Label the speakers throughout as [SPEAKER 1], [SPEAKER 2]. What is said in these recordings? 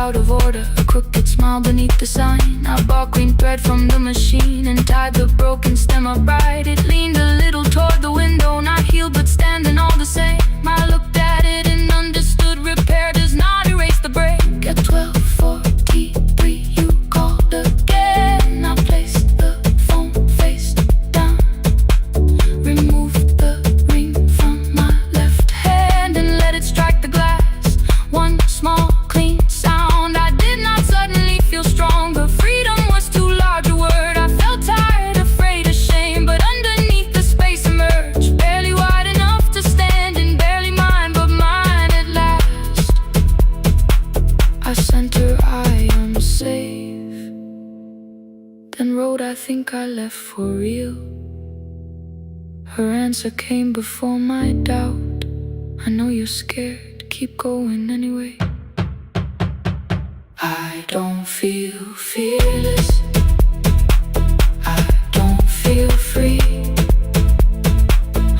[SPEAKER 1] out of order, a crooked smile beneath the sign. I bought green thread from the machine and tied the broken stem upright. It leaned a little toward the window, not healed but standing all the same. I looked at it and understood repair does not erase the break. At 12:43 you called again. I placed the phone face down, removed the ring from my left hand and let it strike the glass. One small clean sound. I did not suddenly feel stronger. Freedom was too large a word. I felt tired, afraid, ashamed, but underneath the space emerged, barely wide enough to stand and barely mine, but mine at last. I sent her, I am safe, then wrote, I think I left for real. Her answer came before my doubt. I know you're scared, keep going anyway. I don't feel fearless, I don't feel free.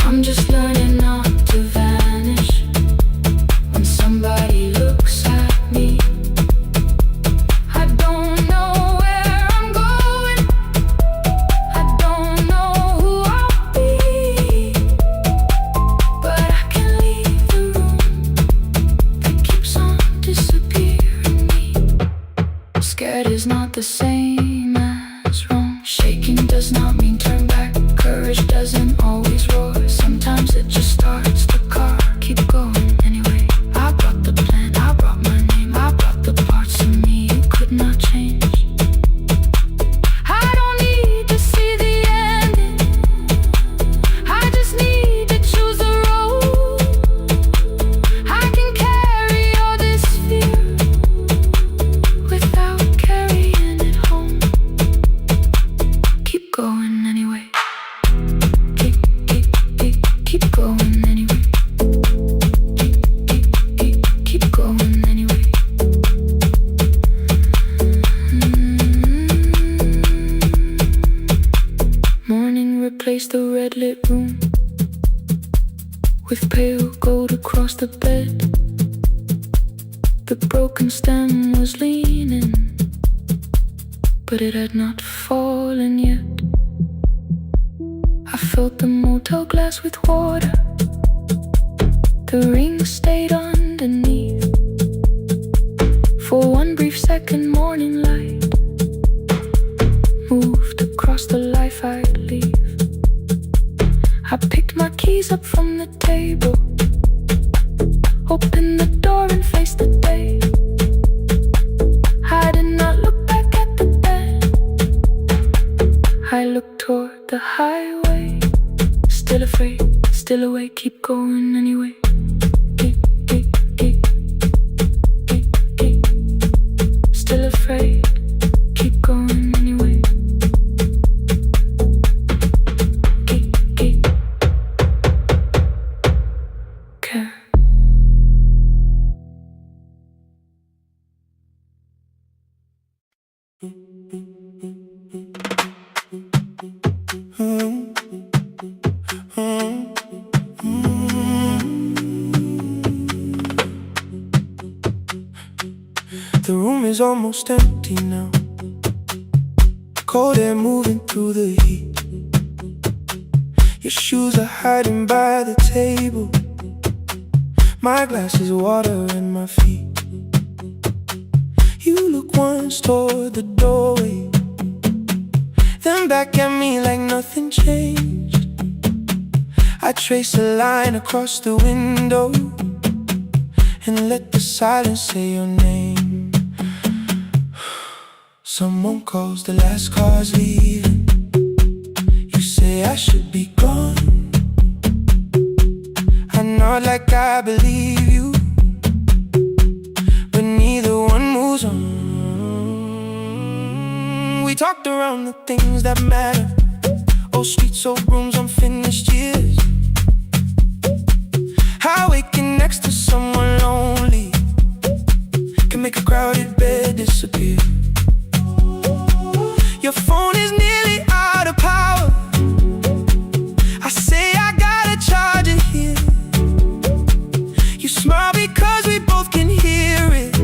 [SPEAKER 1] I'm just learning not to vanish when somebody looks at me. I don't know where I'm going, I don't know who I'll be, but I can leave the room that keeps on disappearing me. Scared is not the same as wrong. Shaking does not mean turn back. Courage doesn't always roar. Sometimes it just starts the car. Keep going anyway. I brought the plan, I brought my name, I brought the parts of me you could not change. I don't need to see the ending, I just need to choose the road. I can carry all this fear without carrying it home. Keep going anyway. Keep going anyway. Keep going anyway. Morning replaced the red lit room with pale gold across the bed. The broken stem was leaning, but it had not fallen yet. I filled the motel glass with water. The ring stayed underneath for one brief second. Morning light moved across the life I'd leave. I picked my keys up from the table, opened the door and faced the day. I did not look back at the bed, I looked toward the highway. Still afraid, still awake, keep going anyway. Still afraid, keep going anyway. Care.
[SPEAKER 2] The room is almost empty now. Cold air moving through the heat. Your shoes are hiding by the table. My glass is water in my feet. You look once toward the doorway, then back at me like nothing changed. I trace a line across the window and let the silence say your name. Someone calls, the last car's leaving. You say I should be gone. I nod like I believe you, but neither one moves on. We talked around the things that matter. Old streets, old rooms, unfinished years. How waking next to someone lonely can make a crowded bed disappear. Your phone is nearly out of power. I say I gotta charge it here. You smile because we both can hear it.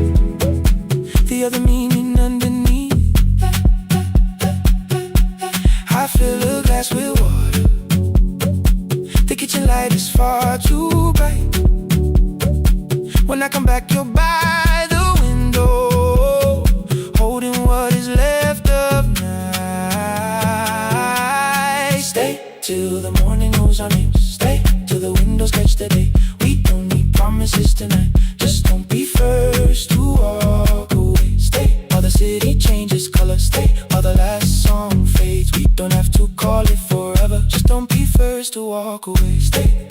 [SPEAKER 2] yesterday. We don't need promises tonight. Just don't be first to walk away. Stay while the city changes color. Stay while the last song fades. We don't have to call it forever. Just don't be first to walk away. Stay.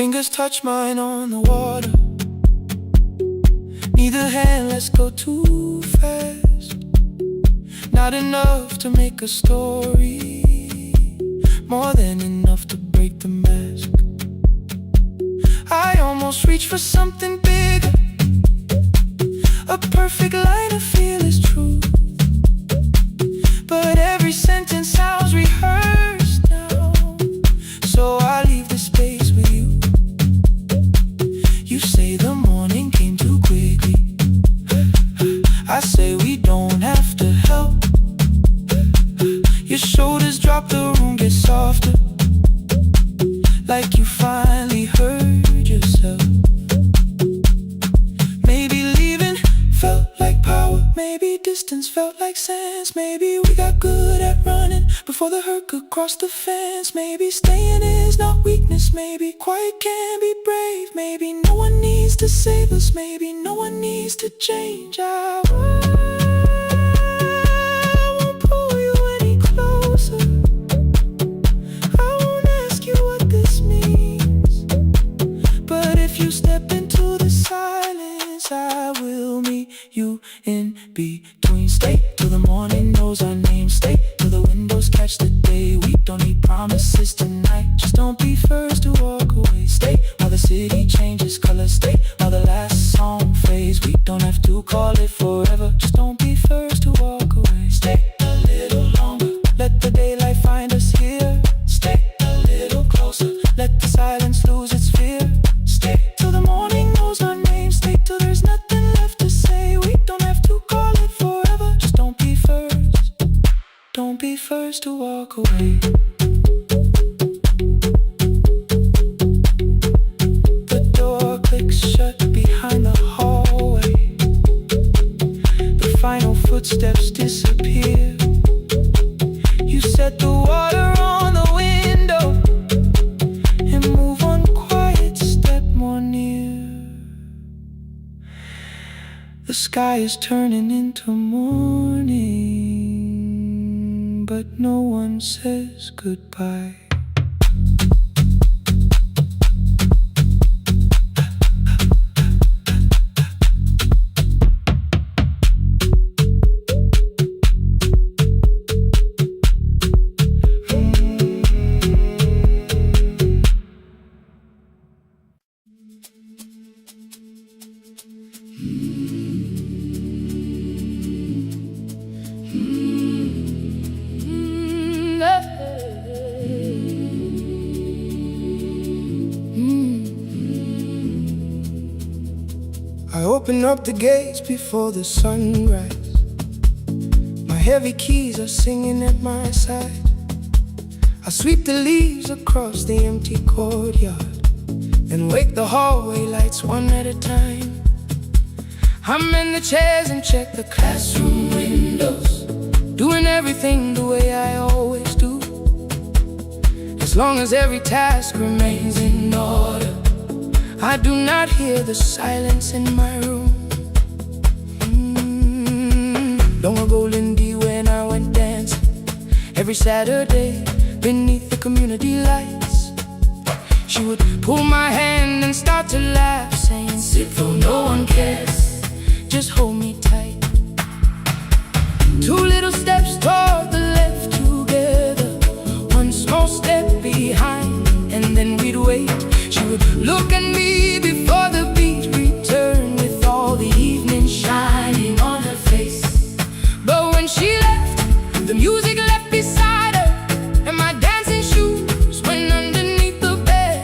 [SPEAKER 2] Fingers touch mine on the water. Neither hand, let's go too fast. Not enough to make a story, more than enough to break the mask. I almost reached for something bigger, a perfect line of fearless truth. But every sentence sounds rehearsed now, so I leave the space with you. You say the morning came too quickly. I say we don't have to help. Your shoulders drop, the room gets softer, like you finally heard yourself. Maybe leaving felt like power. Maybe distance felt like sense. Maybe we got good at running before the hurt could cross the fence. Maybe staying is not weakness. Maybe quiet can be brave. Maybe no one needs to save us. Maybe no one needs to change. I won't pull you any closer. I won't ask you what this means. But if you step into the silence, I will meet you in between. Stay till the morning knows our names. Stay till the windows catch the day. We don't need promises tonight. Just don't be first to walk away. Stay while the city changes color. Stay while the last song fades. We don't have to call it forever. Just don't be first to walk away. Stay a little longer. Let the daylight find us here. Stay a little closer. Let the silence lose its fear. Stay till the morning knows our name. Stay till there's nothing left to say. We don't have to call it forever. Just don't be first. Don't be first to walk away. The door clicks shut behind the hallway. The final footsteps disappear. You set the water on the window and move one quiet step more near. The sky is turning into morning, but no one says goodbye. I open up the gates before the sunrise. My heavy keys are singing at my side. I sweep the leaves across the empty courtyard and wake the hallway lights one at a time. I'm in the chairs and check the classroom windows, doing everything the way I always do. As long as every task remains in order, I do not hear the silence in my room. Long ago, Lindy, when I went dancing every Saturday beneath the community lights, she would pull my hand and start to laugh, saying, "Sit though no one cares, just hold me tight." Two little steps toward the left together, one small step behind, and then we'd wait. She would look at me before the beat returned, with all the evening shining on her face. But when she left, the music left beside her, and my dancing shoes went underneath the bed.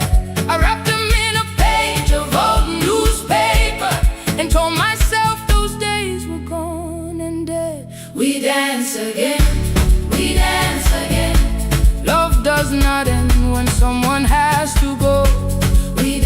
[SPEAKER 2] I wrapped them in a page of old newspaper and told myself those days were gone and dead. We dance again, we dance again. Love does not end when someone has to go. We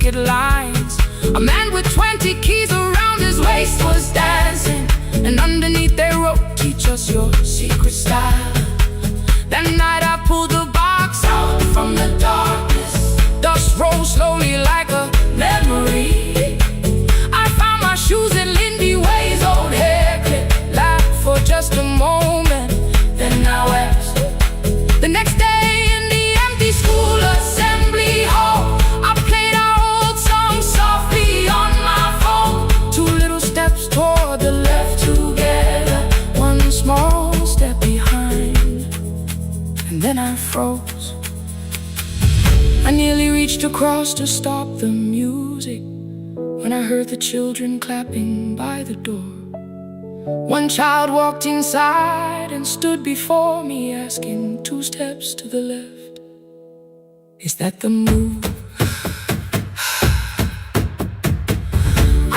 [SPEAKER 1] picket lines. A man with 20 keys around his waist was dancing, and underneath they wrote, "Teach us your secret style." That night I pulled the box out from the darkness. Dust rose slowly like a memory. I found my shoes in Lindy Way's old hair clip. Laughed for just a moment, then I wept. The next day in the empty school assembly hall, I played our old song softly on my phone. 2 little steps toward the left together, 1 small step behind, and then I froze. I nearly reached across to stop the music when I heard the children clapping by the door. One child walked inside and stood before me, asking 2 steps to the left, "Is that the move?"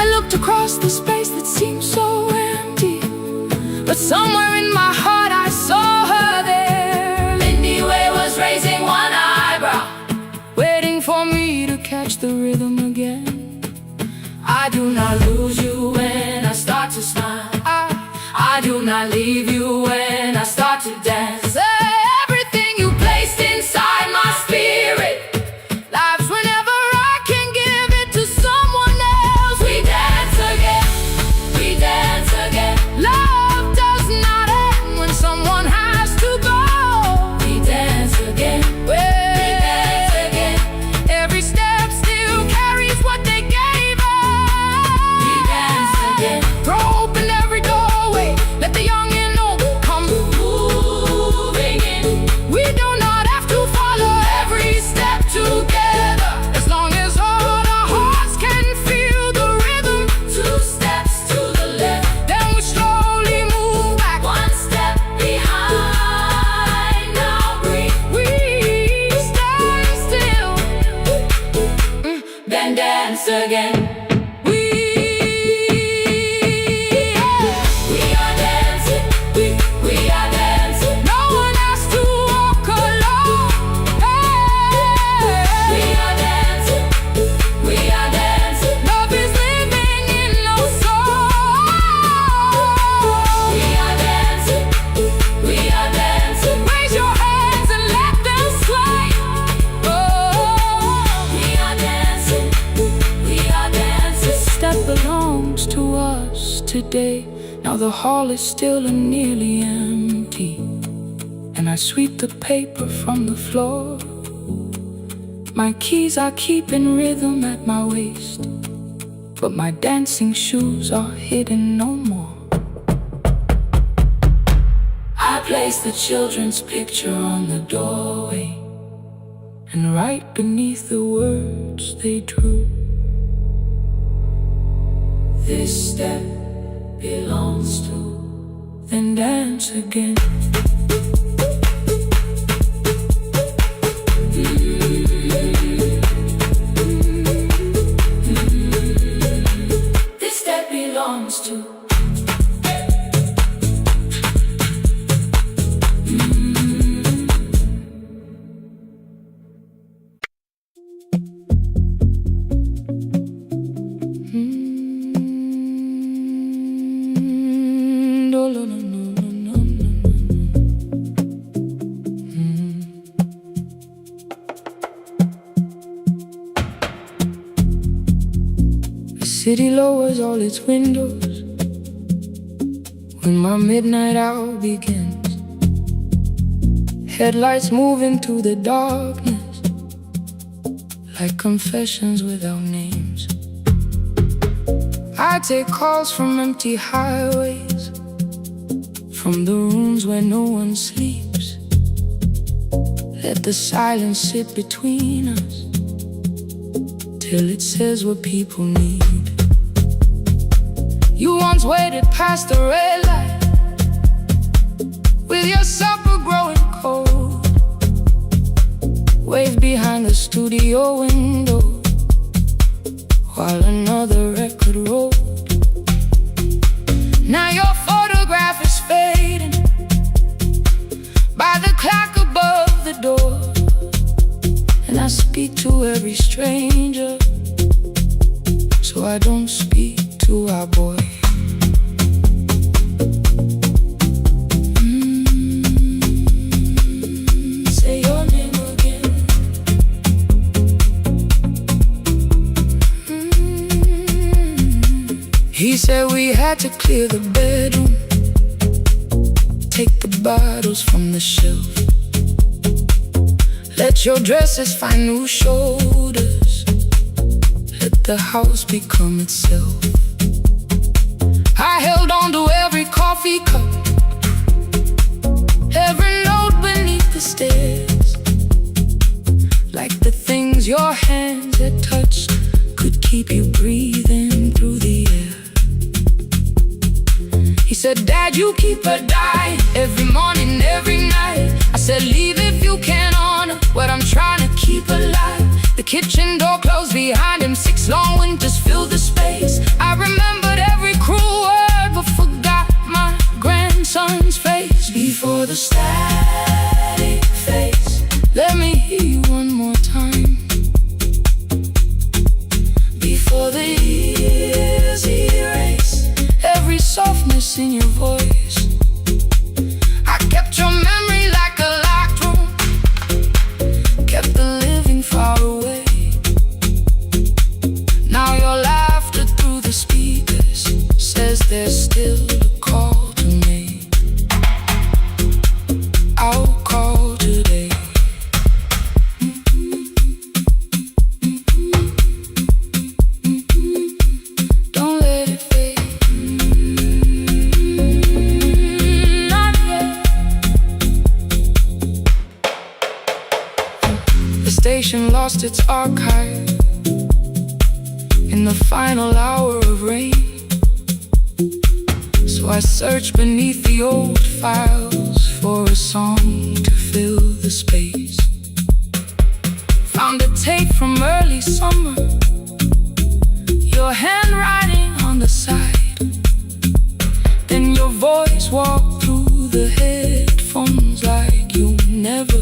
[SPEAKER 1] I looked across the space that seemed so empty, but somewhere in my heart I saw her there. Lindy Way was raising 1 eyebrow, waiting for me to catch the rhythm again. I do not lose you when I start to smile. I do not leave you when I start to dance. Everything you placed inside my spirit lives whenever I can give it to someone else. We dance again, we dance again. Love does not end when someone has to go. We dance again, we dance again. Every step still carries what they gave us. We dance again. Throw open every doorway, let the young and old come moving in. We do not have to follow every step together, as long as all our hearts can feel the rhythm. 2 steps to the left, then we slowly move back, 1 step behind. Now breathe, we stand still, then dance again. We are dancing, we are dancing. No one has to walk alone. We are dancing, we are dancing. Love is living in our soul. We are dancing, we are dancing. Raise your hands and let them sway. We are dancing, we are dancing. This step belongs to us today. Now the hall is still and nearly empty, and I sweep the paper from the floor. My keys I keep in rhythm at my waist, but my dancing shoes are hidden no more. I place the children's picture on the doorway, and right beneath the words they drew, "This step belongs to," then dance again. This step belongs to. City lowers all its windows when my midnight hour begins. Headlights move into the darkness like confessions without names. I take calls from empty highways, from the rooms where no one sleeps. Let the silence sit between us till it says what people need. You once waited past the red light with your supper growing cold, waved behind the studio window while another record rolled. Now your photograph is fading by the clock above the door, and I speak to every stranger so I don't speak to our boy. Say your name again. He said we had to clear the bedroom, take the bottles from the shelf, let your dresses find new shoulders, let the house become itself. I held on to every coffee cup, every note beneath the stairs, like the things your hands had touched could keep you breathing through the air. He said, Dad, you keep her dying every morning, every night. I said, leave if you can honor what I'm trying to keep alive. The kitchen door closed behind him, 6 long winters filled the space. I remembered every cruel word but forgot my grandson's face. Before the static fades, let me hear you one more time. Before the years erase every softness in your voice, I kept your memory like a locked room, kept the living far away. Now your laughter through the speakers says there's still a call to make. I'll call today. Don't let it fade. Not yet. The station lost its archive in the final hour of rain, so I searched beneath the old files for a song to fill the space. Found a tape from early summer, your handwriting on the side, then your voice walked through the headphones like you never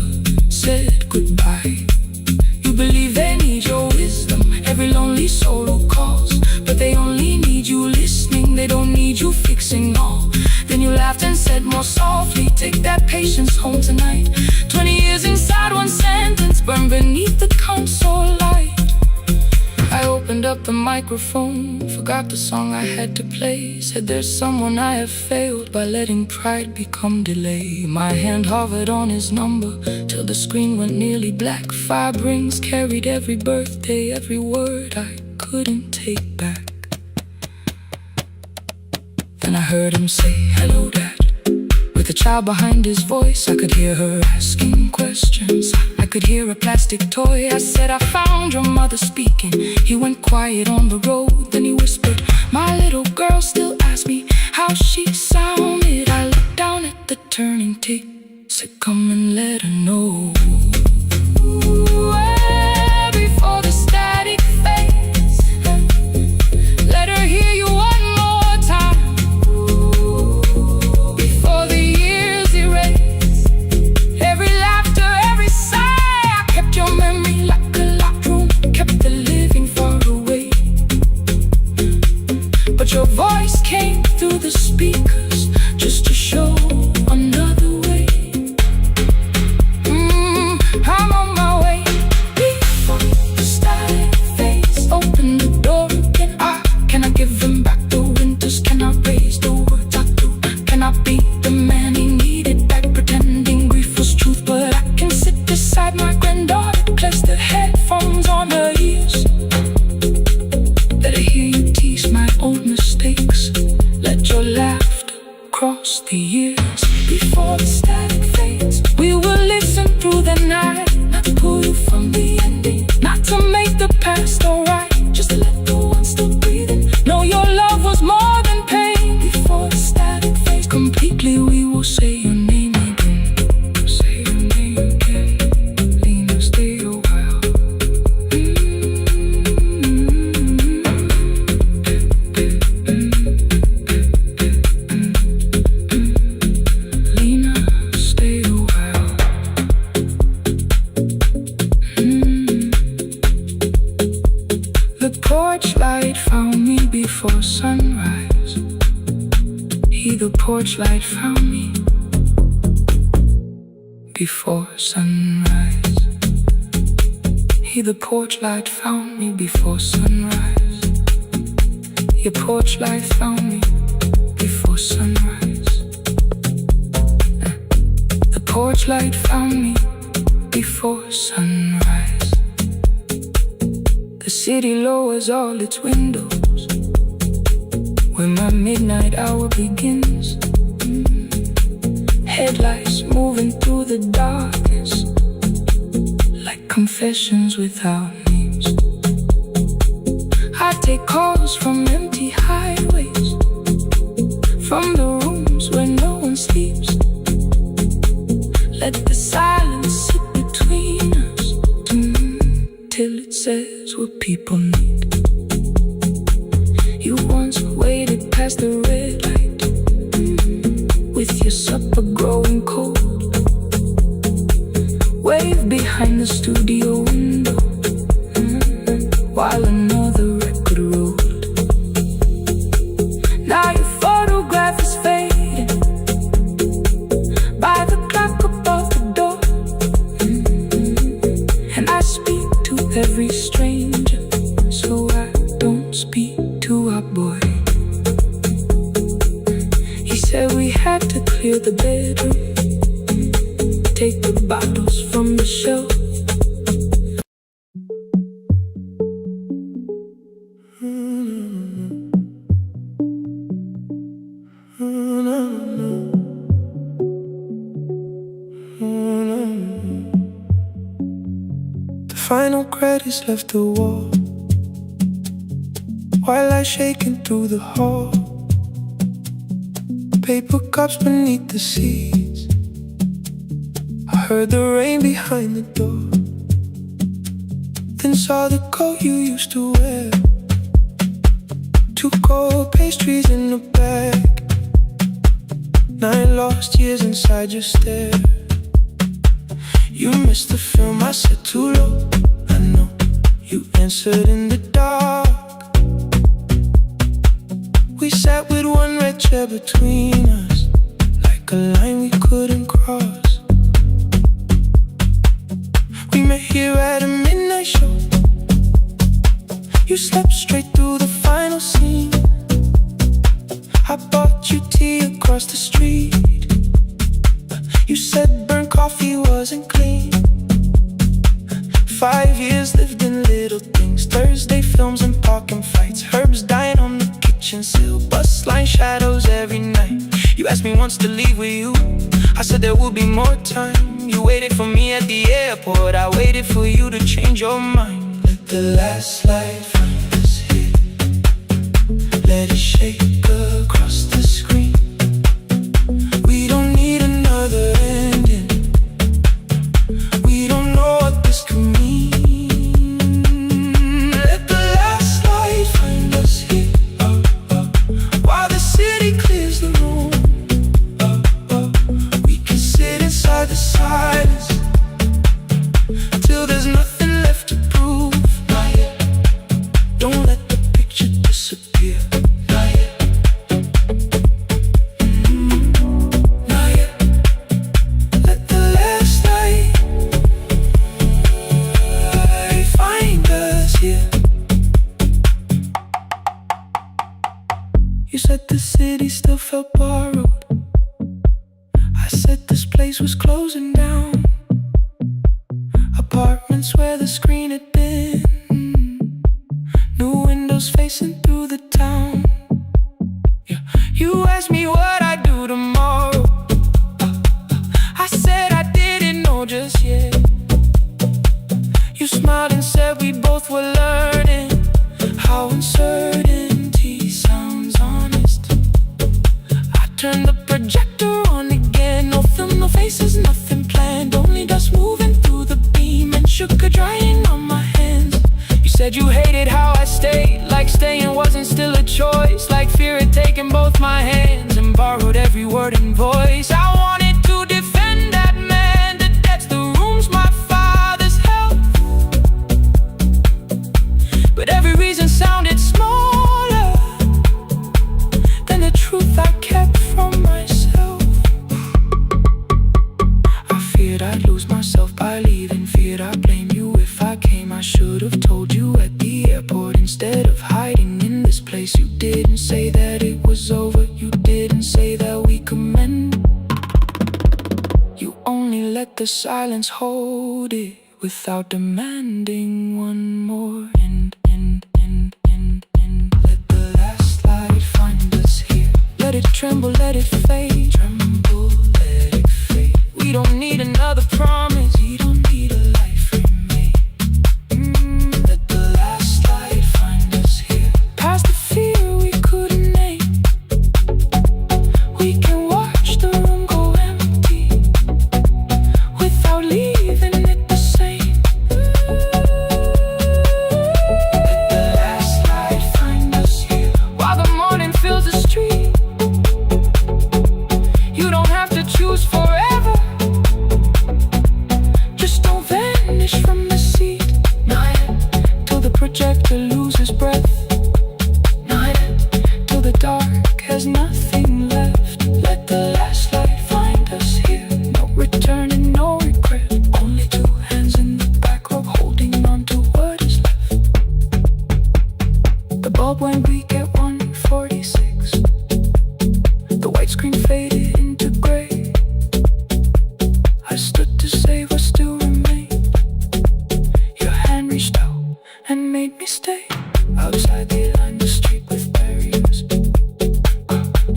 [SPEAKER 1] said goodbye. You believe they need your wisdom, every lonely soul who calls, but they only need you listening, they don't need you fixing all. Then you laughed and said more softly, take that patience home tonight. 20 years inside one sentence, burned beneath the console light. I opened up the microphone, forgot the song I had to play. Said there's someone I have failed by letting pride become delay. My hand hovered on his number till the screen went nearly black. 5 rings carried every birthday, every word I couldn't take back. Then I heard him say, hello, Dad. With a child behind his voice, I could hear her asking questions. I could hear a plastic toy. I said, I found your mother speaking. He went quiet on the road, then he whispered, my little girl still asks me how she sounded. I looked down at the turning tick, said, come and let her know. Before the static fades, let her hear you one more time. Before the years erase every laughter, every sigh, I kept your memory like a locked room, kept the living far away. But your voice came through the speakers just to show another way. porch light found me before sunrise. The porch light found me before sunrise. The porch light found me before sunrise. Your porch light found me before sunrise. The porch light found me before sunrise. The city lowers all its windows when my midnight hour begins. Headlights moving through the darkness like confessions without names. I take calls from empty highways, from the rooms where no one sleeps. Let the silence sit between us till it says what people need. You once waited past the red light with your supper growing cold. Wave behind the studio window while another record rolled. Now your photograph is fading by the clock above the door. And I speak to every stranger, so I don't speak to our boy. He said we had to clear the bedroom, take the bottles from the shelf. The final credits left the wall while I shaking through the hall. Paper cups beneath the seats. I heard the rain behind the door, then saw the coat you used to wear. 2 cold pastries in a bag, 9 lost years inside your stare. You missed the film, I said too low. I know you answered in the dark. We sat with one red chair between us, like a line we couldn't cross. We met here at a midnight show. You slept straight through the final scene. I bought you tea across the street. You said burnt coffee wasn't clean. 5 years lived in little things, Thursday films and parking fights, herbs dying on the kitchen sill, bus line shadows every night. You asked me once to leave with you, I said there will be more time. You waited for me at the airport, I waited for you to change your mind. Let the last light find us here, let it shake across the screen. We don't need another ending, we don't know what this could mean. Let the last light find us here, while the city clears the room. We can sit inside the silence till there's nothing left to prove. Not yet. Don't let the picture disappear. Not yet. Not yet. Let the last light find us here. You said the city still felt borrowed. I said this place was closing down. Apartments where the screen had been, new windows facing through the town. Yeah. You asked me what I'd do tomorrow. I said I didn't know just yet. You smiled and said we both were learning how uncertainty sounds honest. I turned the projector on again, no film, no faces, nothing planned, only dust moving through the beam and sugar drying on my hands. You said you hated how I stayed, like staying wasn't still a choice, like fear had taken both my hands and borrowed every word and voice. I wanted to defend that man, the debts, the rooms my father's held, but every reason sounded hiding in this place. You didn't say that it was over. You didn't say that we could mend. You only let the silence hold it without demanding one more end. Let the last light find us here. Let it tremble, let it fade. Tremble, let it fade. We don't need another promise. We don't need a life remade. Let the last light find us here. Past the fear we couldn't name. We can watch the room go empty without leaving it the same. Let the last light find us here. While the morning fills the street, you don't have to choose forever. Just don't vanish from the seat. Not yet, till the projector loses breath. Not yet, till the dark has nothing left. Let the last light find us here. No return and no regret. Only two hands in the back row holding on to what is left. The bulb went weak at 1:46. The white screen faded into gray. I stood to save what still remained. Your hand reached out and made me stay. Outside they lined the street with barriers.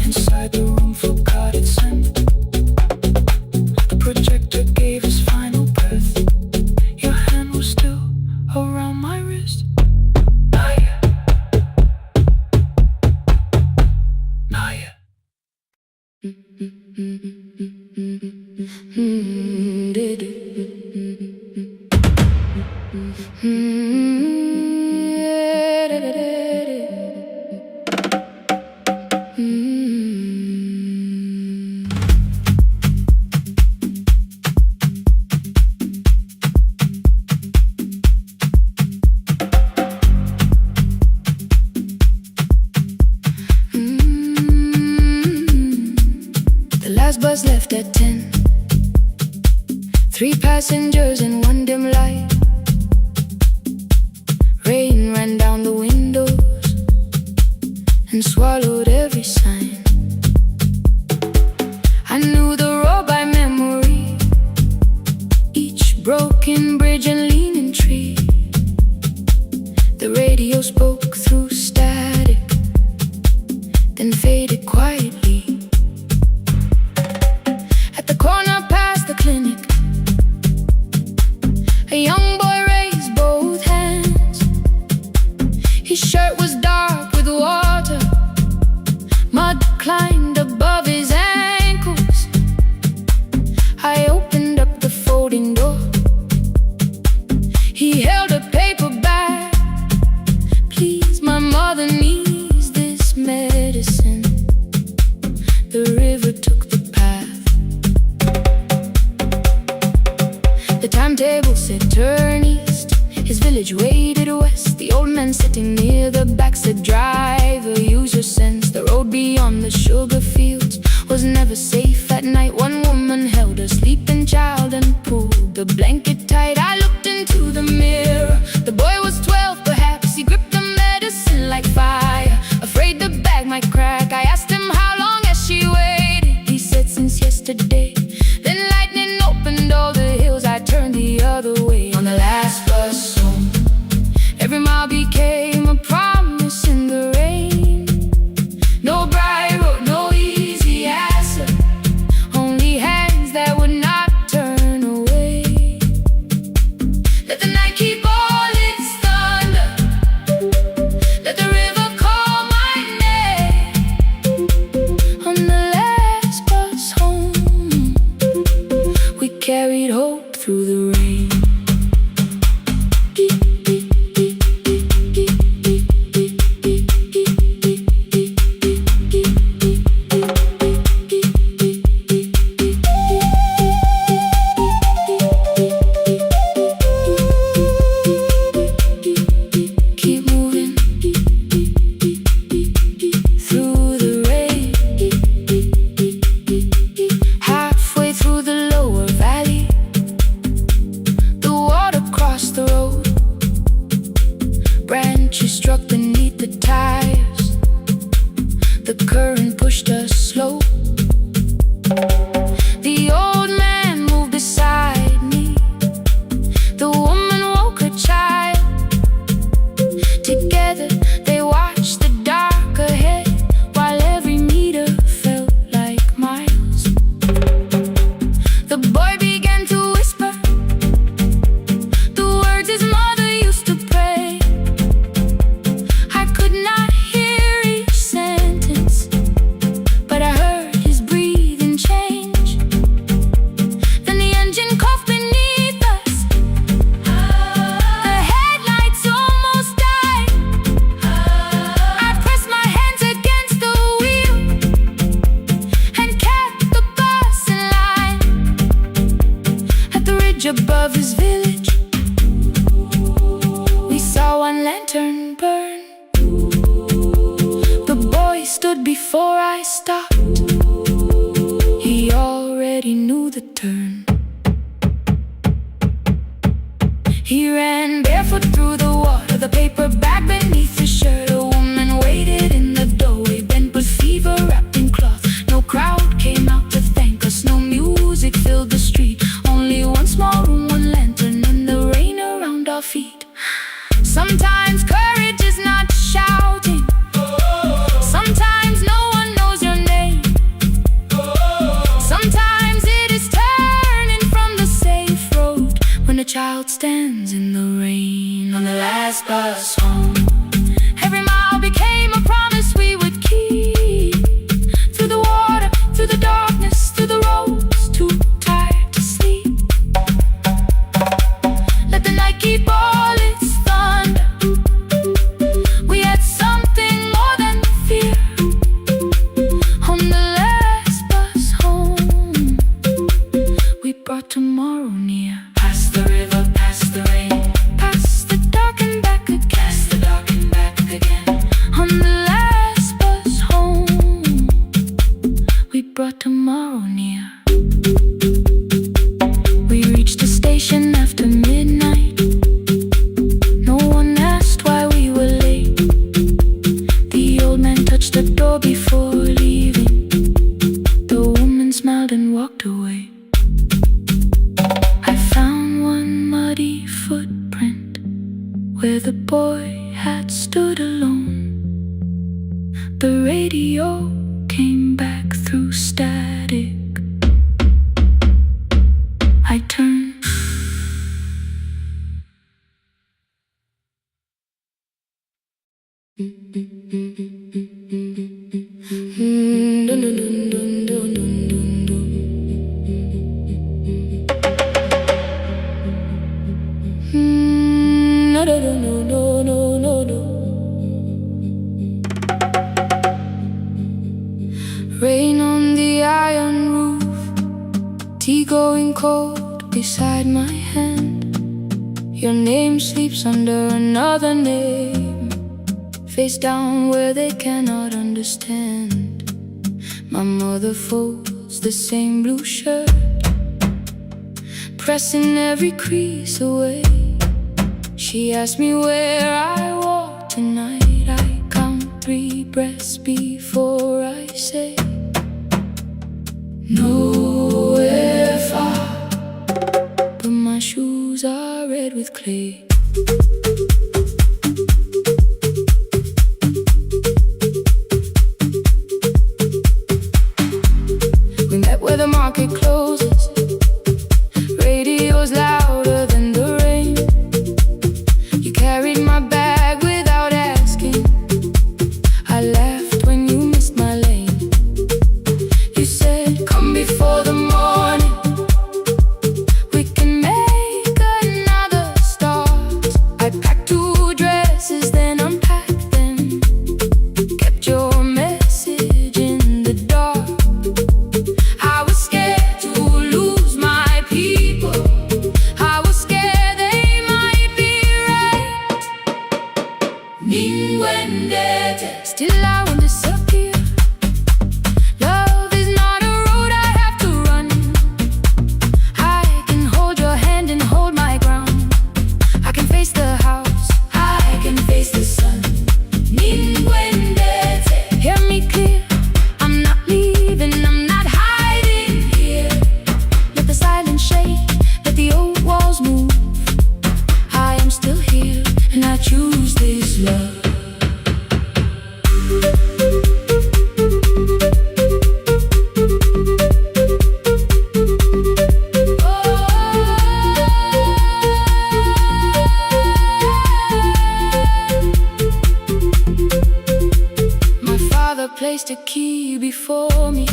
[SPEAKER 1] Inside the room forgot its scent. The projector gave his final breath. Your hand was still around my wrist. Not yet. Not yet. The last bus left at 10. 3 passengers and 1 dim light. Rain ran down the windows and swallowed every sign. I knew the road by memory, each broken bridge and leaning tree. The radio spoke through static, then faded quietly. At the corner past the clinic, a young boy raised both hands. His shirt was dark with water. Mud climbed above his ankles. I opened up the folding door. He held a paper bag. Please, my mother needs this medicine. The river took the path. The timetable said turn east. His village waded west. The old man sitting near the back said driver, use your sense. The road beyond the sugar fields was never safe at night. One woman held a sleeping child and pulled the blanket tight. I looked into the mirror. The boy was 12 perhaps. He gripped the medicine like fire, afraid the bag might crack. I asked him how long has she waited. He said since yesterday. Then lightning opened all the hills. I turned the other way on the last bus home. Every mile became a promise in the rain. No bright road, no easy answer. Only hands that would not turn away. The current pushed us slow. The old man moved beside me. The woman woke her child. Together they watched the dark ahead, while every meter felt like miles. The boy began to whisper the words his mother used to pray. I could not hear each sentence, but I heard his breathing change. Then the engine coughed beneath us. The headlights almost died. I pressed my hands against the wheel and kept the bus in line. At the ridge above his village, we saw one lantern burn. The boy stood before I stopped. He already knew the turn. He ran barefoot through the water, the paper bag beneath his shirt. A woman waited in the doorway, bent with fever, wrapped in cloth. No crowd came out to thank us, no music filled the street. Only one small room, one lantern, and the rain around our feet. Sometimes courage is not shouting. Sometimes no one knows your name. Sometimes it is turning from the safe road when a child stands in the rain on the last bus home. Every mile became a promise we would keep. Through the water, through the darkness, through the roads too tired to sleep. Let the night keep all its thunder. We had something more than fear. On the last bus home, we brought tomorrow near. Past the river, past the rain, past the dark and back again. Past the dark and back again. On the last bus home, we brought tomorrow near. We reached the station after midnight. No one asked why we were late. The old man touched the door before leaving. The woman smiled and walked away. I found one muddy footprint where the boy had stood alone. The radio came back through static. I turned. Rain on the iron roof, tea going cold beside my hand. Your name sleeps under another name, face down where they cannot understand. My mother folds the same blue shirt, pressing every crease away. She asked me where I walk tonight. I count 3 breaths before I say nowhere far, but my shoes are red with clay. We met where the market closes. Radio's louder than the rain. You carried my bag without asking. I laughed when you missed my lane. You said, come before the morning, we can make another start. I packed 2 dresses, then unpacked them. Kept your message in the dark. I was scared to lose my people. I was scared they might be right. Still I won't disappear. Love is not a road I have to run. I can hold your hand and hold my ground. I can face the house, I can face the sun. Hear me clear. placed a key before me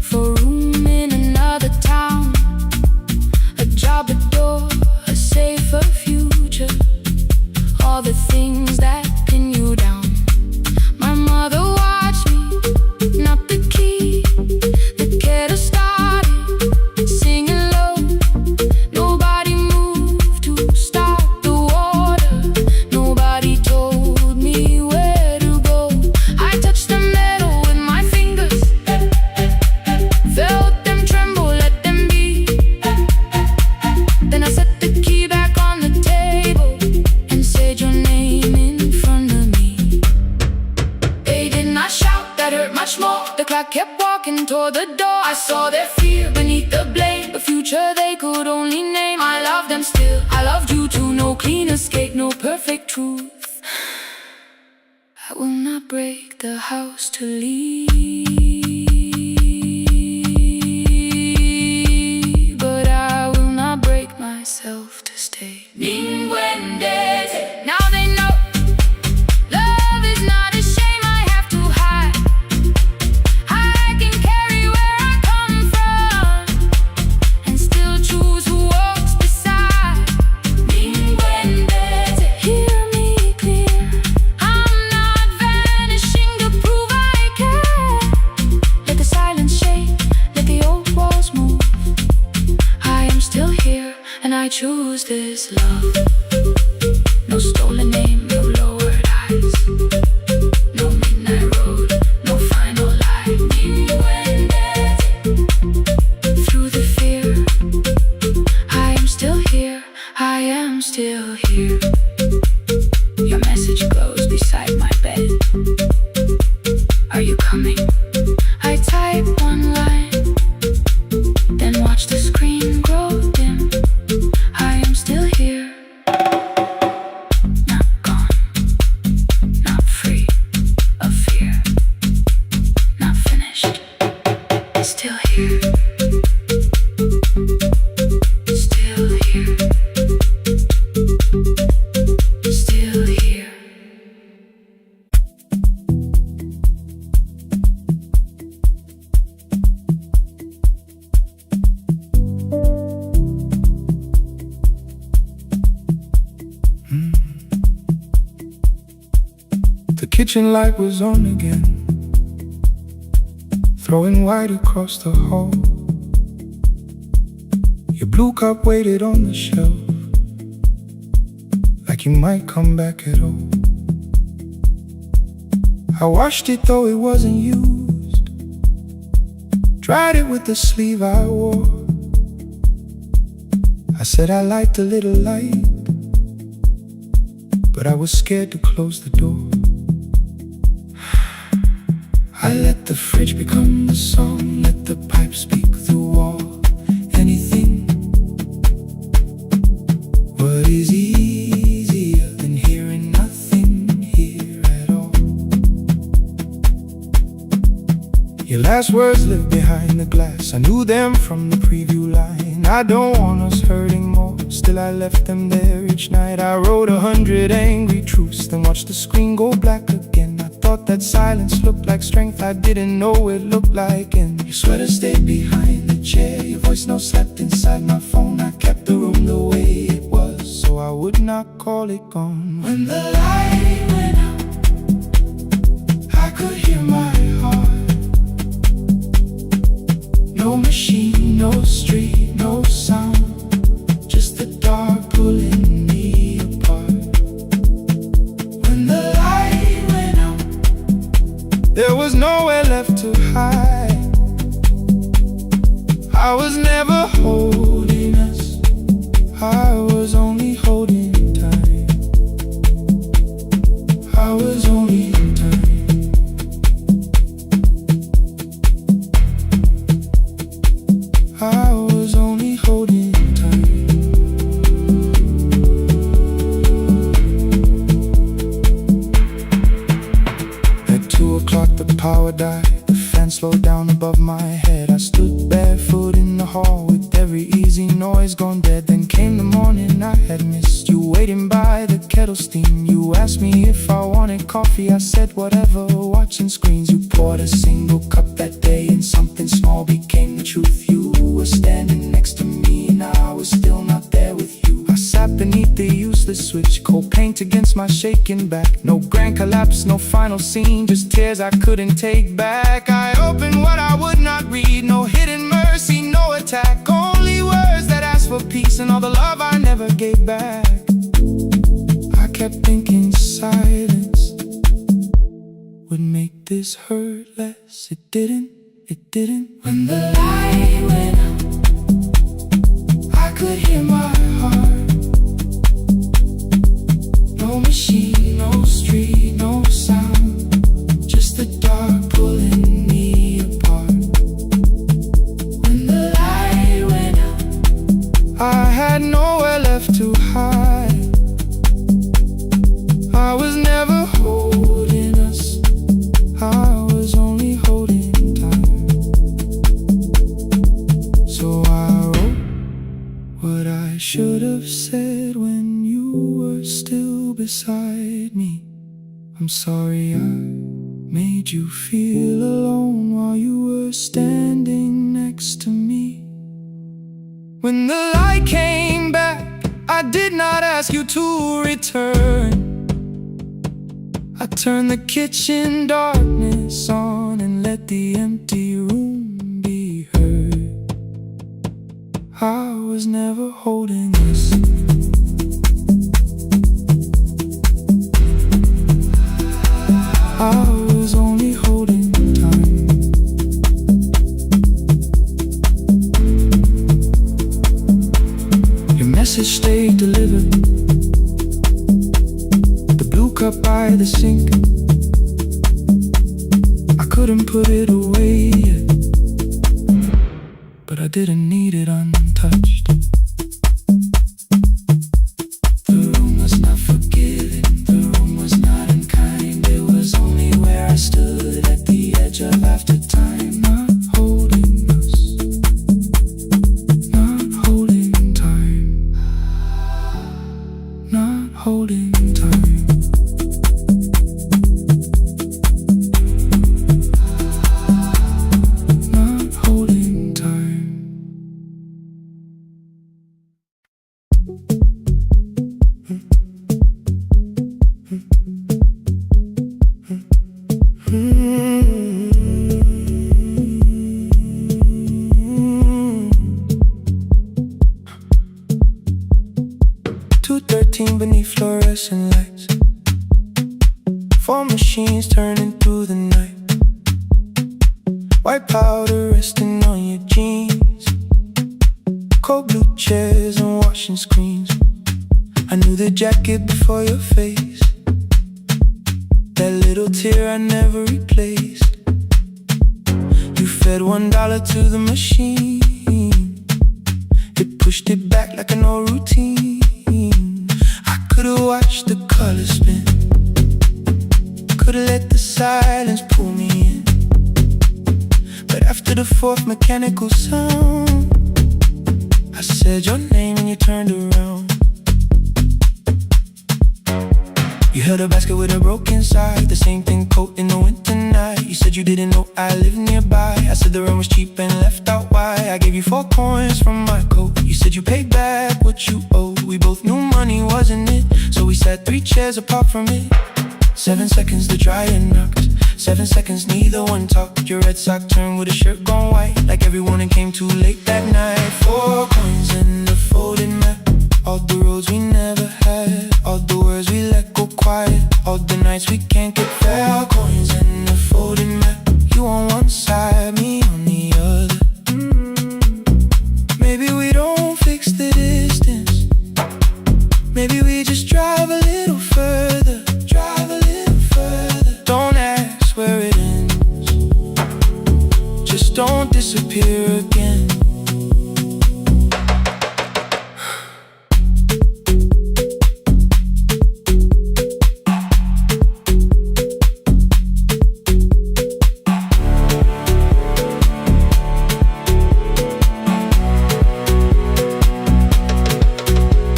[SPEAKER 1] for room in another town, a job, a door, a safer future, all the things that pin you down. My mother watched me, not the key, the kettle started singing low. Nobody moved to stop the water, nobody told me where to go. I touched the metal with my fingers, felt them tremble, let them be. Then I set the key back on the table and said your name in front of me. They did not shout, that hurt much more. The clock kept walking toward the door. I saw their fear beneath the blame, a future they could only name. I love them still, I loved you too. No clean escape, no perfect truth. I will not break the house to leave, but I will not break myself to stay. Now they know love is not a shame I have to hide. I can carry where I come from and still choose who walks beside. Hear me clear, I'm not vanishing to prove I care. Let the silence shake, let the old walls move. I am still here and I choose this love. No stolen name, no lowered eyes, no midnight road, no final lie. Through the fear, I am still here, I am still here. Your message glows beside my bed. Are you coming? I type one line, then watch the screen grow dim. I am still here, not gone, not free of fear, not finished. Still here, still here, still here.
[SPEAKER 2] The kitchen light was on again, throwing white across the hall. Your blue cup waited on the shelf, like you might come back at all. I washed it though it wasn't used, dried it with the sleeve I wore. I said I liked a little light, but I was scared to close the door. I let the fridge become the song, let the pipe speak through wall. Anything. What is easier than hearing nothing here at all? Your last words live behind the glass, I knew them from the preview line. I don't want us hurting more, still I left them there each night. I wrote 100 angry truths, then watched the screen go black again. I thought that silence looked like strength, I didn't know it looked like end. Your sweater stayed behind the chair, your voice note slept inside my phone. I kept the room the way it was, so I would not call it gone. When the light went out, I could hear my heart. No machine, no street, no sound, just the dark pulling me apart. When the light went out, there was nowhere left to hide. I was never holding us, I was only holding time. I was only in time. I was only holding time. At 2 o'clock the power died, the fan slowed down above my head. I stood barefoot in the hall with every easy noise gone dead. Then came the morning I had missed, you waiting by the kettle steam. You asked me if I wanted coffee, I said whatever, watch watching screens. You poured a single cup that day, and something small became the truth. You were standing next to me, and I was still not there with you. I sat beneath the useless switch, cold paint against my shaking back. No grand collapse, no final scene, just tears I couldn't take back. I opened what I would not read, no hidden mercy, no attack. Only words that asked for peace and all the love I never gave back. I kept thinking silence would make this hurt less. It didn't. When the light went out, I could hear my heart. No machine, no street, no sound, just the dark pulling me apart. When the light went out, I had nowhere left to hide. I was never holding us, I was only holding time. So I wrote what I should have said when you were still beside me. I'm sorry I made you feel alone while you were standing next to me. When the light came back, I did not ask you to return. I turned the kitchen darkness on and let the empty room be heard. I was never holding us, I was only holding time. Your message stayed delivered, the blue cup by the sink. I couldn't put it away yet, but I didn't need it untouched. The room was not forgiving, the room was not unkind. It was only where I stood at the edge of after time. Not holding us, not holding time, not holding time. Not holding time. 2:13 beneath fluorescent lights, 4 machines turning through the night. White powder resting on your jeans, cold blue chairs and washing screens. I knew the jacket before your face, that little tear I never replaced. You fed $1 to the machine, it pushed it back like an old routine. I could've watched the colors spin, could've let the silence pull me in. But after the 4th mechanical sound, I said your name and you turned around. You held a basket with a broken side, the same thing coat in the winter night. You said you didn't know I lived nearby. I said the rent was cheap and left out why. I gave you 4 coins from my coat. You said you paid back what you owed. We both knew money wasn't it, so we sat 3 chairs apart from it. 7 seconds the dryer knocked, 7 seconds neither one talked. Your red sock turned with a shirt gone white, like everyone came too late that night. 4 coins in the folded map, all the roads we never had, all the words we let go quiet, all the nights we can't get fair. Coins in the folded map, you on one side, me on the other. Maybe we don't fix the distance, maybe we just drive a little further. Don't ask where it ends, just don't disappear again.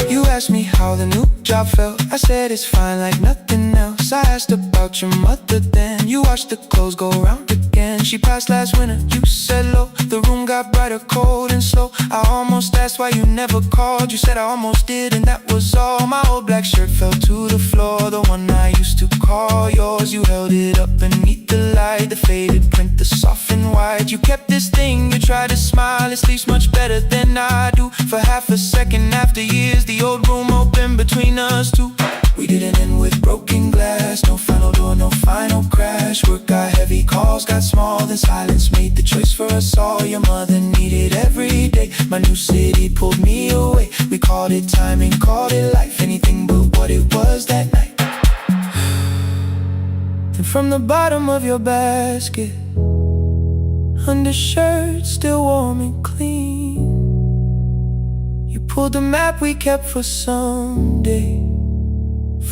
[SPEAKER 2] You asked me how the new job felt, I said it's fine like nothing someone else. I asked about your mother then. You watched the clothes go round again. She passed last winter, you said low. The room got brighter, cold and slow. I almost asked why you never called. You said I almost did and that was all. My old black shirt fell to the floor, the one I used to call yours. You held it up beneath the light, the faded print, the soft and white. You kept this thing, you tried to smile. It sleeps much better than I do. For half a second after years, the old room opened between us two. We didn't end with broken glass, no final door, no final crash. Work got heavy, calls got small, then silence made the choice for us all. Your mother needed every day, my new city pulled me away. We called it timing, called it life, anything but what it was that night. Then from the bottom of your basket, undershirt still warm and clean, you pulled the map we kept for someday,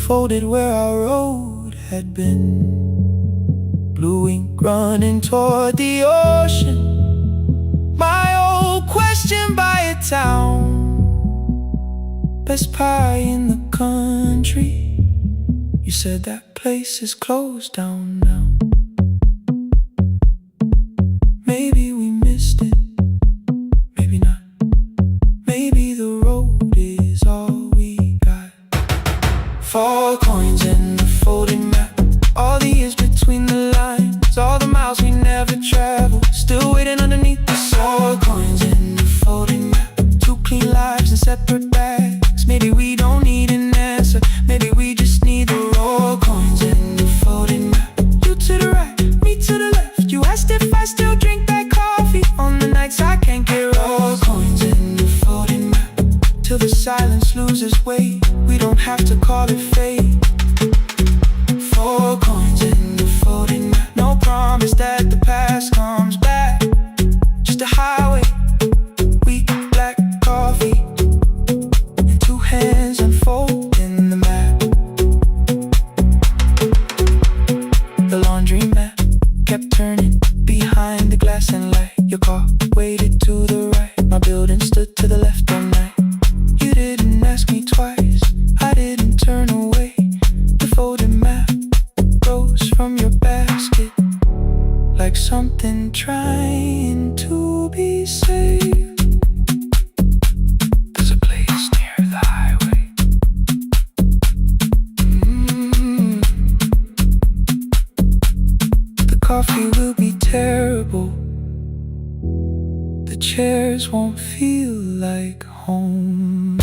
[SPEAKER 2] folded where our road had been. Blue ink running toward the ocean, my old question by a town. Best pie in the country, you said that place is closed down now. Maybe we missed it, maybe not. Maybe the road is all we got. 4 coins in the folded map, all the years between the lines, all the miles we never traveled, still waiting underneath the 4 coins in the folded map. 2 clean lives in separate bags. Maybe we don't need an answer, maybe we just need the raw coins in the folded map. You to the right, me to the left. You asked if I still drink that coffee on the nights I can't get raw coins in the folded map. Till the silence loses weight, we don't have to call it fate. 4 coins in the folded map. No promise that the past comes back, just a highway, weak black coffee, and 2 hands unfolding the map. The laundry mat kept turning behind the glass and light. Your car waited to the right, my building stood to the left all night. You didn't ask me twice, I didn't turn away. The folded map rose from your basket, like something trying to be saved. There's a place near the highway. The coffee will be terrible, the chairs won't feel like home.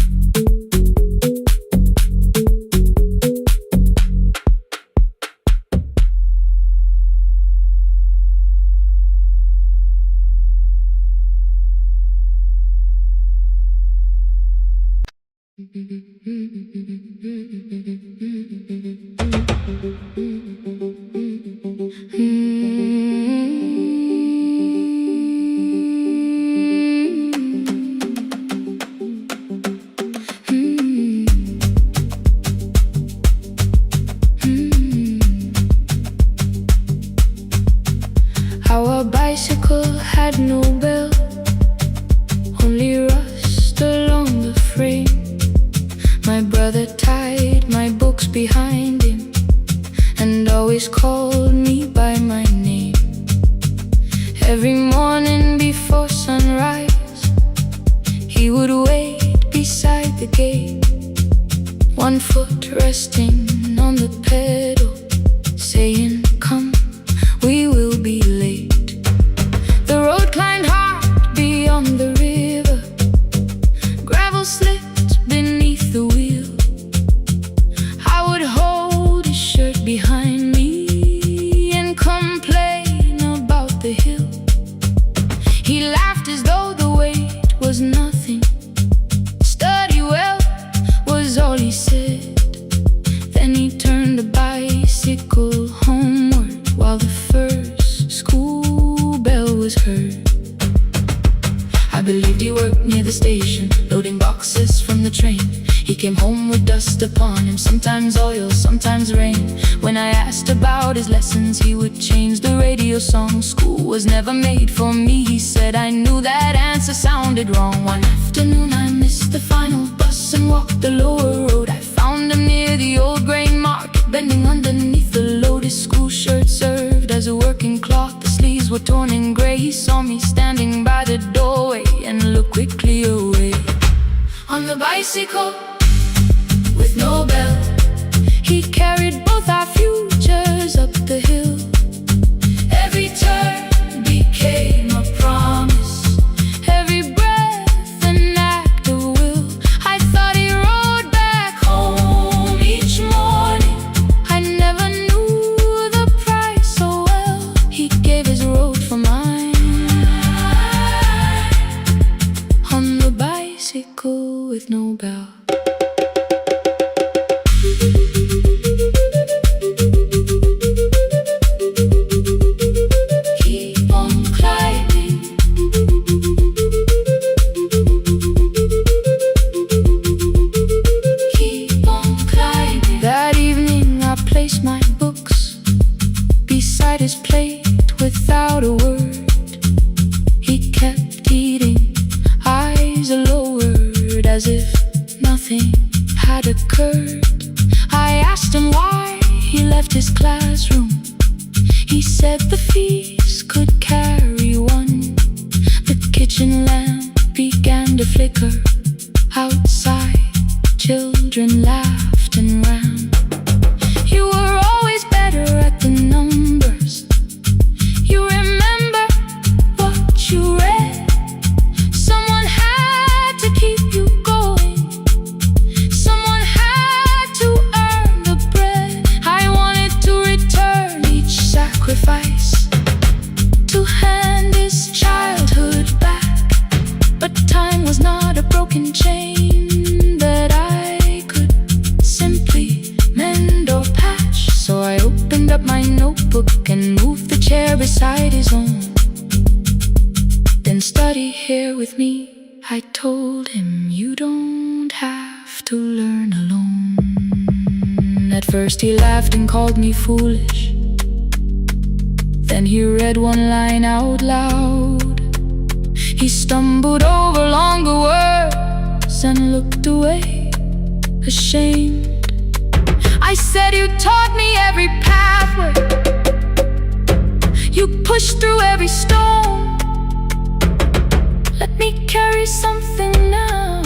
[SPEAKER 1] Our bicycle had no bell, only rust along the frame. My brother tied my books behind him and always called me by my name. Every morning before sunrise, he would wait beside the gate, 1 foot resting on the pedal, saying, "Come, we will be late." The road climbed hard beyond the river, gravel slipped beneath the wheel. I would hold his shirt behind me and complain about the hill. He laughed as though the weight was nothing. Study well was all he said. Then he turned the bicycle homeward while the first school bell was heard. I believed he worked near the station, loading boxes from the train. He came home with dust upon him, sometimes oil, sometimes rain. When I asked about his lessons, he would change the radio song. School was never made for me, he said. I knew that answer sounded wrong. One afternoon I missed the final bus and walked the lower road. I found him near the old grain market, bending underneath the loaded school shirt served as a working cloth. The sleeves were torn and gray. He saw me standing by the doorway and looked quickly away. On the bicycle with no bell, he carried both our futures up the hill. Every turn became a promise, every breath an act of will. I thought he rode back home each morning. I never knew the price so well. He gave his road for mine. On the bicycle with no bell. My books beside his plate without a word. He kept eating, eyes lowered, as if nothing had occurred. I asked him why he left his classroom. He said the feast could carry one. The kitchen lamp began to flicker. Outside, children laughed and ran. You were always better at the numbers. You remember what you read. Someone had to keep you going. Someone had to earn the bread. I wanted to return each sacrifice, to hand his childhood back. But time was not a broken chain that I could simply mend or patch. So I opened up my notebook and moved the chair beside his own. Then study here with me, I told him. You don't have to learn alone. At first he laughed and called me foolish. Then he read one line out loud. He stumbled over longer words and looked away, ashamed. I said, you taught me every pathway. You pushed through every stone. Let me carry something now.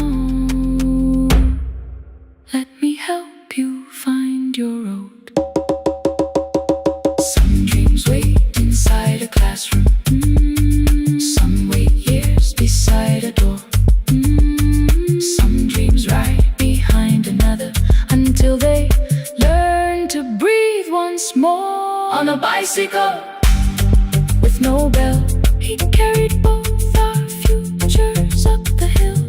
[SPEAKER 1] Let me help you find your road. Some dreams wait inside a classroom. Some wait years beside a door. Some dreams right behind another until they learn to breathe once more. On a bicycle with no bell, he carried both our futures up the hill.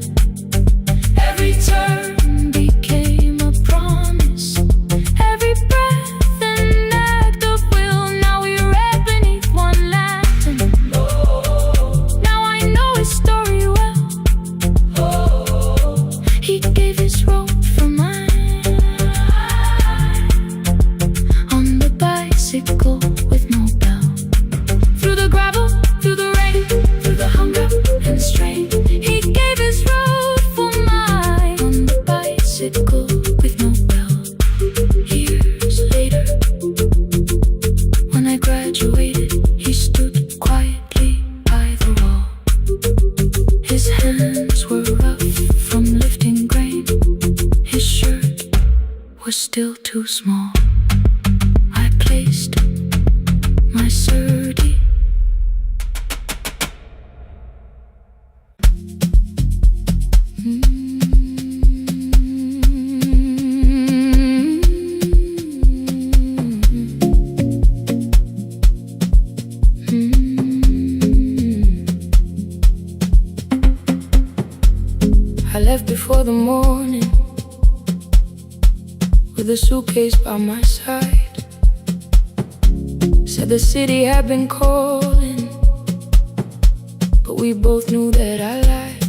[SPEAKER 1] Every turn became a promise, every breath an act of will. Now we read beneath one lantern. Now I know his story well. He gave his road for mine. On the bicycle with no bell, through the gravel, through the rain, through the hunger and strain, he gave his road for mine. On the bicycle with no bell. Years later, when I graduated, he stood quietly by the wall. His hands were rough from lifting grain. His shirt was still too small. I placed my surdy I left before the morning with a suitcase by my side. Said the city had been calling, but we both knew that I lied.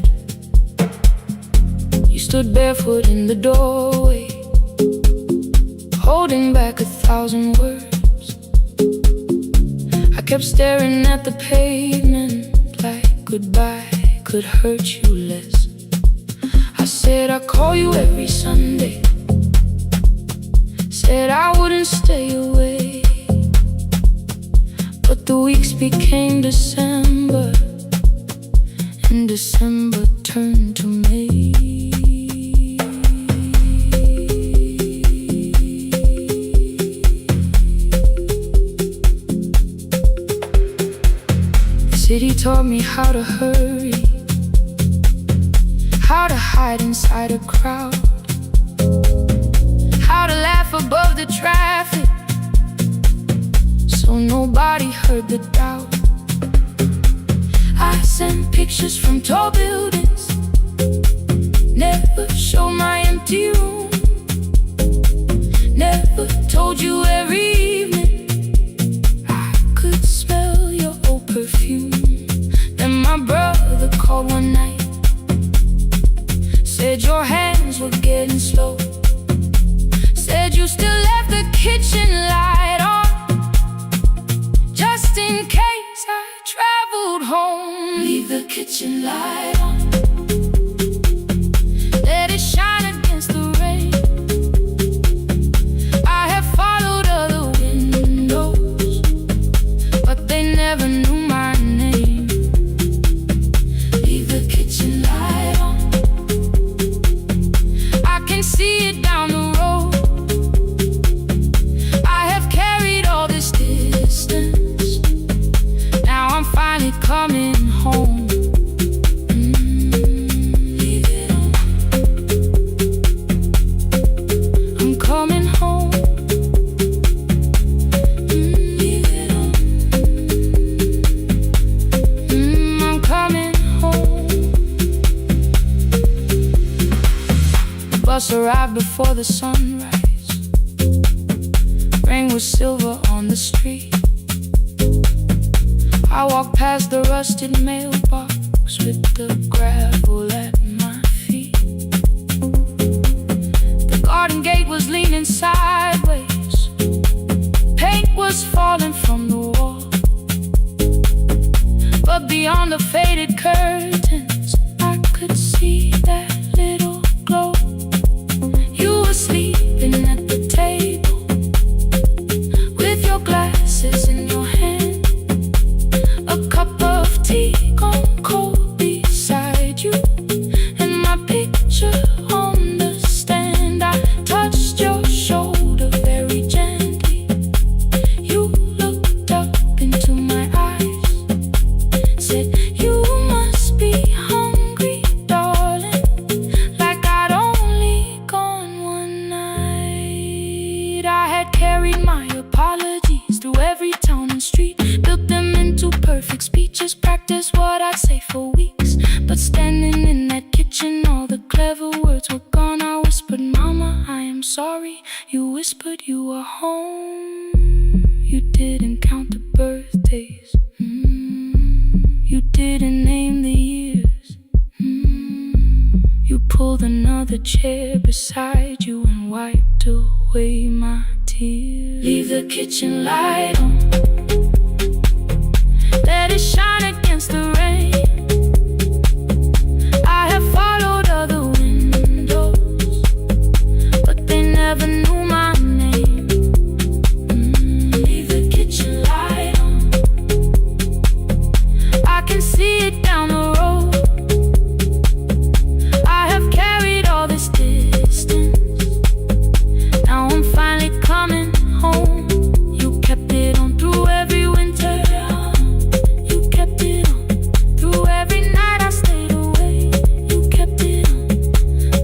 [SPEAKER 1] You stood barefoot in the doorway, holding back 1,000 words. I kept staring at the pavement like goodbye could hurt you less. I said I'd call you every Sunday. Said I wouldn't stay away, but the weeks became December, and December turned to May. The city taught me how to hurry, how to hide inside a crowd, how to laugh above the traffic so nobody heard the doubt. I sent pictures from tall buildings, never showed my empty room, never told you every evening I could smell your old perfume. Then my brother called one night, said your hands were getting slow, said you still left the kitchen light on, just in case I traveled home. Leave the kitchen light on, let it shine against the rain. I have followed other windows, but they never knew my name. Leave the kitchen light on, I can see it down the road. I have carried all this distance, now I'm finally coming home. Leave it on, I'm coming home. Leave it on, I'm coming home. The bus arrived before the sunrise, rain was silver on the street. I walked past the rusted mailbox with the gravel at my feet. The garden gate was leaning sideways, paint was falling from the wall, but beyond the faded curtains I could see that little glow. You were sleeping at the table with your glasses in your hand, a cup of tea gone cold beside you, and my picture on the stand. I touched your shoulder very gently. You looked up into my eyes, said you must be hungry, darling, like I'd only gone one night. I had carried my apologies through every town and street, built them into perfect speeches, practiced what I'd say for weeks. But standing in that kitchen, all the clever words were gone. I whispered, Mama, I am sorry. You whispered you were home. You didn't count the birthdays, you didn't name the years. You pulled another chair beside you and wiped away my tears. Leave the kitchen light on, let it shine against the rain. I have followed other windows, but they never knew my name. Leave the kitchen light on, I can see it down the road. I have carried all this distance, now I'm finally coming home. You kept it on through every winter, you kept it on through every night I stayed away. You kept it on,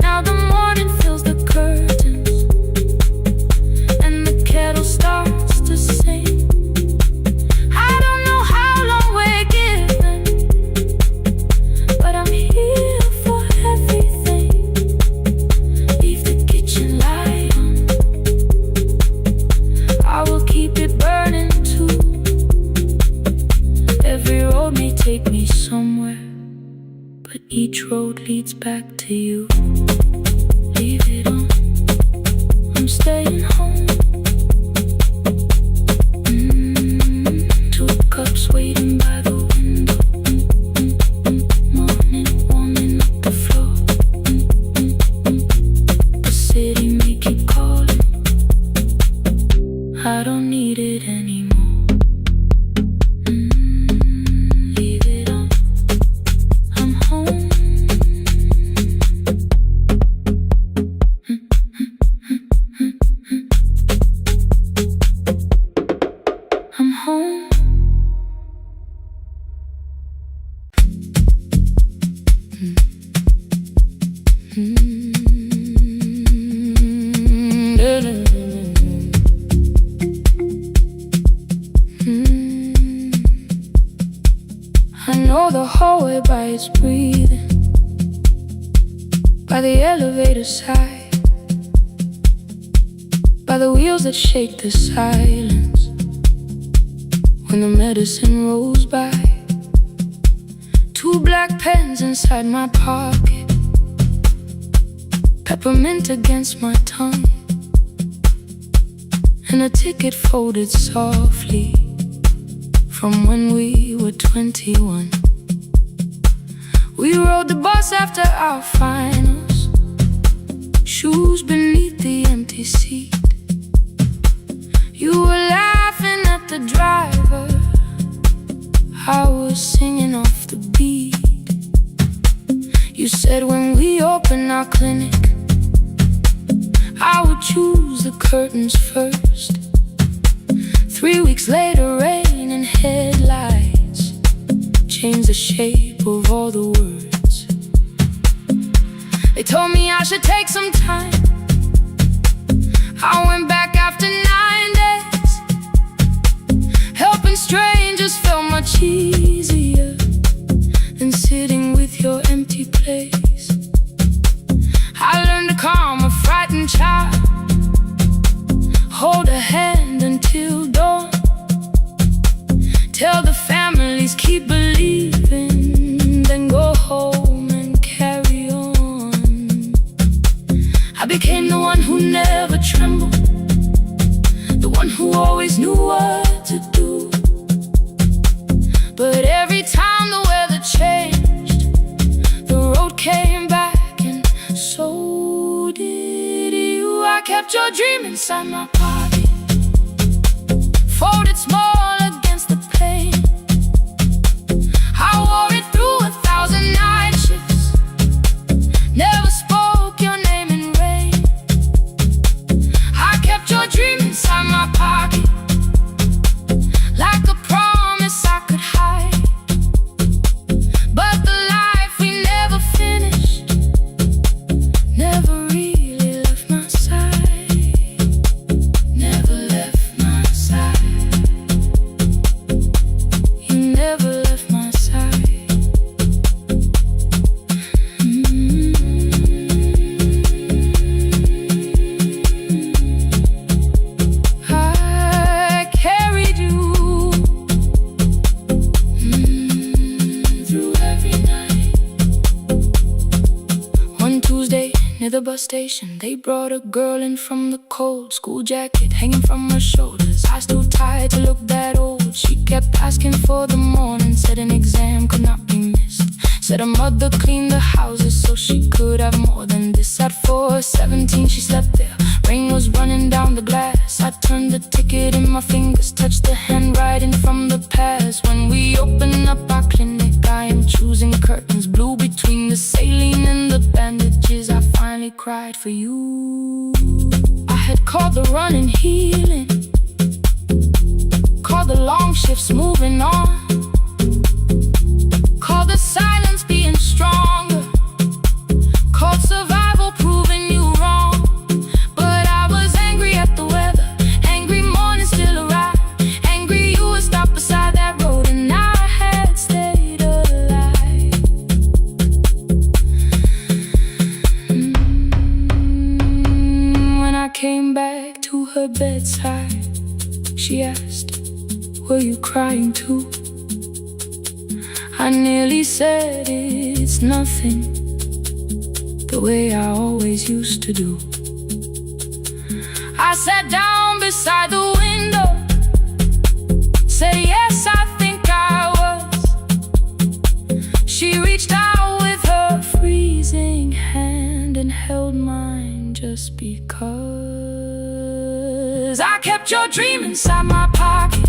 [SPEAKER 1] now the morning fills the curtains and the kettle starts to sing. I don't know how long we're given, but I'm here for everything. Leave the kitchen light on, I will keep it burning too. Every road may take me somewhere, but each road leads back to you. Leave it on, I'm staying home. Two cups waiting by the window, morning warming up the floor. The city may keep calling, I'm home. I know the hallway by its breathing, by the elevator side, by the wheels that shake the silence when the medicine rolls by. 2 black pens inside my pocket, peppermint against my tongue, and a ticket folded softly from when we were 21. We rode the bus after our finals, shoes beneath the empty seat. You were laughing at the driver, I was singing off the beat. You said when we open our clinic, I would choose the curtains first. 3 weeks later, rain and headlights changed the shape of all the words. They told me I should take some time. I went back after 9 days. Helping strangers felt much easier than sitting with your empty place. I learned to calm a frightened child, hold a hand until dawn, tell the families keep believing, then go home and carry on. I became the one who never trembled, the one who always knew what to do. But every time the weather changed, the road came back, and so did you. I kept your dream inside my pocket, folded small against the pain. I wore it through 1,000 night shifts, never spoke your name in rain. I kept your dream inside my pocket, like a promise I could hide. But the life we never finished never really left my side, never left my side. You never left my side. I carried you through every night. One Tuesday near the bus station, they brought a girl in from the cold, school jacket hanging from her shoulders, eyes too tired to look that old. She kept asking for the morning, said an exam could not be missed, said her mother cleaned the houses so she could have more than this. At 4:17 she slept there, rain was running down the glass. I turned the ticket in my fingers, touched the handwriting from the past. When we open up our clinic, I am choosing curtains blue between the saline and the bandages. I finally cried for you. I had called the run and healing, called the long shifts moving on, called the silence being stronger, called survival proving you wrong. But I was angry at the weather, angry morning still arrived, angry you would stop beside that road and I had stayed alive. When I came back to her bedside, she asked, were you crying too? I nearly said it's nothing, the way I always used to do. I sat down beside the window, said yes, I think I was. She reached out with her freezing hand and held mine just because. I kept your dream inside my pocket,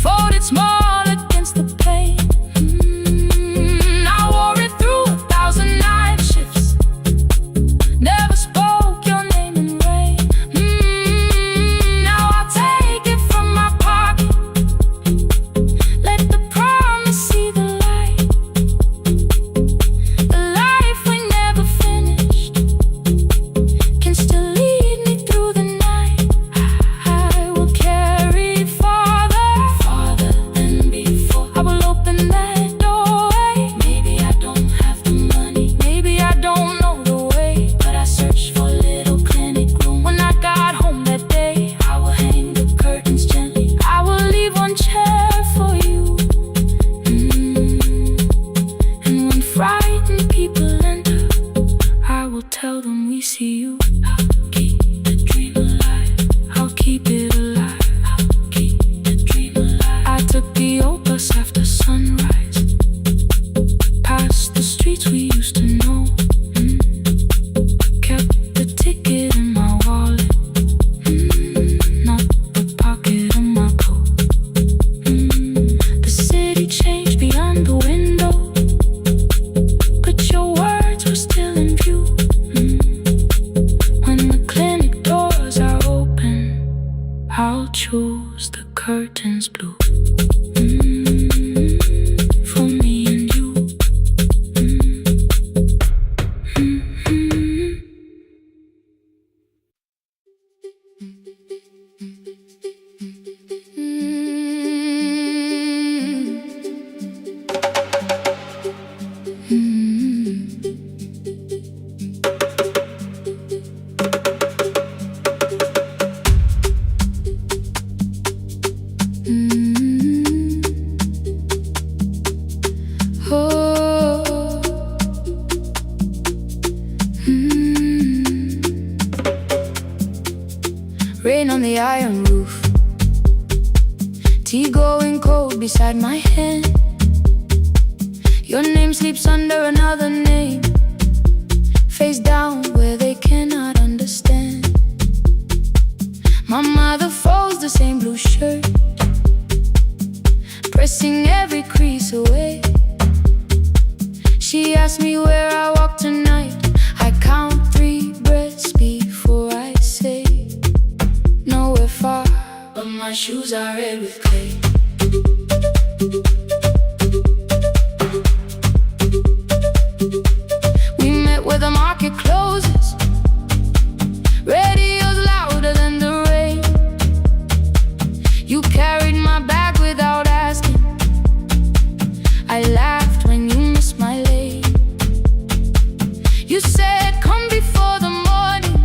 [SPEAKER 1] folded small against the pain. I wore it through 1,000 night shifts, never spoke your name in rain. Now I'll take it from my mountains blue. For me and you.
[SPEAKER 2] Rain on the iron roof, tea going cold beside my hand. Your name sleeps under another name, face down where they cannot understand. My mother folds the same blue shirt, pressing every crease away. She asks me where I walk tonight. I count 3 breaths before I say nowhere far, but my shoes are red with clay. We met where the market closes, radio's louder than the rain. You carried my bag without asking. I laughed when you missed my lane. You said, come before the morning,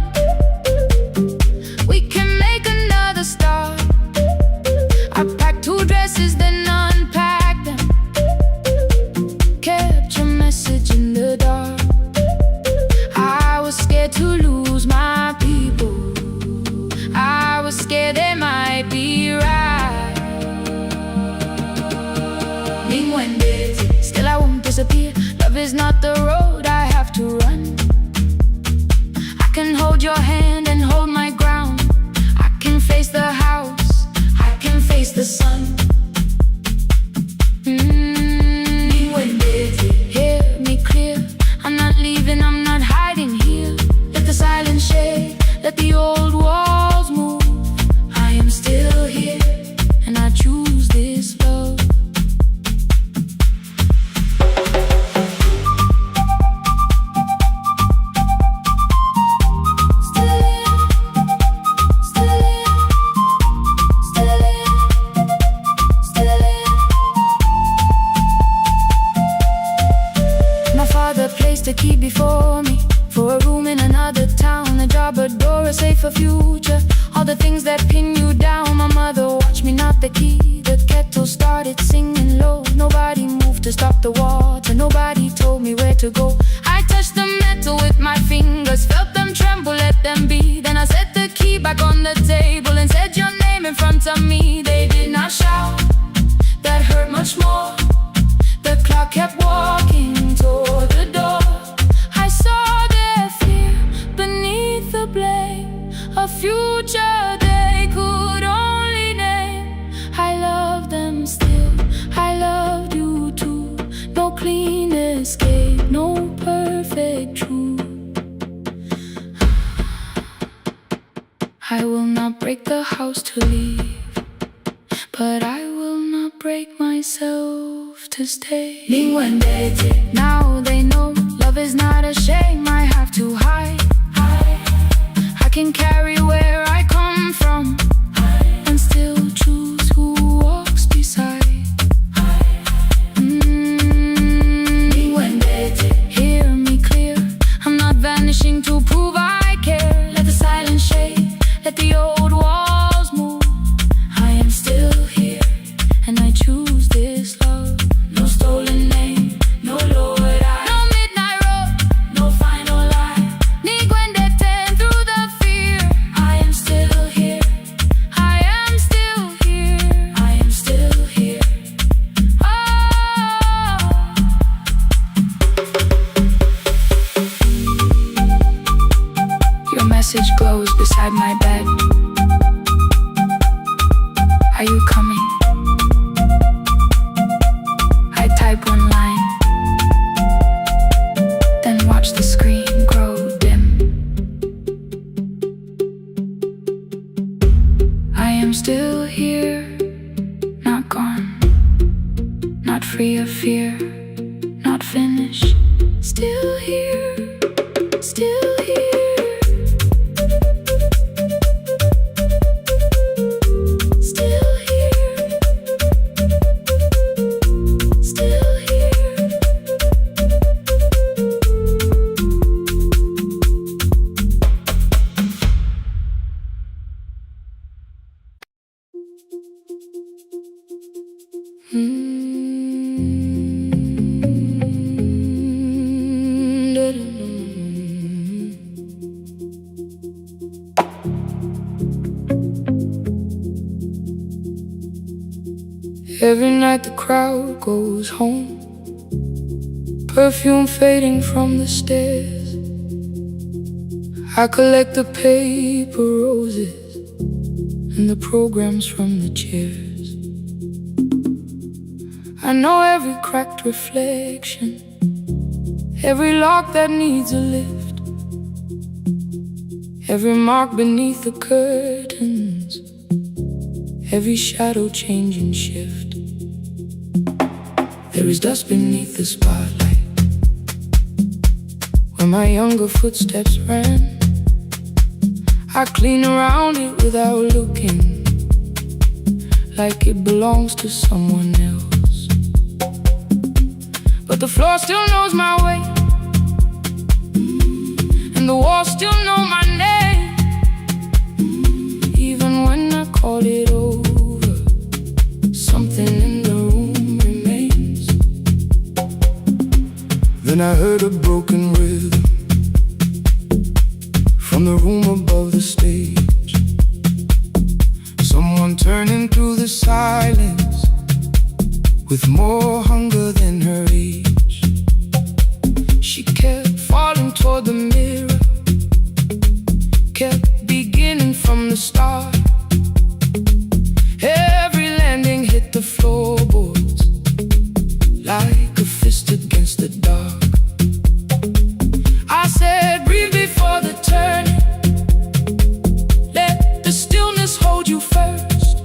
[SPEAKER 2] we can make another start. I packed 2 dresses, then unpacked them, kept your message in the dark. I was scared to lose my people, I was scared they might be right. Still I won't disappear. Love is not the road I have to run. I can hold your hand and hold my ground. I can face the house, I can face the sun. Hear me clear, I'm not leaving, I'm not hiding here. Let the silence shake, let the old walls move. I am still here, and I choose this love. A key before me, for a room in another town, a job, a door, a safer future. All the things that pin you down. My mother watched me knot the key. The kettle started singing low. Nobody moved to stop the water, nobody told me where to go. I touched the metal with my fingers, felt them tremble, let them be. Then I set the key back on the table and said your name in front of me. They did not shout, that hurt much more. The clock kept walking toward the door. I saw their fear beneath the blame, a future they could only name. I love them still, I loved you too. No clean escape, no perfect truth. I will not break the house to leave, but I will not break myself to stay. Now they know love is not a shame I have to hide. I can carry where I come from and still choose who walks beside. Hear me clear, I'm not vanishing to prove I care. Let the silence shake, let the old walls move. I am still here, and I choose this love. No stolen name, no lowered eye, no midnight road, no final lie. Ni gwende ten through the fear. I am still here, I am still here, I am still here. Oh. Your message glows beside my bed. Are you coming? I type one line, then watch the screen grow dim. I am still here,
[SPEAKER 1] free of fear, not finished. Still here, still here. Still here, still here. Every night the crowd goes home, perfume fading from the stairs. I collect the paper roses and the programs from the chairs. I know every cracked reflection, every lock that needs a lift, every mark beneath the curtains, every shadow change and shift. There is dust beneath the spotlight where my younger footsteps ran. I clean around it without looking, like it belongs to someone else. But the floor still knows my way, and the walls still know my name. Even when I call it over, something in the room remains. Then I heard a broken rhythm from the room above the stage. Someone turning through the silence with more hunger than her age. She kept falling toward the mirror, kept beginning from the start. Every landing hit the floorboards like a fist against the dark. I said, breathe before the turning, let the stillness hold you first.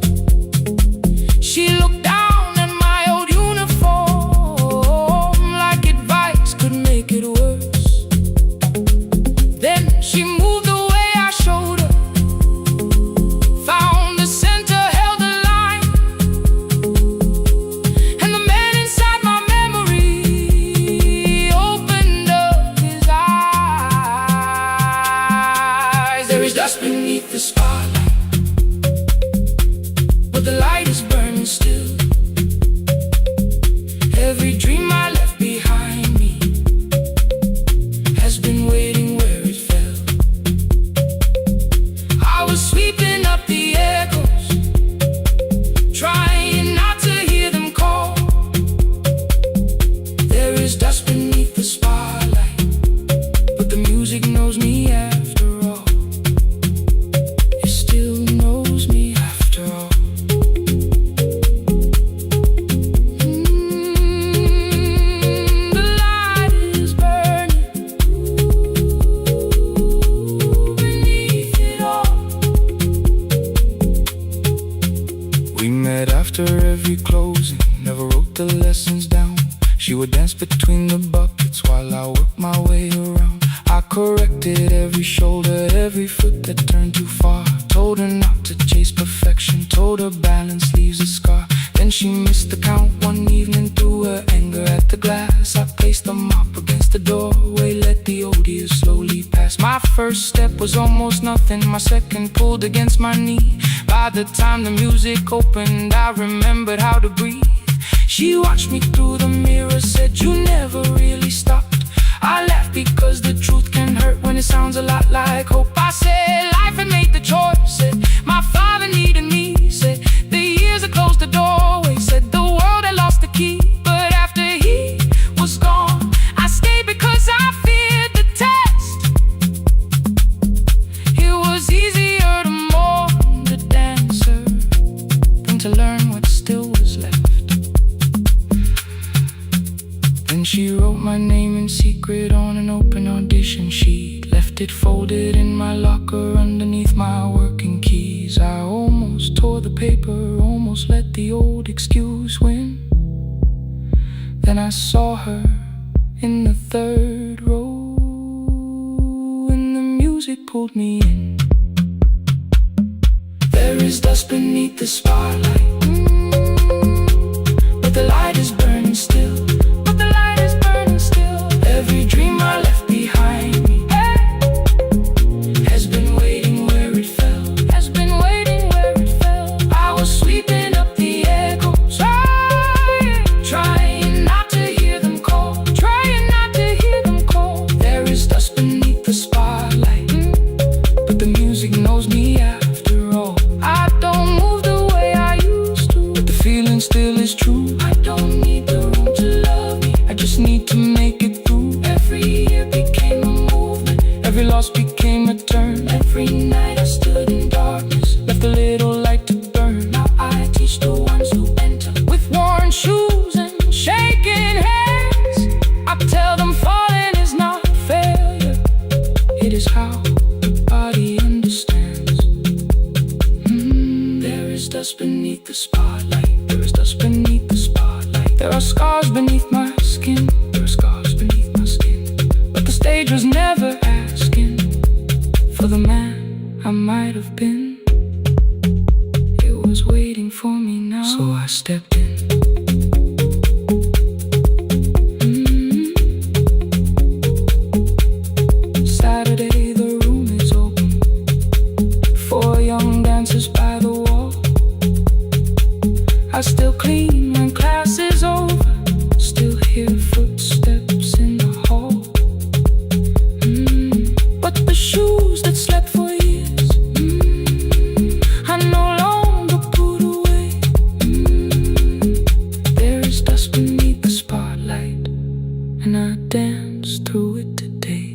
[SPEAKER 1] She looked down at my old uniform like advice could make it worse. Then she moved the way I showed her, found the center, held the line, and the man inside my memory opened up his eyes. There is dust beneath the spotlight, but the light is burning still. Every dream I left behind me has been waiting where it fell. I was sweeping up the echoes, trying not to hear them call. There is dust beneath the spotlight, but the music knows me after all. It still knows me after all. The light is burning beneath it all. We met after every closing, never wrote the lessons down. She would dance between the buckets while I worked my way around. I corrected every shoulder, every foot that turned too far. Told her not to chase perfection, told her balance leaves a scar. Then she missed the count one evening, threw her anger at the glass. I placed the mop against the doorway, let the odious slowly pass. My first step was almost nothing, my second pulled against my knee. By the time the music opened, I remembered how to breathe. She watched me through the mirror, said, you never really stopped. I laughed because the truth can hurt when it sounds a lot like hope. I said, life had made the choice, said, my father needed me, said, the years had closed the doorway, said, the world had lost the key. But after he was gone, I stayed because I feared the test. It was easier to mourn the dancer than to learn what still was left. Then she wrote my name in secret on an open audition sheet, left it folded in my locker underneath my working keys. I almost tore the paper, almost let the old excuse win.
[SPEAKER 2] Then I saw her in the third row, and the music pulled me in. There is dust beneath the spotlight, but the light is burning still. But the light is burning still. Every dream I left behind me has been waiting where it fell. Has been waiting where it fell. I was sweeping up the echoes, trying not to hear them call. Trying not to hear them call. There is dust beneath the spotlight, but the music knows me after all. I don't move the way I used to, but the feeling still is true. I don't need the room to love me, I just need to make it through. Every year became a movement, every loss became a turn. Every night I stood in darkness, left a little light to burn. Now I teach the ones who enter with worn shoes and shaking hands. I tell them falling is not failure, it is how the body understands. There is dust beneath the spotlight. There is dust beneath the spotlight. There are scars beneath my skin. There are scars beneath my skin. But the stage was never asking for the man I might have been. It was waiting for me now, so I stepped in. Saturday, the room is open. 4 young dancers by the wall. I still clean when class is over, still hear footsteps in the hall. But the shoes that slept for years, I no longer put away. There is dust beneath the spotlight, and I dance through it today.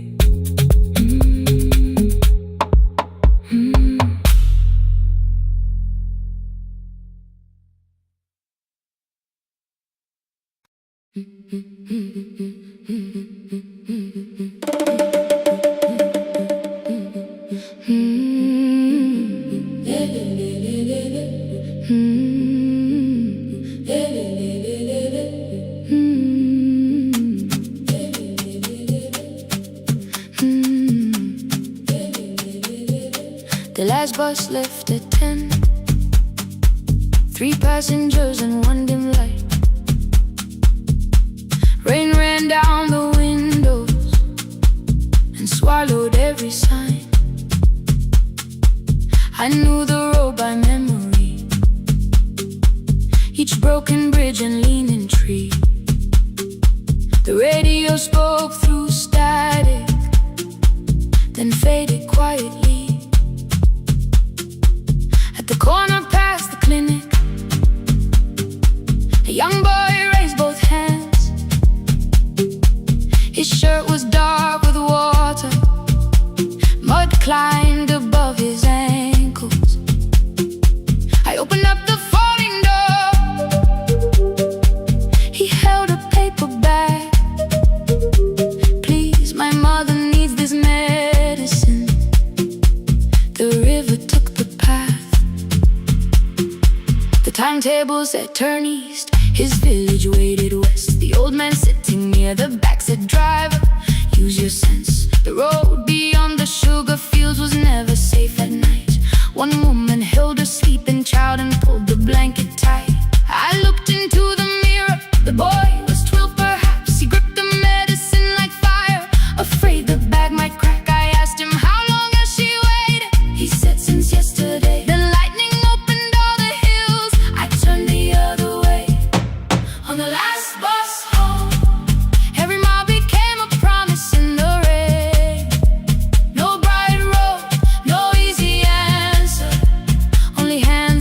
[SPEAKER 1] The last bus left at 10. 3 passengers and 1 dim light. Rain ran down the windows and swallowed every sign. I knew the road by memory, each broken bridge and leaning tree. The radio spoke through static, then faded quietly. At the corner past the clinic, a young boy raised both hands. His shirt was dark with water, mud climbed above his ankles. I opened up the folding door. He held a paper bag. Please, my mother needs this medicine. The river took the path. The timetable said turn east. His village waited west. The old man sitting near the back said, driver, use your sense. The road beyond the sugar fields was never safe at night. One woman held her sleeping child and pulled the blanket tight. I looked into the mirror. The boy was 12 perhaps. He gripped the medicine like fire, afraid the bag might crack. I asked him, how long has she waited? He said, since yesterday. The lightning opened all the hills. I turned the other way. On the last bus home, every mile became a promise in the rain. No bright road, no easy answer, only hands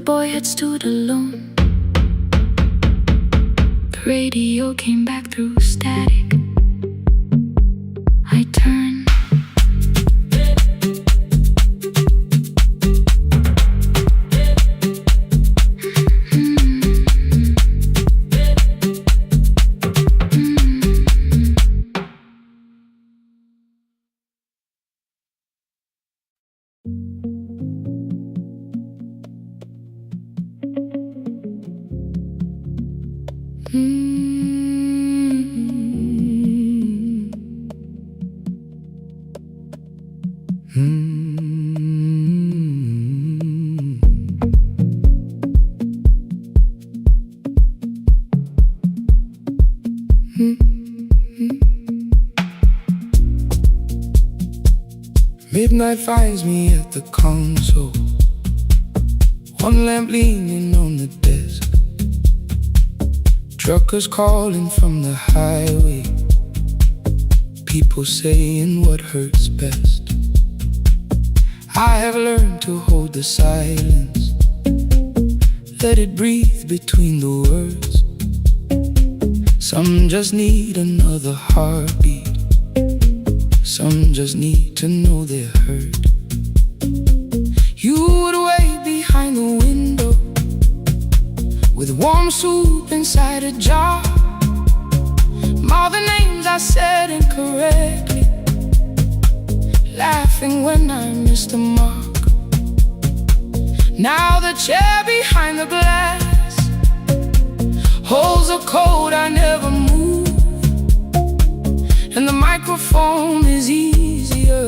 [SPEAKER 1] boy had stood alone. The radio came back through static. I turned.
[SPEAKER 2] Midnight finds me at the console, one lamp leaning on the desk. Truckers calling from the highway, people saying what hurts best. I have learned to hold the silence, let it breathe between the words. Some just need another heartbeat, some just need to know they're heard. You would wait behind the window with warm soup inside a jar. All the names I said incorrectly, laughing when I missed the mark. Now the chair behind the glass holds a code I never moved, and the microphone is easier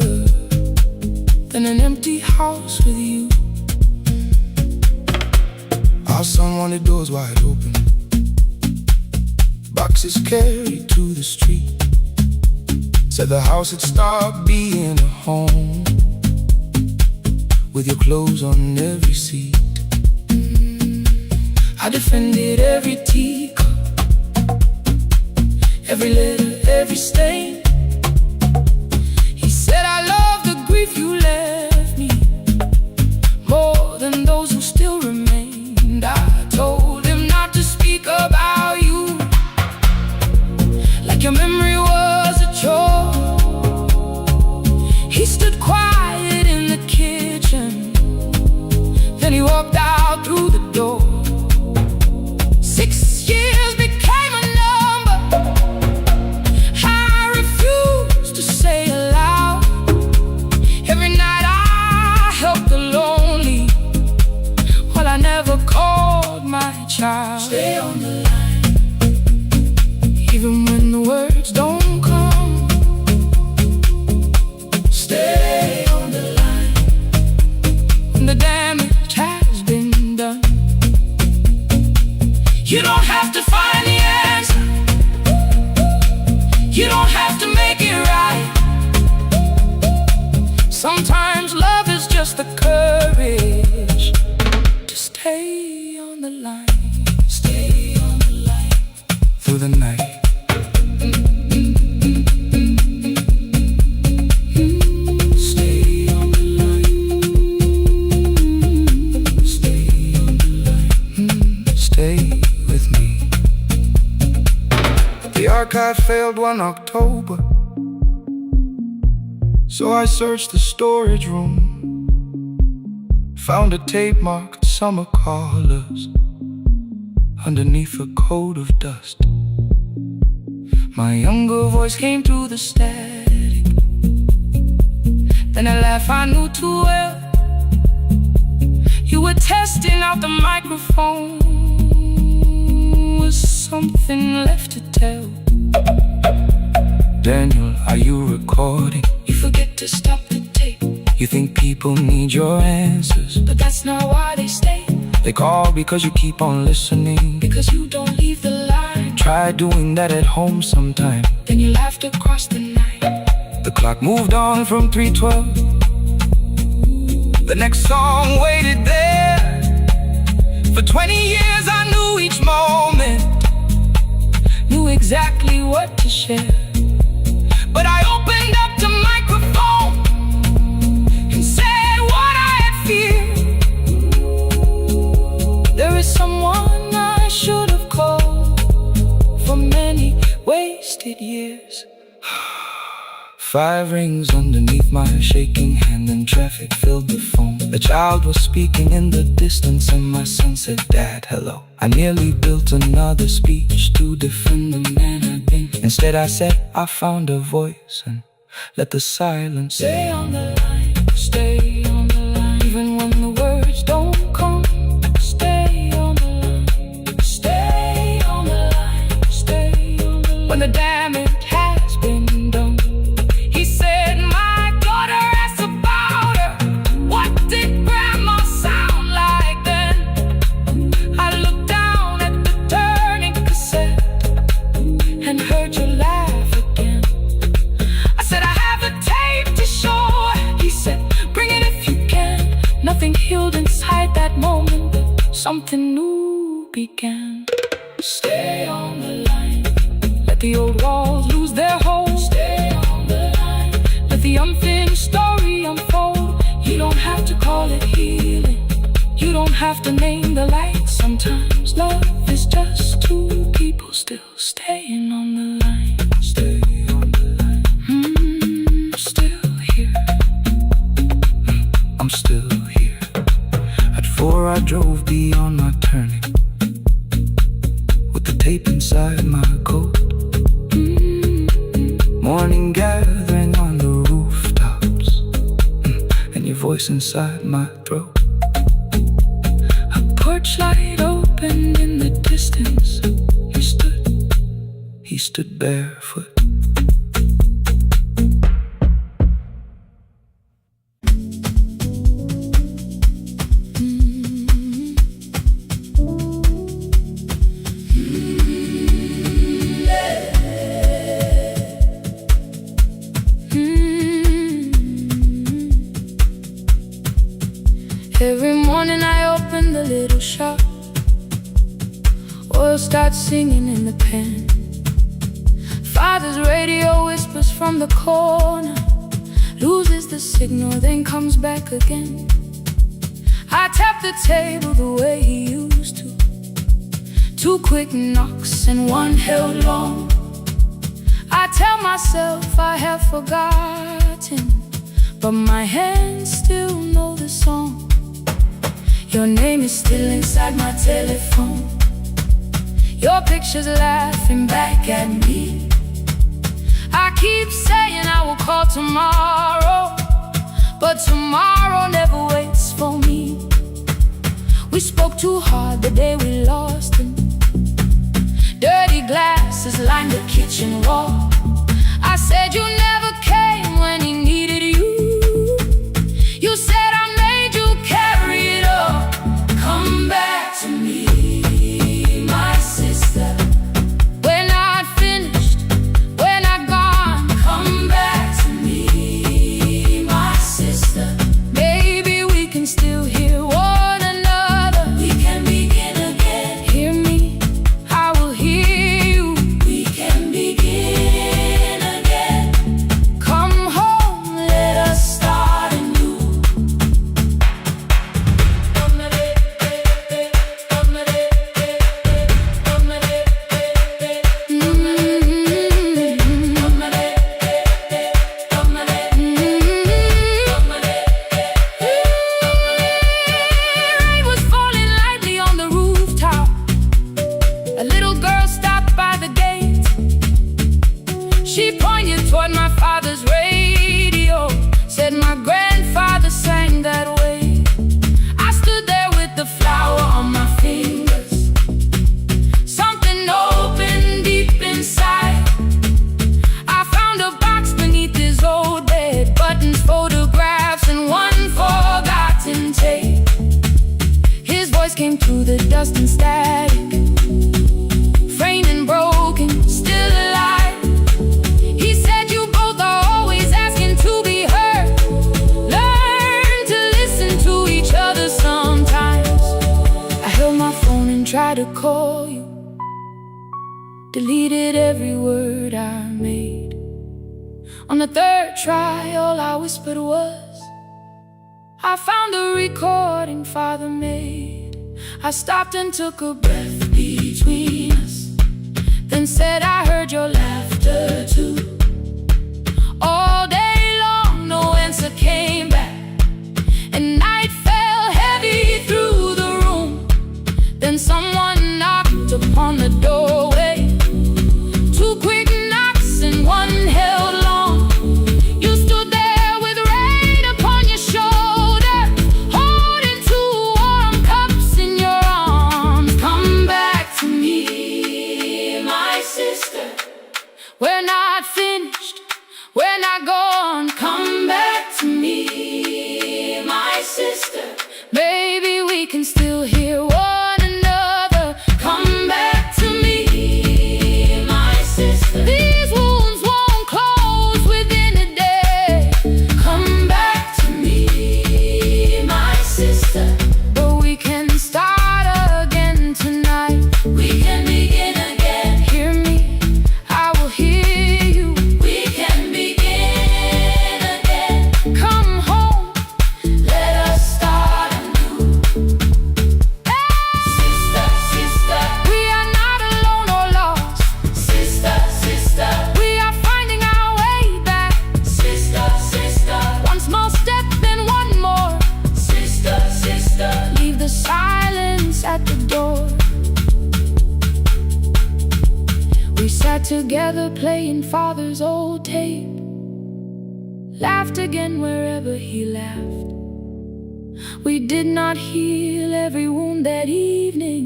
[SPEAKER 2] than an empty house with you. Our son wanted doors wide open, boxes carried to the street. Said the house had stopped being a home, with your clothes on every seat. I defended every teacup, every letter, every stain. He said I love the grief you left me more than those who still remained. I told him not to speak about you like your memory was a chore. He stood quiet in the kitchen, then he walked out through the door. 6 years became a number I refused to say aloud. Every night I helped the lonely, while I never called my child. Stay on the line, even when the words don't come. Stay on the line, when the damage has been done. You don't have to find the answer, you don't have to make it right. Sometimes love is just the courage to stay on the line. Stay on the line through the night. Stay on the line. Stay on the line. Stay with me. The archive failed one October, so I searched the storage room, found a tape marked Summer Callers underneath a coat of dust. My younger voice came through the static, then a laugh I knew too well. You were testing out the microphone, was something left to tell? Daniel, are you recording? You forget to stop the tape. You think people need your answers, but that's not why they stay. They call because you keep on listening, because you don't leave the line. Try doing that at home sometime, then you laughed across the night. The clock moved on from 3:12. The next song waited there. For 20 years I knew each moment, knew exactly what to share. But I opened up the microphone and said what I had feared. many wasted years. 5 rings underneath my shaking hand, and traffic filled the phone. The child was speaking in the distance, and my son said, "Dad, hello." I nearly built another speech to defend the man I'd been. Instead I said, I found a voice, and let the silence stay on the line. Stay on the line, even when the words don't come. Stay on the line. Stay on the line. Stay on the line. When the damage has been done, he said, "My daughter asked about her. What did grandma sound like then?" I looked down at the turning cassette and heard you laugh again. I said, "I have a tape to show." He said, "Bring it if you can." Nothing healed inside that moment, but something new began. Stay on the line. Let the old walls lose their hold. Stay on the line. Let the unfinished story unfold. You don't have to call it healing. You don't have to name the light. Sometimes love is just two people still staying on the line. Stay on the line. Still here. I'm still here. At 4 I drove beyond my turning, with the tape inside my coat. Morning gathering on the rooftops, and your voice inside my throat. A porch light opened in the distance. He stood barefoot.
[SPEAKER 1] Every morning I open the little shop. Oil starts singing in the pan. Father's radio whispers from the corner, loses the signal, then comes back again. I tap the table the way he used to. 2 quick knocks and 1 held long. I tell myself I have forgotten, but my hands still know the song. Your name is still inside my telephone. Your picture's laughing back at me. I keep saying I will call tomorrow, but tomorrow never waits for me. We spoke too hard the day we lost him. Dirty glasses lined the kitchen wall. I said you never came when he needed you. You said I made you carry it all. Come back to me, my sister. We're not finished, we're not gone. Come back to me, my sister. Maybe we can still hear one another. We can begin again. Hear me, I will hear you. We can begin again. Come home, let us start anew. Rain was falling lightly on the rooftop. A little girl stopped by the gate. She pointed toward my father's radio, said my grandfather sang that way. I stood there with the flower on my fingers. Something opened deep inside. I found a box beneath his old bed, buttons, photographs, and 1 forgotten tape. His voice came through the dust and static, framed and broken, still alive. He said you both are always asking to be heard. Learn to listen to each other sometimes. I held my phone and tried to call you, deleted every word I made. On the 3rd try, all I whispered was, I found a recording Father made. I stopped and took a breath between us, then and said I heard your laughter too. All day long no answer came back, and night fell heavy through the room. Then someone knocked upon the doorway. Two quick knocks and one held long. You stood there with rain upon your shoulder, holding two warm cups in your arms. Come back to me, my sister. We're not finished, we're not gone. Come back to me, my sister. Maybe we can still hear one another. Come back to me, my sister. These wounds won't close within a day. Come back to me, my sister. But we can start again tonight. We can begin again. Hear me, I will hear you. We can begin again. Come home, let us start anew. Sister, sister, we are not alone or lost. Sister, sister, we are finding our way back. Sister, sister, one small step then one more. Sister, sister, leave the silence at the door. We sat together playing father's old tape, laughed again wherever he laughed. We did not heal every wound that evening,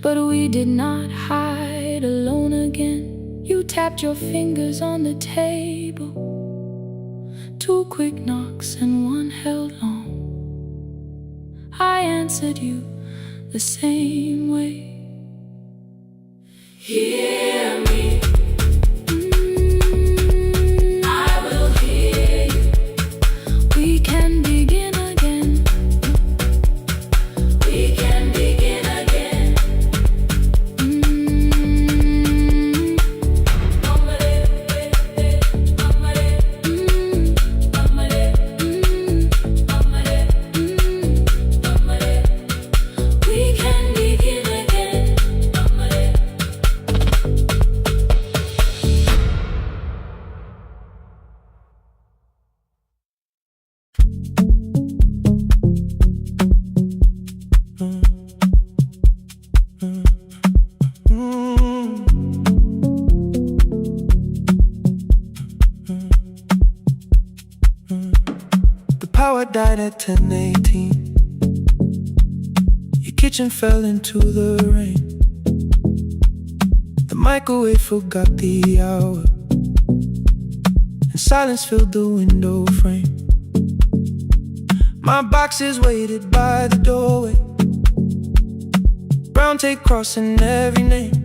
[SPEAKER 1] but we did not hide alone again. You tapped your fingers on the table. Two quick knocks and one held long. I answered you the same way. Hear me, I will hear you. We can begin again. We can begin again. We can begin again.
[SPEAKER 2] The power died at 10:18. Your kitchen fell into the rain. The microwave forgot the hour, and silence filled the window frame. My boxes waited by the doorway, brown tape crossing every name.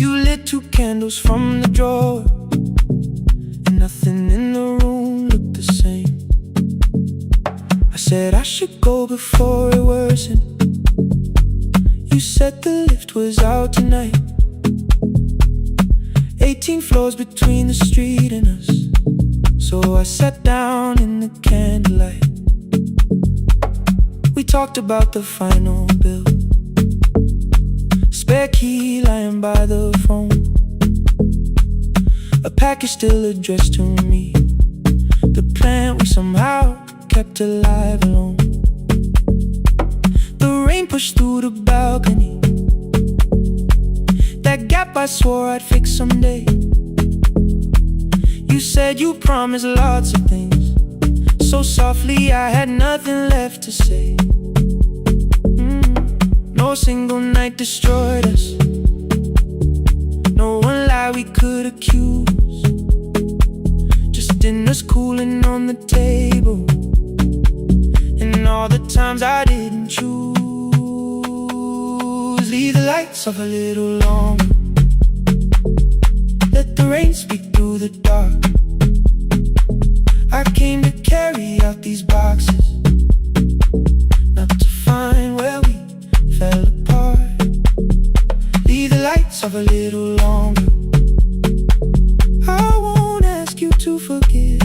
[SPEAKER 2] You lit two candles from the drawer, and nothing in the room looked the same. I said I should go before it worsened. You said the lift was out tonight. 18 floors between the street and us, so I sat down in the candlelight. We talked about the final bill, spare key lying by the phone, a package still addressed to me, the plant we somehow kept alive alone. The rain pushed through the balcony, that gap I swore I'd fix someday. You said you promised lots of things, so softly I had nothing left to say. No single night destroyed us, no one lie we could accuse, just dinners cooling on the table, and all the times I didn't choose. Leave the lights off a little longer, let the rain speak through the dark. I came to carry out these boxes, not to find where we fell apart. Leave the lights off a little longer. I won't ask you to forgive.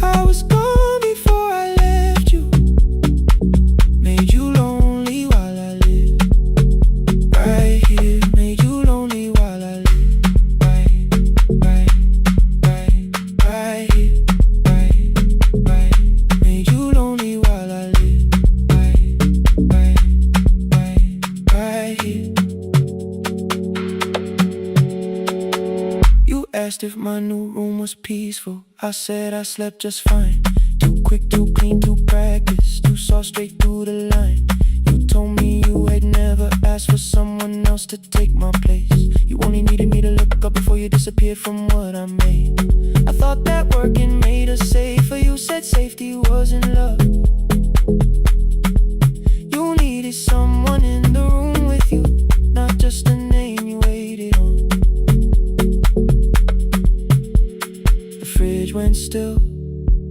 [SPEAKER 2] I was gone before I left you, made you lonely while I lived right here. asked if my new room was peaceful. I said I slept just fine. Too quick, too clean, too practiced. You saw straight through the line. You told me you had never asked for someone else to take my place. You only needed me to look up before you disappeared from what I made. I thought that working made us safer. You said safety was in love. You needed someone in the room with you, not just a name you waited on. The fridge went still,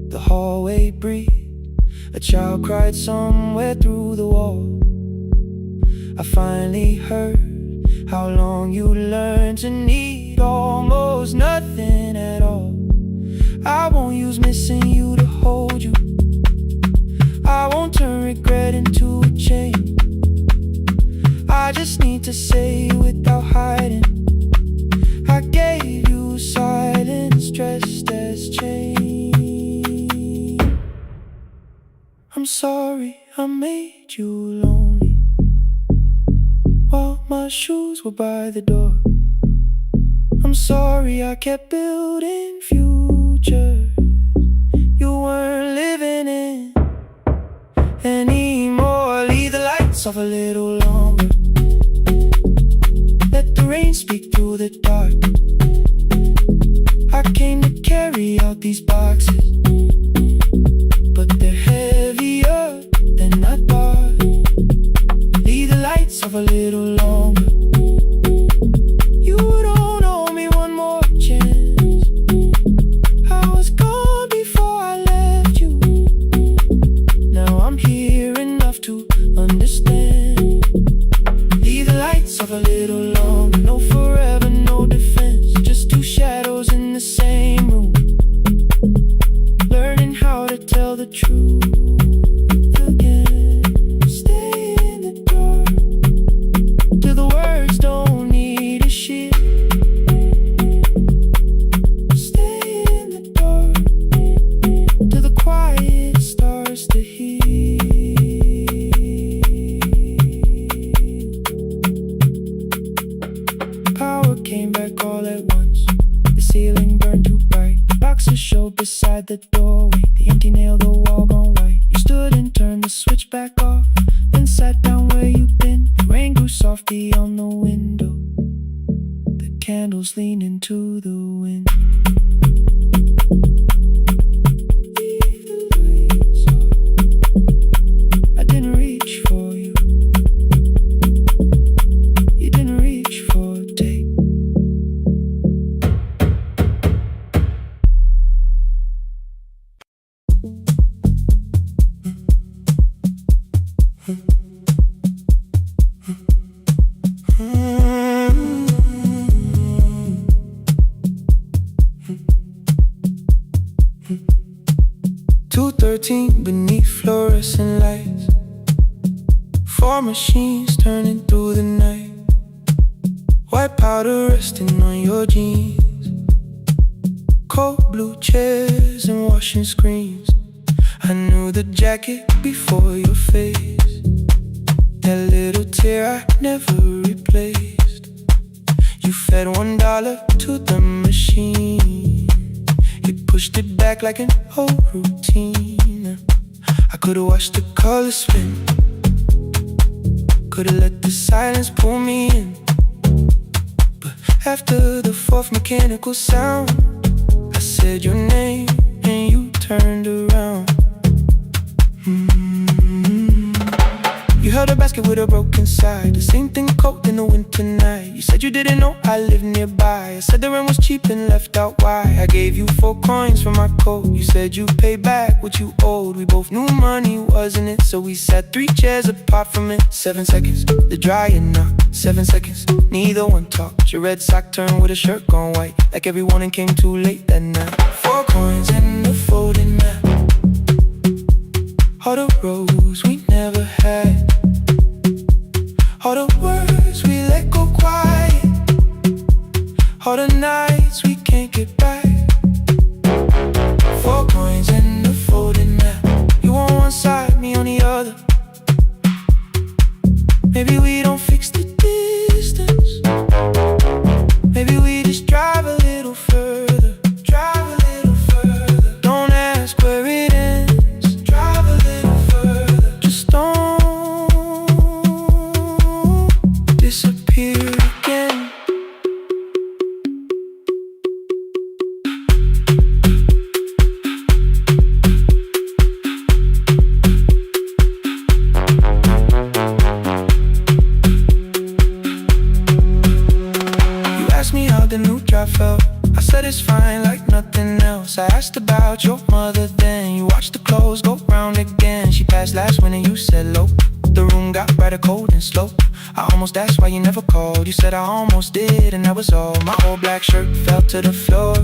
[SPEAKER 2] the hallway breathed. A child cried somewhere through the wall. I finally heard how long you learned to need almost nothing at all. I won't use missing you to hold you. I won't turn regret into a chain. I just need to say without hiding, I gave you silence dressed as change. I'm sorry I made you lonely while my shoes were by the door. I'm sorry I kept building futures you weren't living in anymore. Leave the lights off a little longer. Let the rain speak through the dark. I came to carry out these boxes, but they're heavier than I thought. Leave the lights off a little longer. You don't owe me one more chance. I was gone before I left you. Now I'm here enough to understand. Leave the lights off a little longer. No forever, no defense. Just two shadows in the same room, learning how to tell the truth again. Stay in the dark till the words don't need a shield. Stay in the dark till the quiet starts to heal. Power came back all at once. The ceiling burned too bright. The boxes showed beside the doorway. The empty nail, the wall gone white. You stood and turned the switch back off, then sat down where you'd been. The rain grew softly on the window. The candles leaned into the wind. Leave the lights off. I didn't reach for you. You didn't reach for a take. Beneath fluorescent lights, four machines turning through the night. White powder resting on your jeans, cold blue chairs and washing screens. I knew the jacket before your face, that little tear I never replaced. You fed $1 to the machine. You pushed it back like an old routine. I could've watched the colors spin, could've let the silence pull me in. But after the fourth mechanical sound, I said your name and you turned around. You held a basket with a broken side, the same thing cold in the winter night. You said you didn't know I lived nearby. I said the rent was cheap and left out why. I gave you 4 coins for my coat. You said you'd pay back what you owed. We both knew money wasn't it, so we sat 3 chairs apart from it. 7 seconds, the dryer knocked. 7 seconds, neither one talked. Your red sock turned with a shirt gone white, like every warning came too late that night. 4 coins and a folding map, all the roads we never had, all the words we let go quiet, all the nights we can't get back. 4 coins and a folding map, you on one side, me on the other. Maybe we don't fix the distance, maybe we just drive a little further. I felt. I said it's fine like nothing else. I asked about your mother then. You watched the clothes go round again. She passed last winter, you said low. The room got brighter, cold and slow. I almost asked why you never called. You said I almost did and that was all. My old black shirt fell to the floor,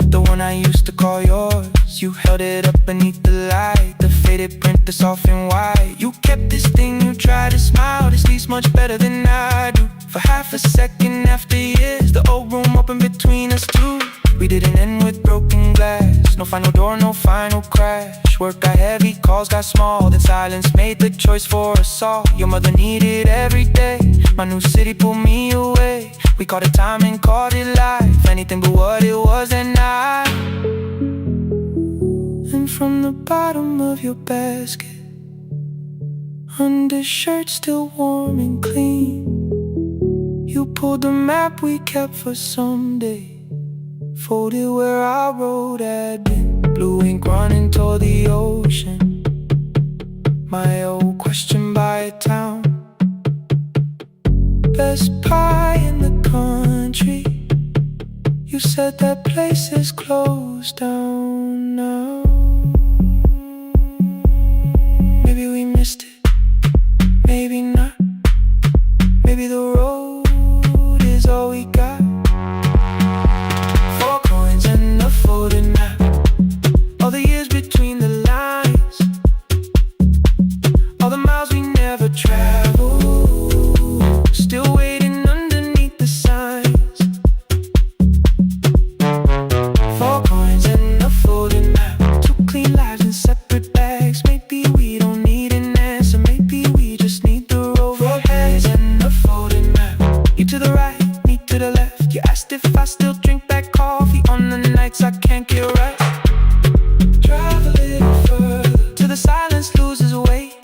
[SPEAKER 2] the one I used to call yours. You held it up beneath the light, the faded print that's soft and white. You kept this thing, you tried to smile. This leaves much better than I do. For half a second after years, the old room opened between us two. We didn't end with broken glass. No final door, no final crash. Work got heavy, calls got small. Then silence made the choice for us all. Your mother needed every day. My new city pulled me away. We called it time and called it life. Anything but what it was that night. And from the bottom of your basket, undershirt still warm and clean, you pulled the map we kept for someday. Folded where our road had been. Blue ink running toward the ocean. My old question by a town. Best pie in the country. You said that place is closed down now. Maybe we missed it, maybe not. Maybe the road is all we got. Folded map, all the years between the lines, all the miles we never traveled, still waiting underneath the signs. 4 coins and a folded map, 2 clean lives in separate bags. Maybe we don't need an answer, maybe we just need the road. 4 hands and a folded map, you to the right, me to the left. You asked if I still drink that coffee on the nights I can't get right. Drive a little further till the silence loses weight.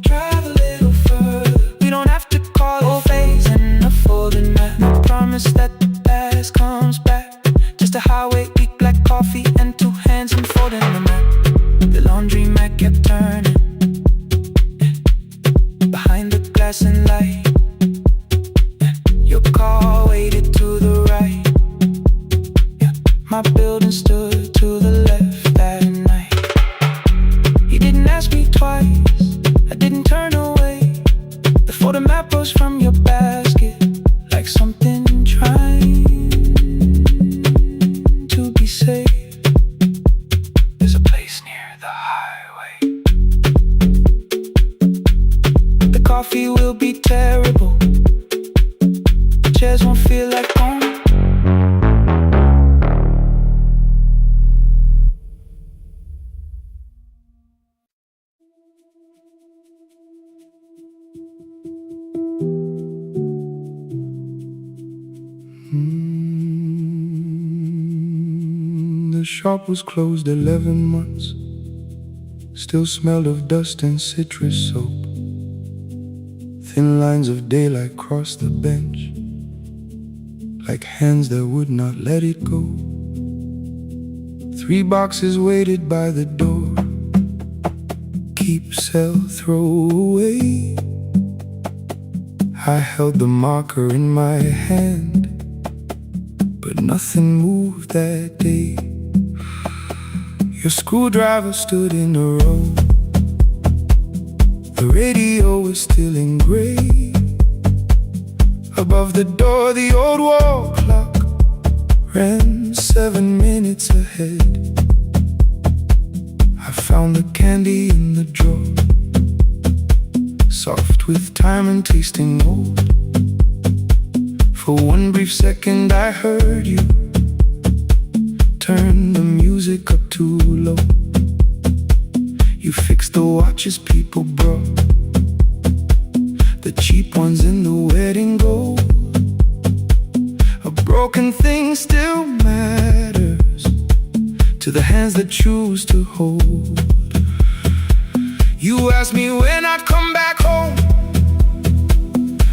[SPEAKER 2] Drive a little further, we don't have to call it phase and a folded map. No promise that the past comes back, just a highway, weak black coffee and 2 hands and folding the map. The laundry mat kept turning behind the glass and light. Your car waited to the right. My building stood to the left that night. You didn't ask me twice, I didn't turn away. The photo map rose from your basket like something trying to be safe. There's a place near the highway. The coffee will be terrible, the chairs won't feel like home. The shop was closed 11 months. Still smelled of dust and citrus soap. Thin lines of daylight crossed the bench, like hands that would not let it go. 3 boxes waited by the door. Keep, sell, throw away. I held the marker in my hand, but nothing moved that day. Your screwdriver stood in a row. The radio was still in gray. Above the door, the old wall clock ran 7 minutes ahead. I found the candy in the drawer, soft with time and tasting old. For one brief second I heard you turn the music up too low. You fixed the watches people brought, the cheap ones in the wedding gold. A broken thing still matters to the hands that choose to hold. You asked me when I'd come back home.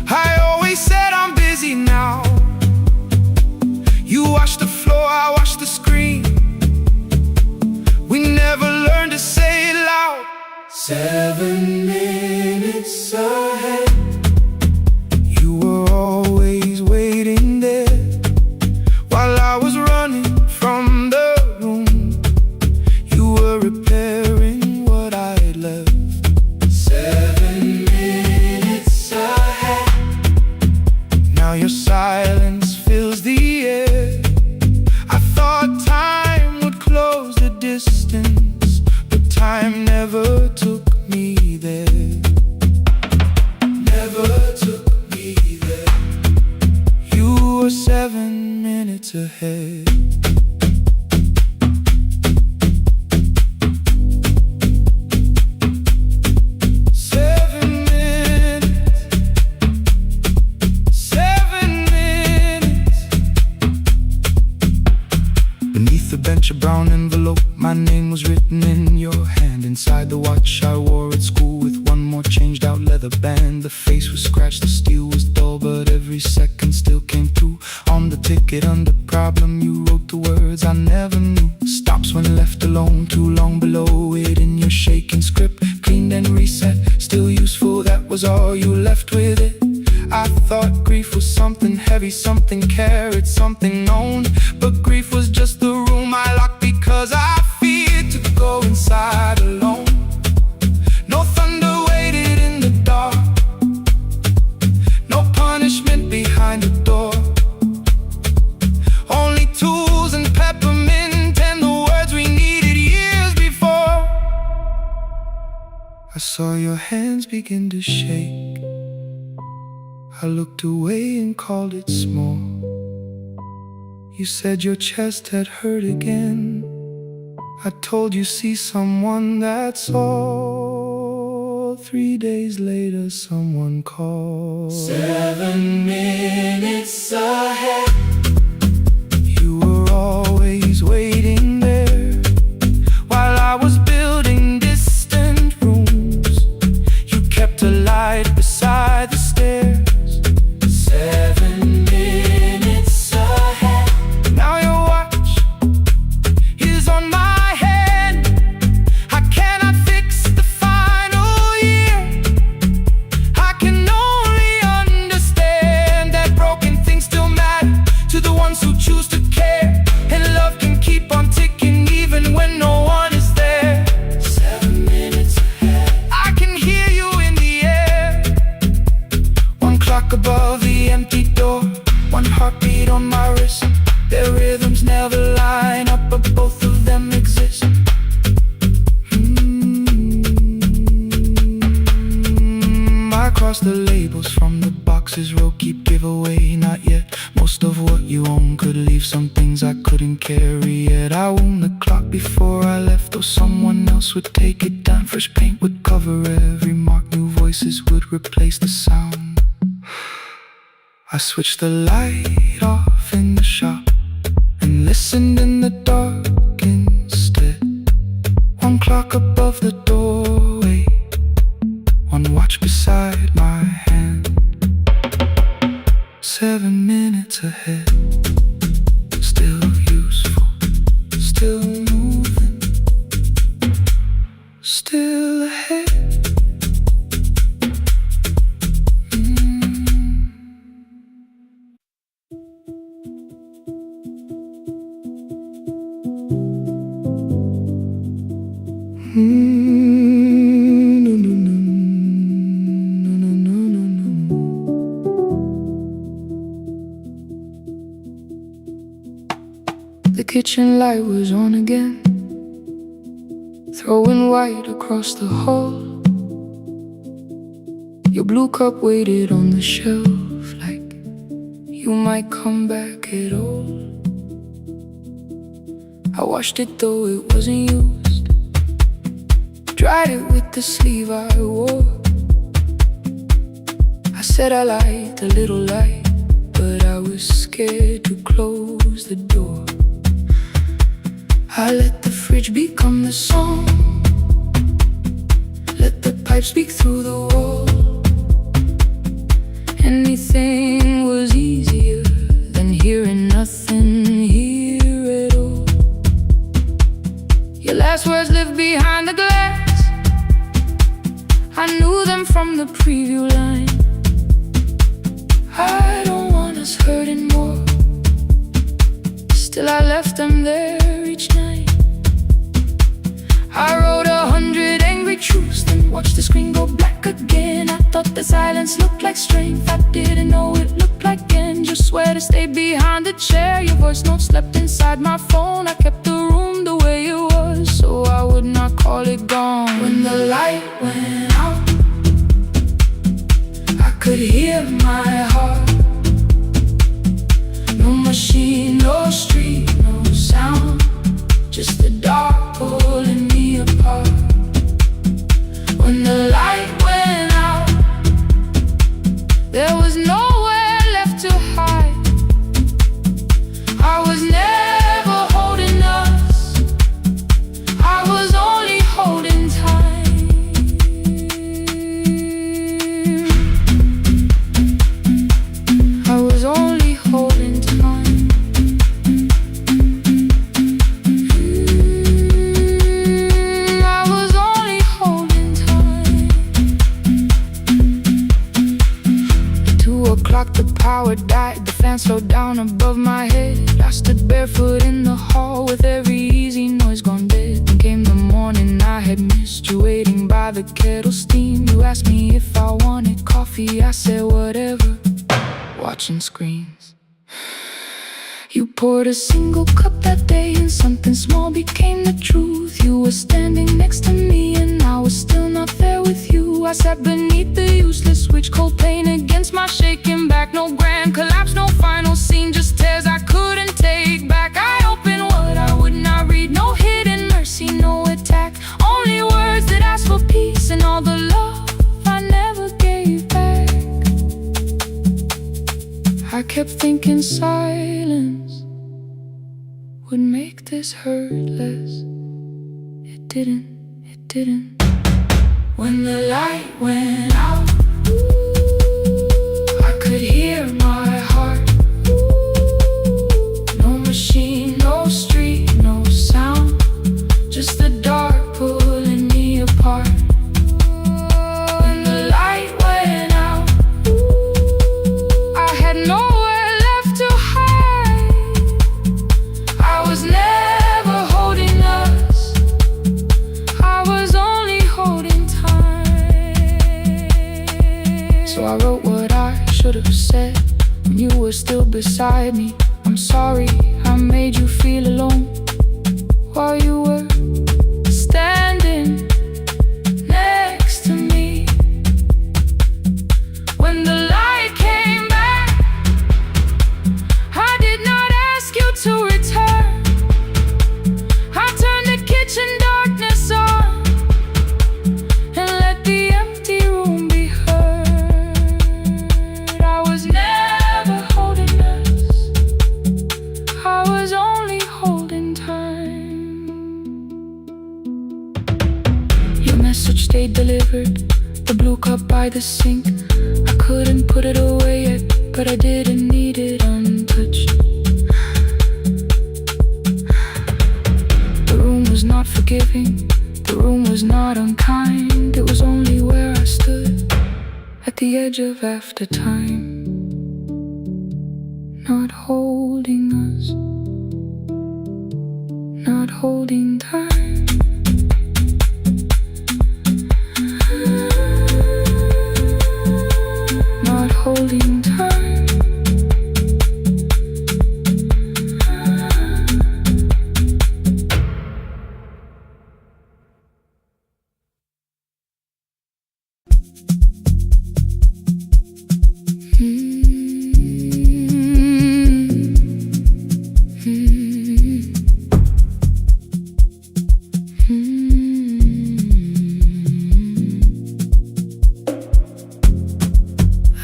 [SPEAKER 2] I always said I'm busy now. You washed the floor, I washed the screen. We never learned to say it loud. 7 minutes ahead. You were always waiting there while I 7 minutes ahead. A brown envelope, my name was written in your hand. Inside the watch I wore at school with one more changed out leather band. The face was scratched, the steel was dull, but every second still came through. On the ticket under problem you wrote the words I never knew. Stops when left alone, too long below it in your shaking script. Cleaned and reset, still useful, that was all you left with it. I thought grief was something heavy, something carried, something known. But grief was just the room I locked because I feared to go inside alone. No thunder waited in the dark, no punishment behind the door. Only tools and peppermint and the words we needed years before. I saw your hands begin to shake. I looked away and called it small. You said your chest had hurt again. I told you see someone, that's all. 3 days later someone called. 7 minutes ahead. You were always waiting there while I was building distant rooms. You kept a light beside the stairs. 7 minutes ahead. Now your watch is on my head. I cannot fix the final year. I can only understand that broken things still matter to the ones who choose to care. And love can keep on ticking even when no one is there. 7 minutes ahead. I can hear you in the air. One clock above the empty door, one heartbeat on my wrist. Their rhythms never line up, but both of them exist. I cross the labels from the boxes, row keep giveaway, not yet. Most of what you own could leave, some things I couldn't carry yet. I wound the clock before I left, though someone else would take it down. Fresh paint would cover every mark, new voices would replace the sound. I switched the light off in the shop and listened in the dark instead. One clock above the doorway, one watch beside my hand. 7 minutes ahead. Still useful, still moving, still ahead. The kitchen light was on again, throwing white across the hall. Your blue cup waited on the shelf like you might come back at all. I washed it though it wasn't used, dried it with the sleeve I wore. I said I liked a little light, but I was scared to close the door. I let the fridge become the song, let the pipe speak through the wall. Anything was easier than hearing nothing here at all. Your last words lived behind the glass, I knew them from the preview line. I don't want us hurting more, still I left them there each night. I wrote 100 angry truths, then watched the screen go black again. I thought the silence looked like strength, I didn't know it looked like end. Just swear to stay behind the chair, your voice note slept inside my phone. I kept the room the way it was, so I would not call it gone. When the light went out, I could hear my heart. No
[SPEAKER 1] machine, no street, no sound, just the dark pulling me apart. When the light went out, there was nowhere left to hide. I was never holding us, I was only holding time. I was only holding time. I was only holding time. At 2 o'clock the power died, the fan slowed down above my head. I stood barefoot in the hall with every easy noise gone dead. Then came the morning I had missed you, waiting by the kettle steam. You asked me if I wanted coffee, I said whatever, watching screens. You poured a single cup that day and something small became the truth. You were standing next to me and I was still not there with you. I sat beneath the useless switch, cold pain against my shaking back. No grand collapse, no final scene, just tears I couldn't take back. I opened what I would not read, no hidden mercy, no attack, only words that asked for peace and all the love I never gave back. I kept thinking silence would make this hurt less. It didn't, it didn't. When the light went out, I could hear my heart. No machine, no street, no sound, just the dark pulling me apart. When the light went out, I had nowhere left to hide. I was never holding us, I was only holding time. So I wrote what I should have said when you were still beside me. I'm sorry I made you feel alone while you were standing next to me. When the light came back, I did not ask you to return. I turned the kitchen darkness on and let the empty room be heard. I was never holding us, I was only holding time. Your message stayed delivered, the blue cup by the sink. I couldn't put it away yet, but I didn't need it untouched. The room was not forgiving, the room was not unkind. It was only where I stood at the edge of after time, not holding us, not holding time. Not holding time.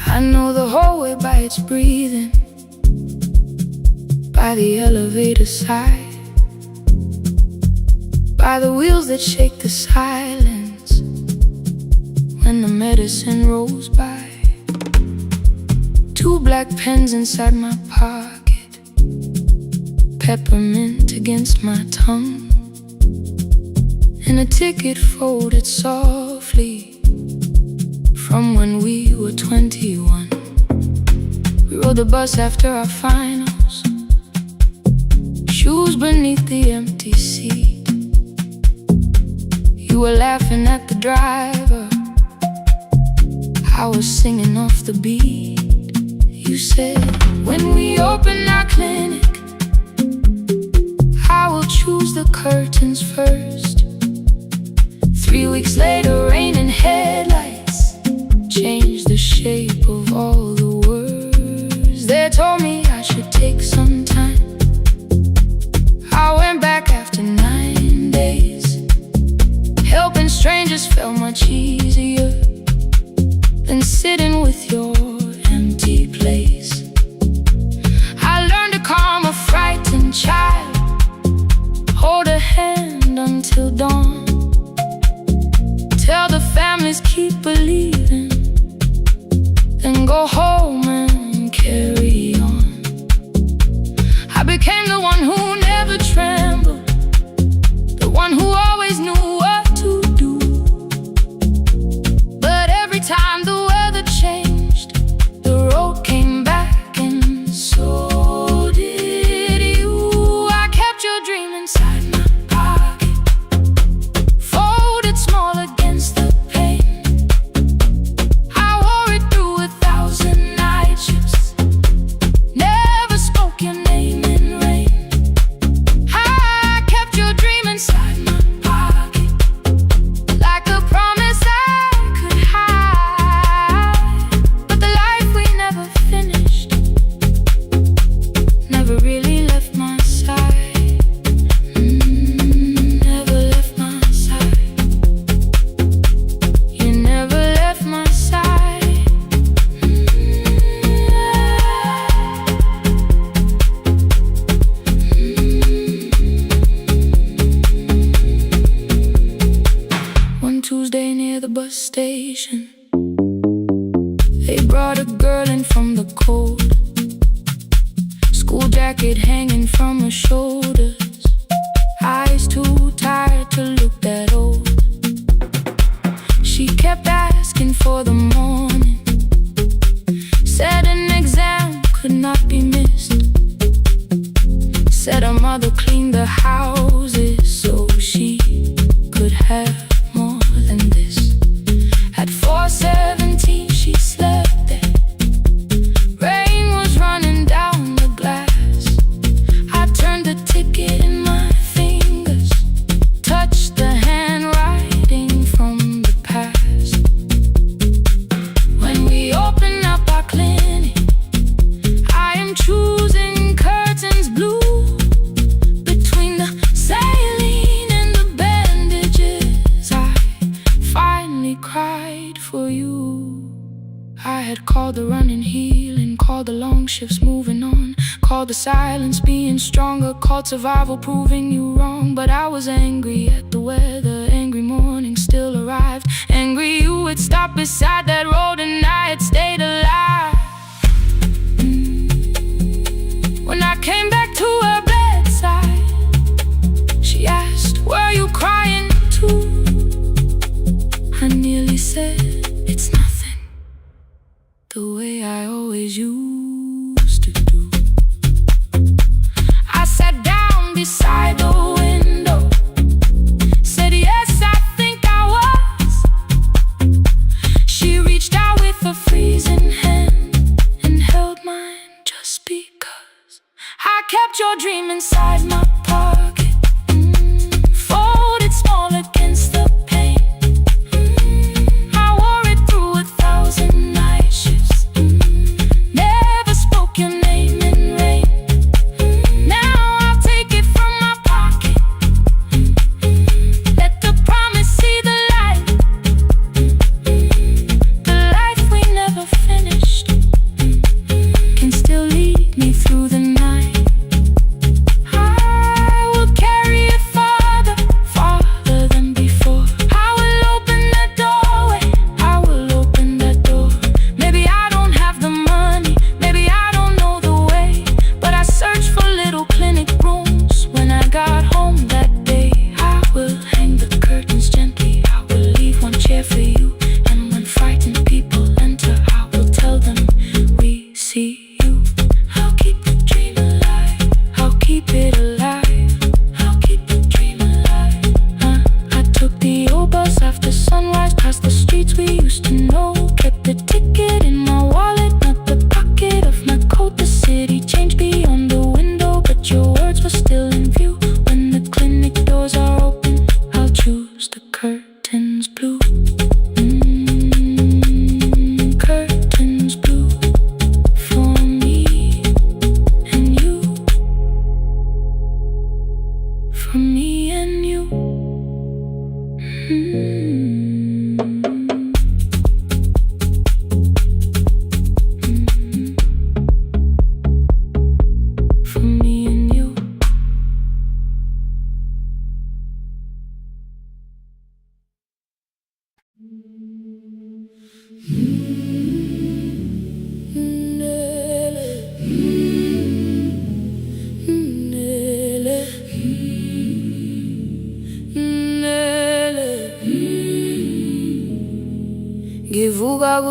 [SPEAKER 1] I know the hallway by its breathing, by the elevator side, by the wheels that shake the silence when the medicine rolls by. 2 black pens inside my pocket, peppermint against my tongue, and a ticket folded softly from when we were 21. We rode the bus after our finals, shoes beneath the empty seat. You were laughing at the driver, I was singing off the beat. You said, when we open our clinic, I will choose the curtains first. 3 weeks later, rain and headlights changed the shape of all the words. They told me I should take take some time. I went back after 9 days. Helping strangers felt much easier than sitting with your empty place. I learned to calm a frightened child, hold a hand until dawn, tell the families keep believing, then go home and carry on. I became the one who never trembled, the one who always knew what to do. But every time the weather changed, the road came back, and so did you. I kept your dream inside my pocket, folded small against the pain. I wore it through 1,000 night shifts, never spoke your name in rain. I kept your dream inside my pocket, like a promise I could hide. But the life we never finished never really left my side. Never left my side. You never left my side. One Tuesday near the bus station, they brought a girl in from the cold, school jacket hanging from her shoulders, eyes too tired to look that old. She kept asking for the morning, said an exam could not be missed, said her mother cleaned the houses so she could have more than this. At 4:17 she slept there, rain was running down the glass. I turned the ticket in my fingers, touched the handwriting from the past. When we open up our clinic, I am choosing curtains blue, between the saline and the bandages. I finally cried for you. I had called the running healing, called the long shifts moving on, called the silence being stronger, called survival proving you wrong. But I was angry at the weather, angry morning still arrived, angry you had stopped beside that road and I had stayed alive. When I came back to her bedside, she asked, were you crying too? I nearly said, it's nothing, the way I always used to do. I sat down beside the window, said yes, I think I was. She reached out with a freezing hand and held mine just because. I kept your dream inside my pocket, folded small against the pain. I wore it through 1,000 night shifts, never spoke your name in rain. Now I'll take it from my pocket, let the promise see the light. The life we never finished can still lead me through the night. I will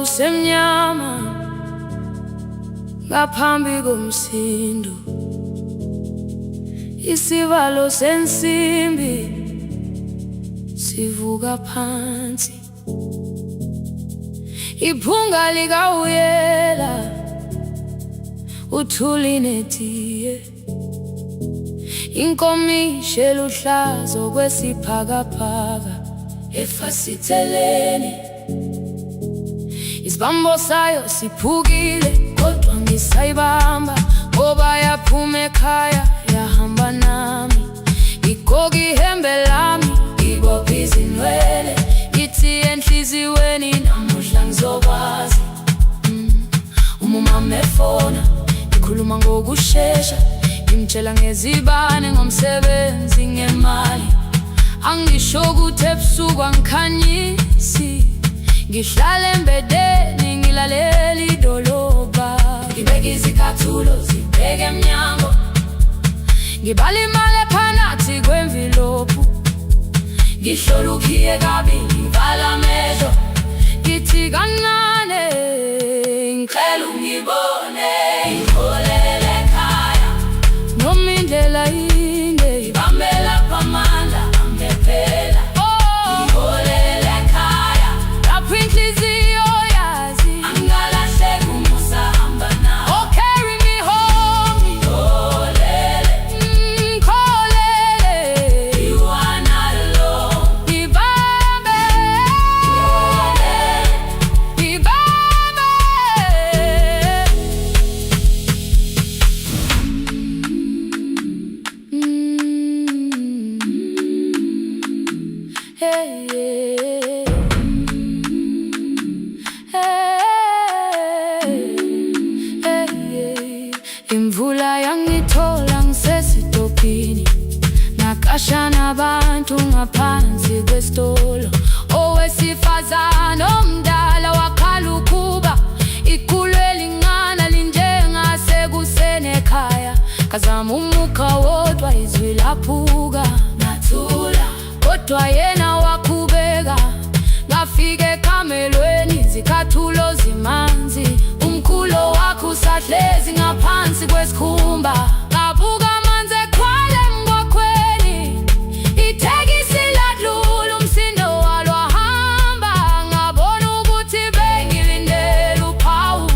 [SPEAKER 1] kusemnyama ngaphambi komsindo, isivalo sensimbi sivuka phansi, iphunga likawuyela uthuli netiye, inkomishi eluhlaza okwesiphakapaka efasiteleni. Isibambo sayo siphukile kodwa ngisayibamba, ngoba yaphuma ekhaya yahamba nami. Igoga ihembe lami, ibopha izinwele, ithi enhliziyweni namuhla ngizokwazi. Umama efona, ikhuluma ngokushesha, imtshela ngezibane, ngomsebenzi, ngemali. Angisho ukuthi ebusuku angikhanyisi, ngihlala embedeni ngilalela idolobha. Ngibeka izicathulo zibheke emnyango, ngibala imali ephakathi kwemvilophu, ngihlola ukhiye kabili, ngivala amehlo, ngithi kancane ngicela ungibone. Ngiholele ekhaya noma indlela inde, ngibambela phamandla angephela. Ngiholele ekhaya lapho inhliziyo yazi angalahleki uma usahamba nawe. Oh, carry me home. Ngiholele, ngiholele, you are not alone. Ngibambe, ngiholele, ngibambe. Hey, hey, hey, hey. Imvula yangithola ngisesitopini, nakasha nabantu ngaphansi kwesitolo. Owesifazane omdala wakhala ukuba ikhulu elingana linjengasekuseni ekhaya. Kazama umukha wodwa izwi laphuka, ngathula kodwa yena wakhubeka. Ngafika ekamelweni, izicathulo zimanzi, umkhulo wakhe usahlezi ngaphansi kwesikhumba. Ngabuka amanzi ekhwale emgwaqweni, itekisi ladlula, umsindo walo wahamba. Ngabona ukuthi bengilindele uphawu,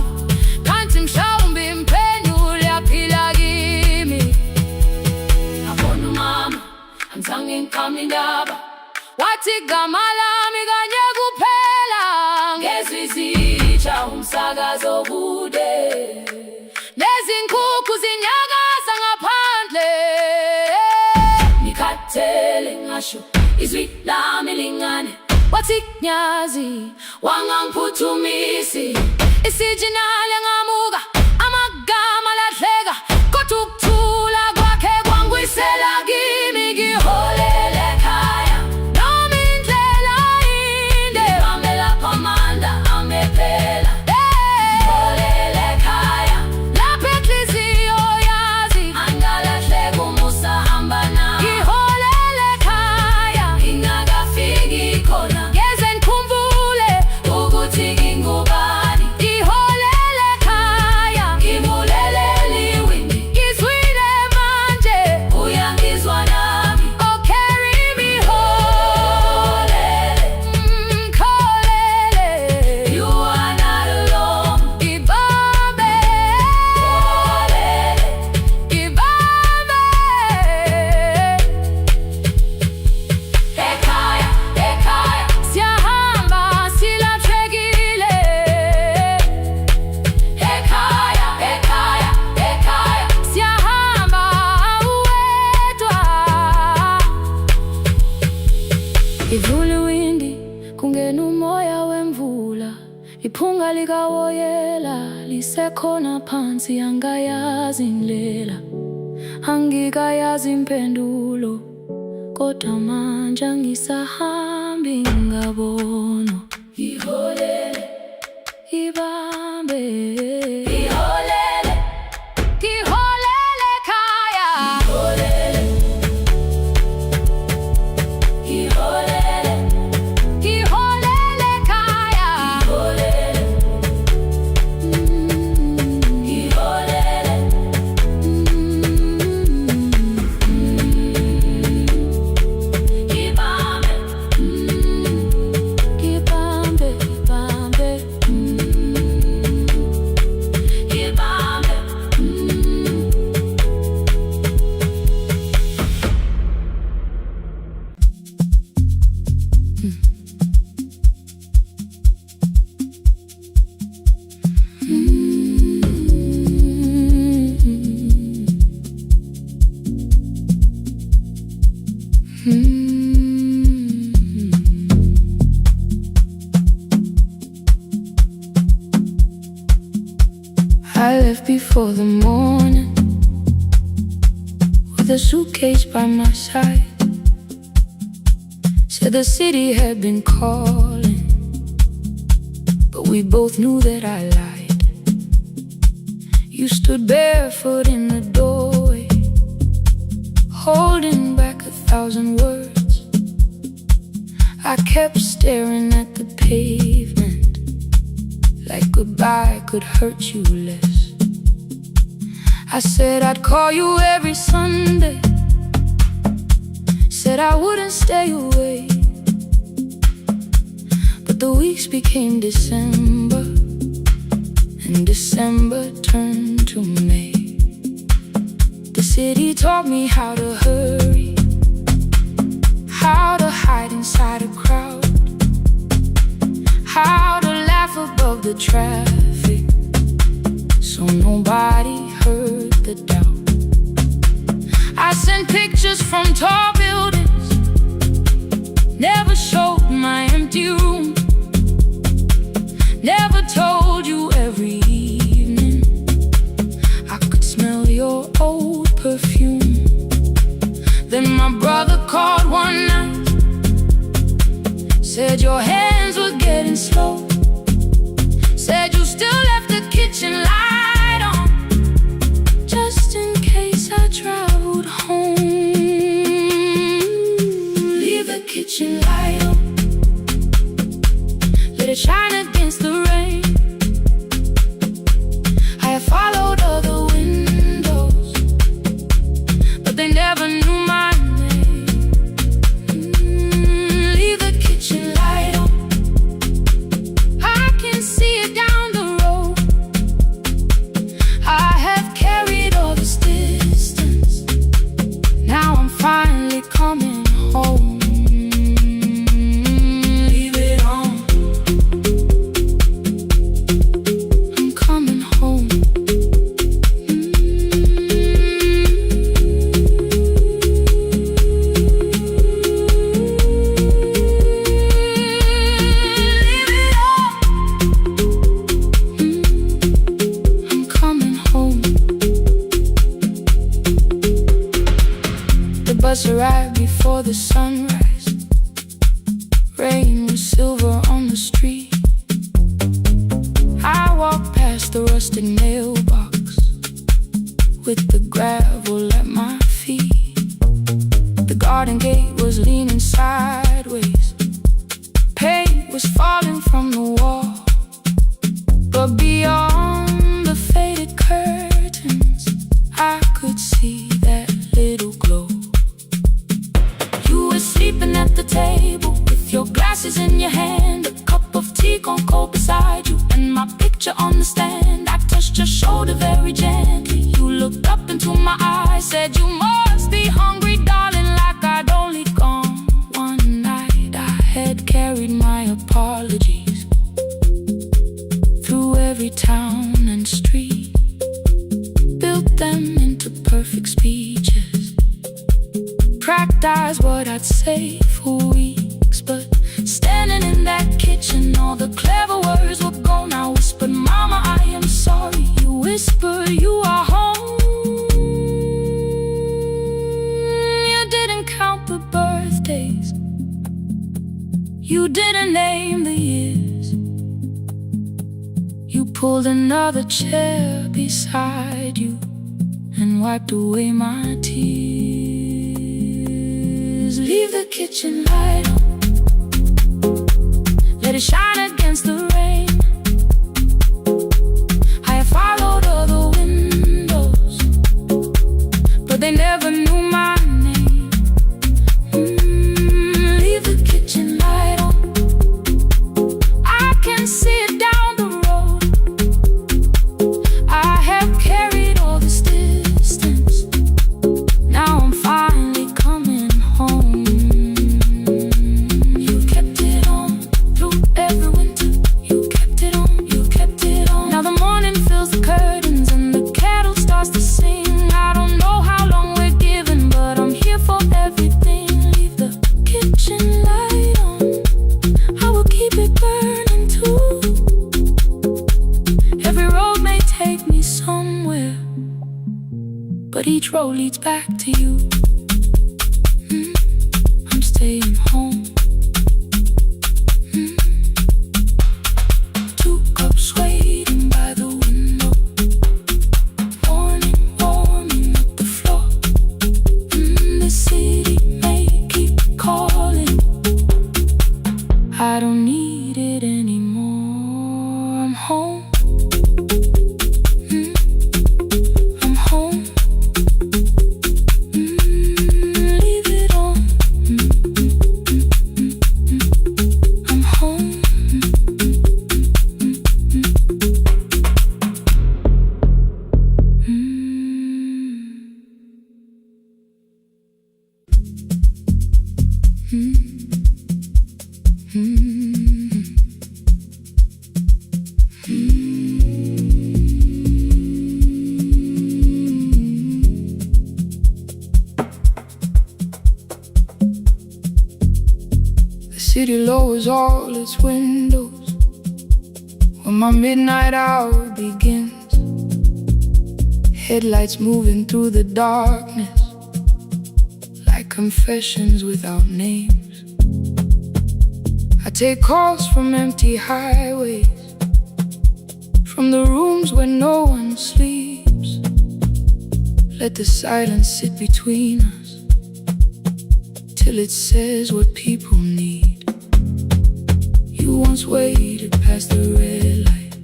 [SPEAKER 1] kanti mhlawumbe impendulo yaphila kimi. Ngabona umama angizange ngiqame indaba, wathi igama lami kanye kuphela. Ngezwi izitsha umsakazo kude, nezinkukhu zinyakaza ngaphandle. Ngikhathele ngasho izwi lami lingane, wathi nyazi wangangiphuthumisi. Isijinali ngamuka, amagama lahleka, kodwa ukuthula kwakhe kwangwisela kimi. Ngiholele ekhaya noma indlela inde, ngibambela phamandla angephela. Ngiholele ekhaya lapho inhliziyo yazi angalahleki uma usahamba nami. Ngiholele ekhaya ngingakafiki khona, ngeze ngikhumbule ukuthi ngingubani. Ngiholele ekhaya ngibulelele iwindi, ngizwile manje uyangizwa nami. Oh, carry me home. Ngikholele, you are not alone. Ngibambe, ngibambe. Ekhaya, ekhaya siyahamba silahlekile. Ekhaya, ekhaya, ekhaya siyahamba uwedwa. Ivula iwindi kungena umoya wemvula, iphunga likawoyela lisekhona phansi. Angayazi indlela, angikayazi impendulo, kodwa manje angisahambi ngabona. Ngiholele, ngibambe, ngiholele, ngiholele ekhaya. Ngiholele, ngiholele, ngiholele ekhaya. Ngiholele. I left before the morning with a suitcase by my side. Said the city had been calling, but we both knew that I lied. You stood barefoot in the doorway, holding back 1,000 words. I kept staring at the pavement, like goodbye could hurt you less. I said I'd call you every Sunday, said I wouldn't stay away. But the weeks became December, and December turned to May. The city taught me how to hurry, how to hide inside a crowd, how to laugh above the traffic, so nobody heard the doubt. I sent pictures from tall buildings, never showed my empty room, never told you every evening I could smell your old perfume. Then my brother called one night, said your hands were getting slow, said you still left the kitchen light on, just in case I traveled home. Leave the kitchen light on, let it shine against the rain. I have followed other windows, but they never knew my name. Leave the kitchen light on, I can see it down the road. I have carried all this distance, now I'm finally coming home. Leave it on, I'm coming home. Leave it on, I'm coming home. The bus arrived before the sunrise. Rain was silver on the street. I walked past the rusted mailbox with the gravel at my feet. The garden gate was leaning sideways, paint was falling from the wall, but beyond the faded curtains I could see that little glow. You were sleeping at the table with your glasses in your hand, a cup of tea gone cold beside you, and my picture on the stand. I touched your shoulder very gently. You looked up into my eyes, said you must be hungry, darling, like I'd only gone one night. I had carried my apologies through every town and street, built them into perfect speeches, practiced what I'd say for weeks. But standing in that kitchen, all the clever words were gone. I whispered, Mama, I am sorry. You whisper, you are home. You didn't count the birthdays, you didn't name the years. You pulled another chair beside you and wiped away my tears. Leave the kitchen light on, let it shine against the rain. I have followed other windows, but they never knew my name. Leave the kitchen light on, I can see it down the road. I have carried all this distance, now I'm finally coming home. You kept it on through every winter, you kept it on, you kept it on. Now the morning fills the curtains and the kettle starts to sing. I don't know how long we're given, but road leads back to you. I'm staying home. 2 cups waiting by the window, warming up the floor. The city may keep calling, I don't need it anymore. I'm home. I'm home. Leave it on. I'm home. The city lowers all its windows when my midnight hour begins. Headlights moving through the darkness like confessions without names. I take calls from empty highways, from the rooms where no one sleeps. Let the silence sit between us till it says what people need. You once waited past the red light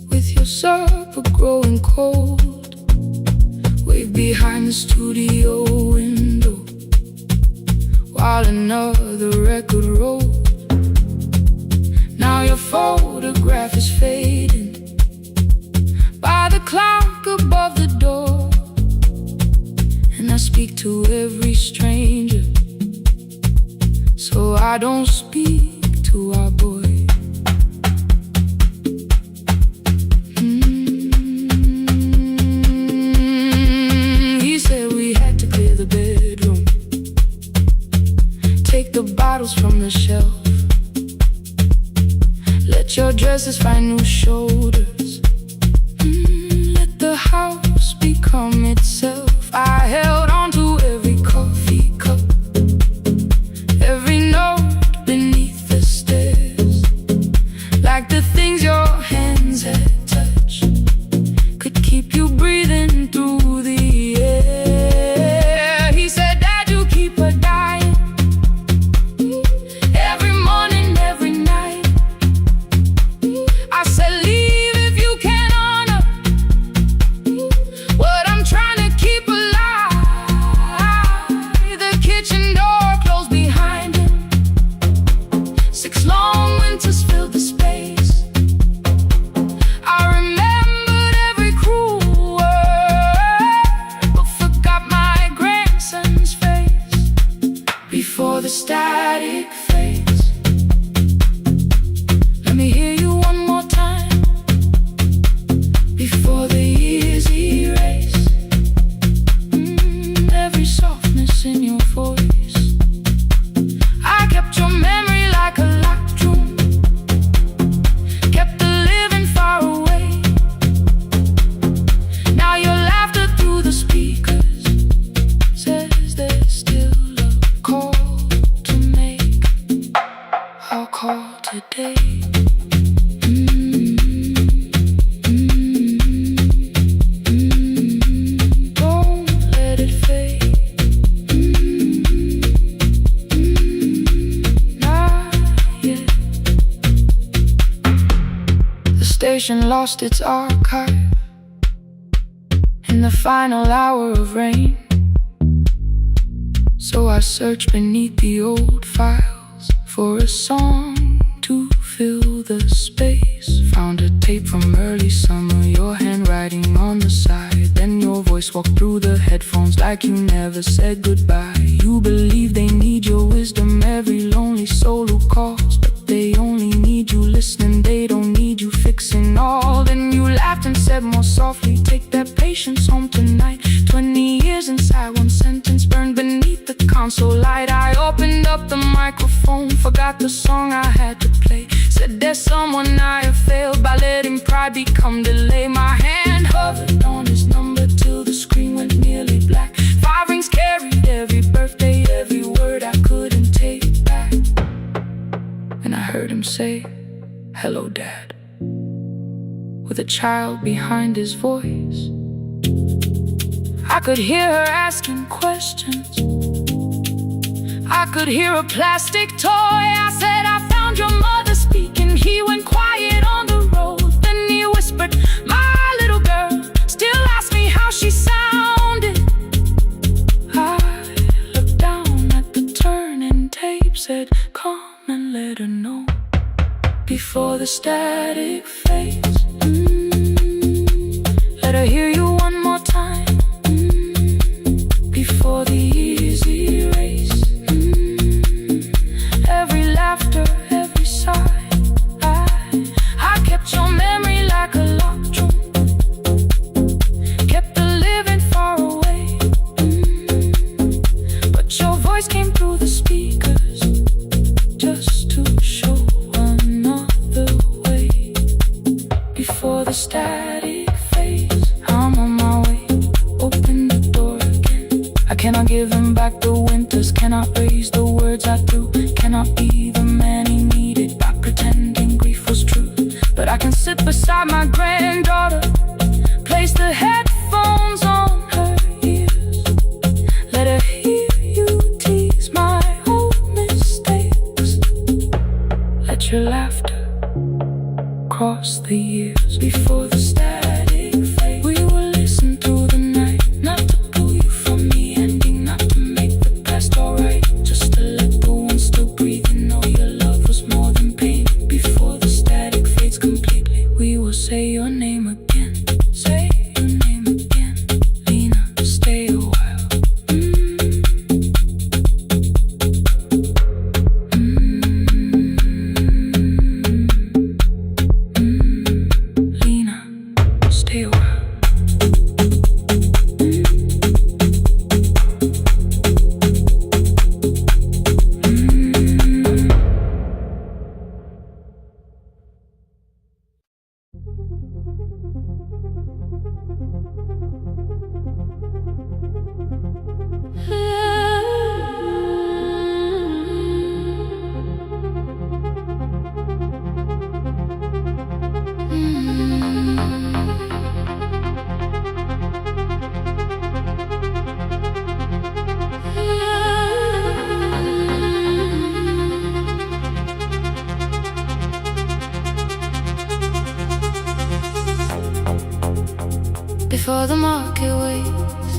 [SPEAKER 1] with your supper growing cold. Wave behind the studio window while another record rolls. Now your photograph is fading by the clock above the door. And I speak to every stranger, so I don't speak to our boy. He said we had to clear the bedroom, take the bottles from the shelf, let your dresses find new shoulders, let the house become itself. I held on to every coffee cup, every note beneath the stairs, like the things your hands had touched could keep you breathing through the air. He said, Dad, you keep her dying every morning, every night. I said, leave if you can honor what I'm trying to keep alive. The kitchen door closed behind him, 6 long winters filled the space. I remembered every cruel word, but forgot my grandson's face before the static fades. Let me hear you one more time before the years erase every softness in your voice. I kept your memory like a locked room, kept the living far away. Now your laughter through the speakers says there's still a call to make. I'll call today. Don't let it fade. Not yet. The station lost its archive in the final hour of rain, so I searched beneath the old files for a song to fill the space. Found a tape from early summer, your handwriting on the side. Then your voice walked through the headphones like you never said goodbye. You believe they need your wisdom, every lonely soul who calls, but they only need you listening, they don't need you fixing all. Then you laughed and said more softly, take that patience home tonight. 20 years inside one sentence burned beneath the console light. I opened up the microphone, forgot the song I had to play. Said there's someone I have failed by letting pride become delay. My hand hovered on his number till the screen went with a child behind his voice. I could hear her asking questions. I could hear a plastic toy. I said, I found your mother speaking. He went quiet on the road. Then he whispered, my little girl. Still asked me how she sounded. I looked down at the turning tape. Said, come and let her know before the static fades. Let her hear you one more time. Before the easy race. Every laughter, every sigh. I kept your memory like a locked room. Kept the living far away. But your voice came through the speakers, just to show another way. Before the static fades, I'm on my way. Open the door again. I cannot give him back the winters. Cannot raise the words I threw. Cannot be the man he needed by pretending grief was true. But I can sit beside my granddaughter, place the headphones on her ears. Let her hear you tease my old mistakes. Let your laughter cross the years. Before the static fade, we will listen through the night. Not to pull you from the ending, not to make the past alright. Just to let the one still breathe and know your love was more than pain. Before the static fades completely, we will say your name again. Say your name again. Lena, stay a while. Lena, stay a while. Before the market waits,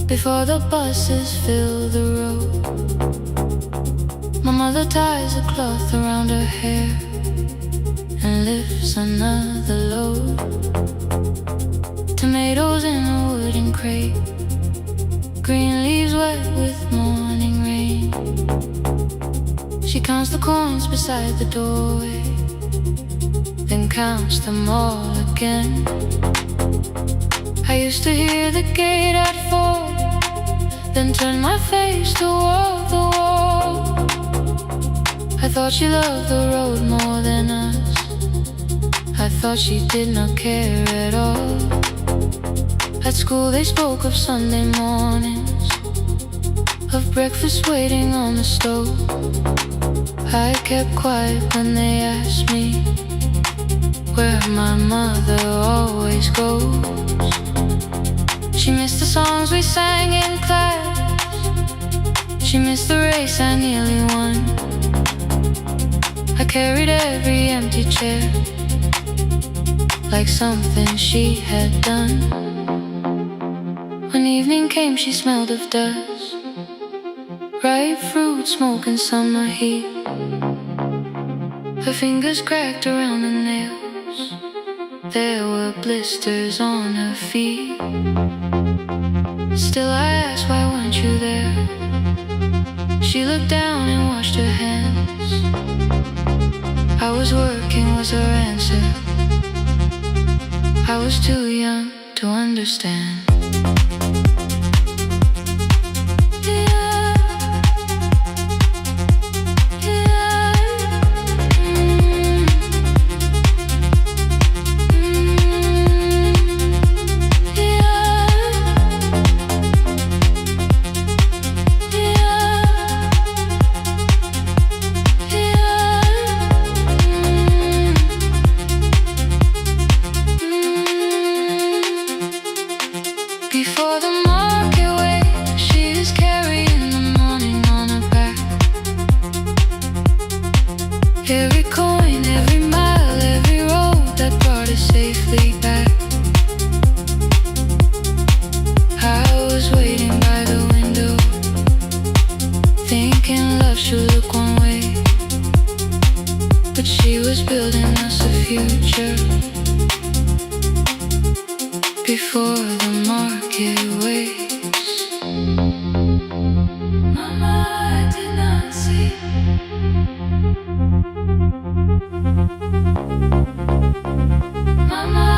[SPEAKER 1] before the buses fill the road, my mother ties a cloth around her hair and lifts another load. Tomatoes in a wooden crate, green leaves wet with morning rain. She counts the coins beside the doorway, then counts them all again. I used to hear the gate at 4, then turn my face toward the wall. I thought she loved the road more than us. I thought she did not care at all. At school they spoke of Sunday mornings, of breakfast waiting on the stove. I kept quiet when they asked me where my mother always goes. She missed the songs we sang in class. She missed the race I nearly won. I carried every empty chair like something she had done. When evening came she smelled of dust, ripe fruit, smoke and summer heat. Her fingers cracked around the nails. There were blisters on her feet. Still I asked, why weren't you there? She looked down and washed her hands. I was working was her answer. I was too young to understand. building us a future before the market waits. Mama, I did not see. Mama,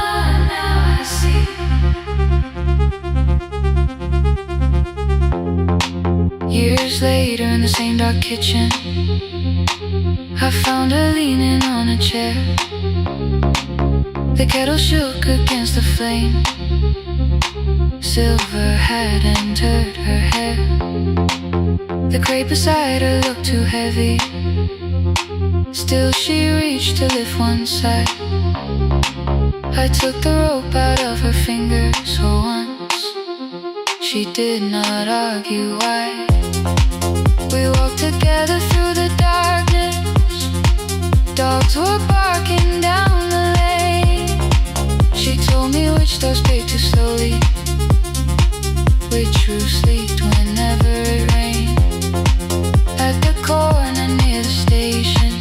[SPEAKER 1] now I see. Years later in the same dark kitchen, I found her leaning on a chair. The kettle shook against the flame. Silver had entered her hair. The crate beside her looked too heavy. Still she reached to lift one side. I took the rope out of her fingers for once. She did not argue why. We walked together through the darkness. Dogs were barking down the lane. She told me which doors paid too slowly, which roofs leaked whenever it rained. At the corner near the station,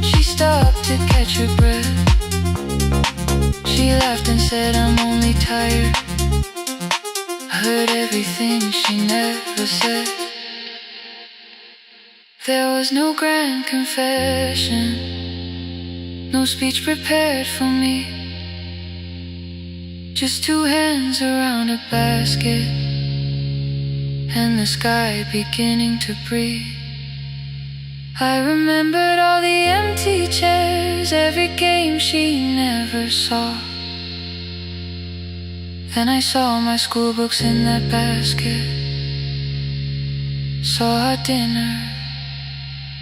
[SPEAKER 1] she stopped to catch her breath. She laughed and said, I'm only tired. I heard everything she never said. There was no grand confession, no speech prepared for me. Just two hands around a basket and the sky beginning to breathe. I remembered all the empty chairs, every game she never saw. Then I saw my school books in that basket, saw our dinner,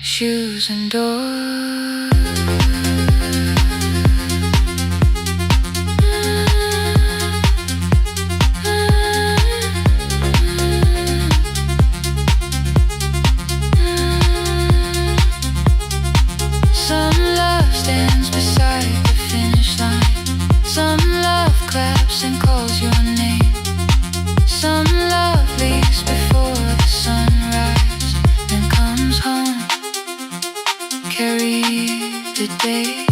[SPEAKER 1] shoes and doors. Some love stands beside the finish line. Some love claps and calls your name. Some love leaves before the sunrise and comes home. Carry the day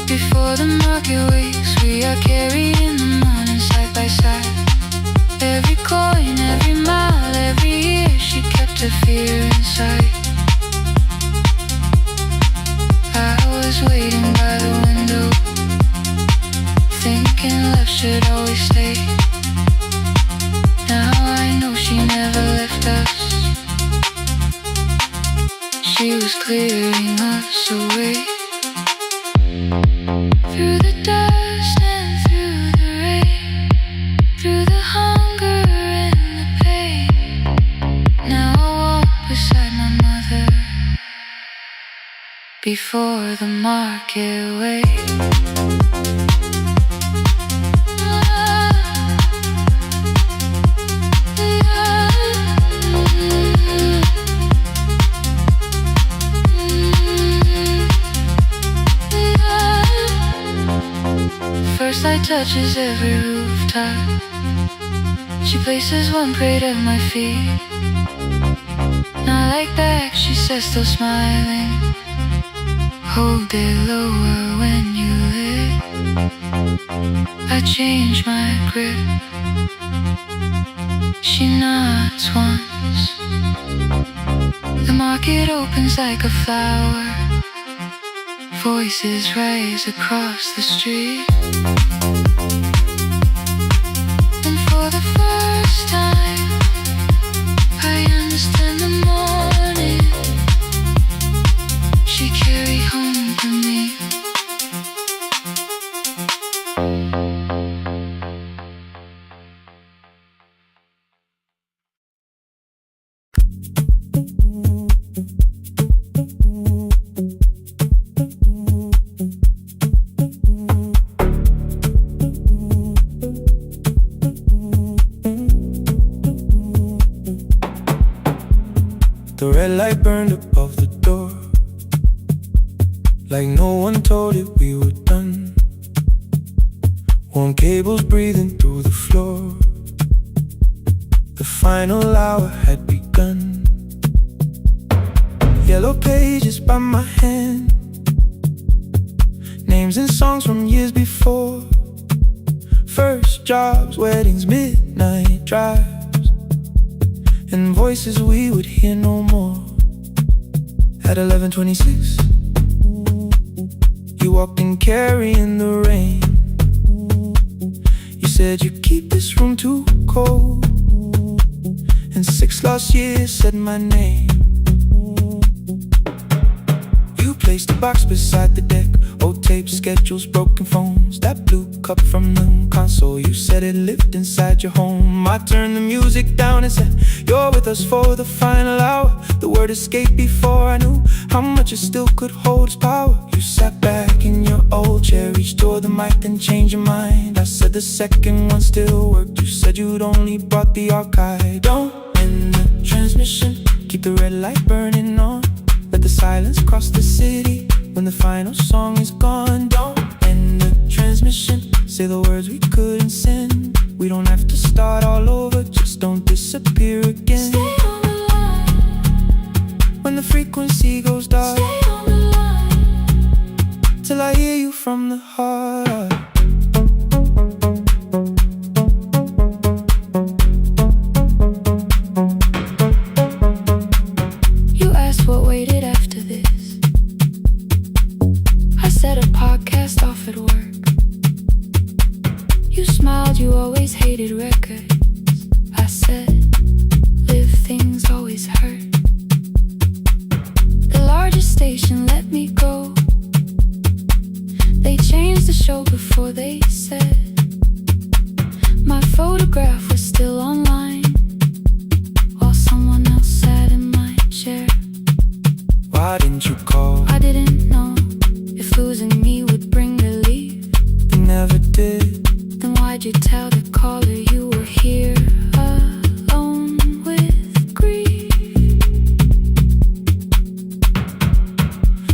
[SPEAKER 1] before the market wakes. We are carried in the morning side by side. Every coin, every mile, every year she kept her fear inside. I was waiting by the window, thinking left should always stay. Now I know she never left us. She was clearing us away. Through the dust and through the rain, through the hunger and the pain. Now I walk beside my mother before the market waits. First light touches every rooftop. She places one crate at my feet. Not like back, she says, still smiling. Hold it lower when you lit. I change my grip. She nods once. The market opens like a flower. Voices rise across the street. And for the first time, I understand the morning she carried home to me.
[SPEAKER 2] The red light burned above the door, like no one told it we were done. Warm cables breathing through the floor. The final hour had begun. Yellow pages pages by my hand, names and songs from years before. First jobs, weddings, midnight drives, and voices we would hear no more. At 11:26, you walked in carrying the rain. You said you keep this room too cold, and 6 lost years said my name. You placed a box beside the deck, old tapes, schedules, broken phones, that blue cup from the console. You said it lived inside your home. I turned the music down and said, you're with us for the final hour. The word escaped before I knew how much it still could hold its power. You sat back in your old chair, reached toward the mic, then changed your mind. I said the second one still worked. You said you'd only brought the archive. Don't end the transmission, keep the red light burning on. Let the silence cross the city when the final song is gone. Don't end the transmission, say the words we couldn't send. We don't have to start all over, just don't disappear again.
[SPEAKER 1] Stay on the line
[SPEAKER 2] when the frequency goes dark.
[SPEAKER 1] Stay on the line
[SPEAKER 2] till I hear you from the heart.
[SPEAKER 1] You asked what waited after this. I said a podcast off at work. You smiled, you always hated records. I said, live things always hurt. The largest station let me go. They changed the show before they said my photograph was still online, while someone else sat in my chair.
[SPEAKER 2] Why didn't you call?
[SPEAKER 1] I didn't know if losing me would bring relief.
[SPEAKER 2] You never did.
[SPEAKER 1] Then why'd you tell the caller you were here alone with grief?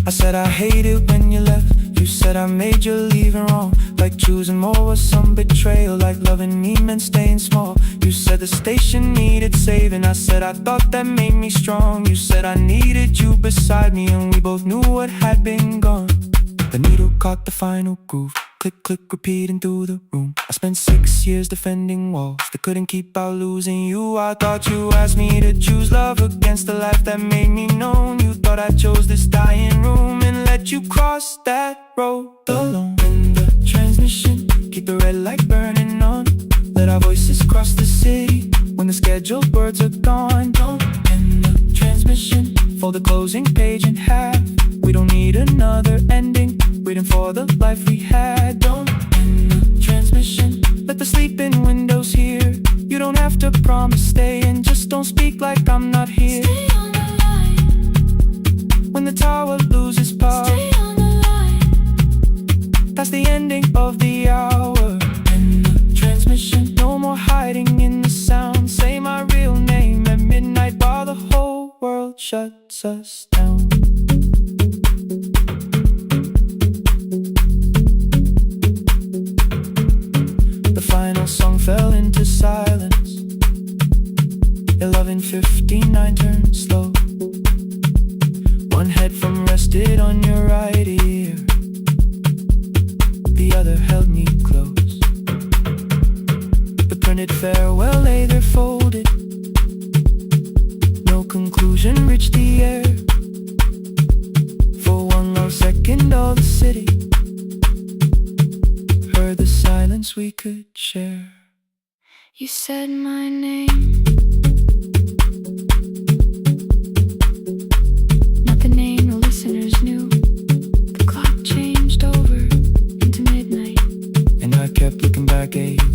[SPEAKER 2] I said I hate it when you left. You said I made you leaving wrong, like choosing more was some betrayal, like loving me meant staying small. You said the station needed saving. I said I thought that made me strong. You said I needed you beside me, and we both knew what had been gone. The needle caught the final groove, click, click, repeating through the room. I spent 6 years defending walls that couldn't keep out losing you. I thought you asked me to choose love against the life that made me known. You thought I chose this dying room and let you cross that road alone. In the transmission, keep the red light burning on. Let our voices cross the city when the scheduled words are gone. Don't end the transmission, fold the closing page in half. We don't need another ending, waiting for the life we had. Don't end the transmission, let the sleeping windows hear. You don't have to promise staying, just don't speak like I'm not here.
[SPEAKER 1] Stay on the line
[SPEAKER 2] When the tower loses power,
[SPEAKER 1] Stay on the line
[SPEAKER 2] that's the ending of the hour. End the transmission, no more hiding in the sound. Say my real name at midnight while the whole world shuts us down. The final song fell into silence. 11:59 turned slow. One headphone rested on your right ear, the other held me close. The printed farewell lay there folded. No conclusion reached the air. For one long second all the city heard the silence we could share.
[SPEAKER 1] You said my name, not the name the listeners knew. The clock changed over into midnight,
[SPEAKER 2] and I kept looking back at you.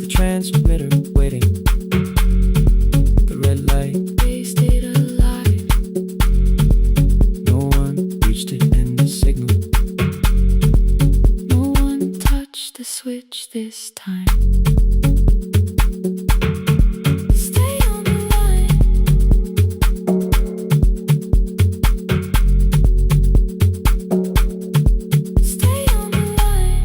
[SPEAKER 2] The transmitter waiting, the red light
[SPEAKER 1] wasted alive.
[SPEAKER 2] no one reached it in the signal.
[SPEAKER 1] No one touched the switch this time. Stay on the line Stay on the line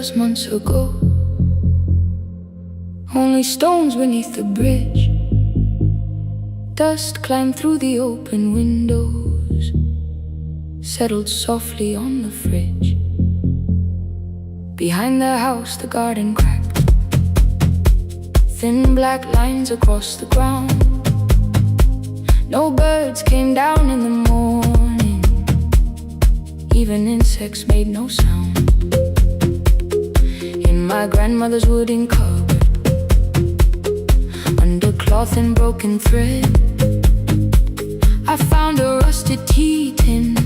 [SPEAKER 1] was months ago. Only stones beneath the bridge. Dust climbed through the open windows, settled softly on the fridge. Behind the house the garden cracked, thin black lines across the ground. No birds came down in the morning, even insects made no sound. In my grandmother's wooden cupboard, under cloth and broken thread, I found a rusted tea tin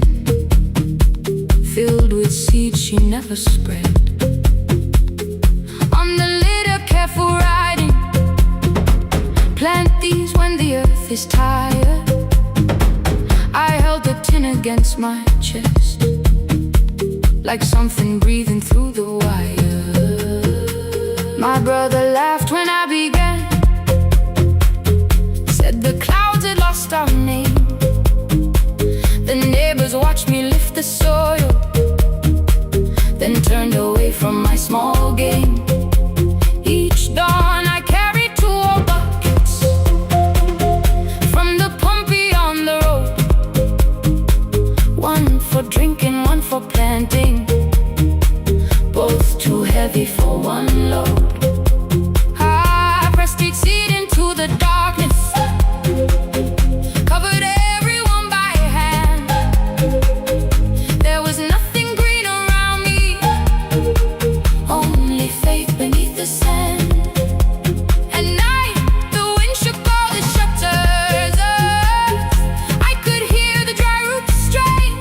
[SPEAKER 1] filled with seeds she never spread. On the lid a careful writing, plant these when the earth is tired. I held the tin against my chest, like something breathing through the wire. My brother laughed when I began, said the clouds had lost our name. The neighbors watched me lift the soil, then turned away from my small game. Each dawn I carried 2 old buckets from the pump beyond the road, one for drinking, one for planting, both too heavy for one load. I pressed each seed into the darkness, covered everyone by hand. There was nothing green around me, only faith beneath the sand. At night the wind shook all the shutters. I could hear the dry roots strain.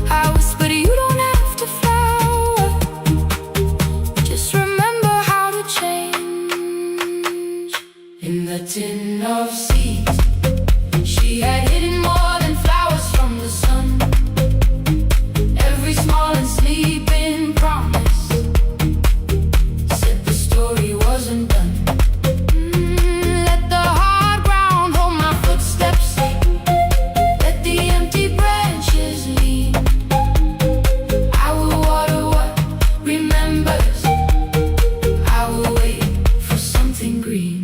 [SPEAKER 1] I whispered, you don't have to flower, just remember how to change. In the tin of seeds she had hidden more than flowers from the sun. Every small and sleeping promise said the story wasn't done. Let the hard ground hold my footsteps, let the empty branches lean. I will water what remembers, I will wait for something green.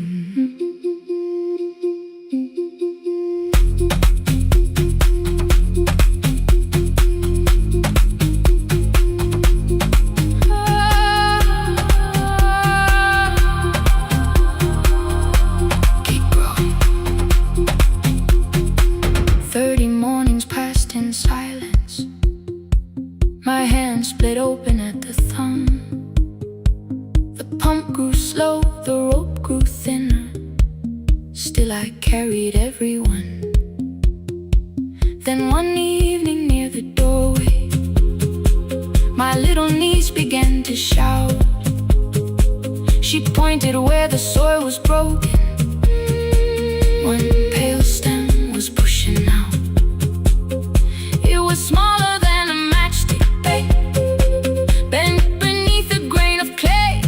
[SPEAKER 1] 30 mornings passed in silence, my hand split open at the thumb. The pump grew slow, the rope grew thinner, still I carried everyone. Then one evening near the doorway, my little niece began to shout. She pointed where the soil was broken, one pale stem was pushing out. It was smaller than a matchstick, babe, bent beneath a grain of clay.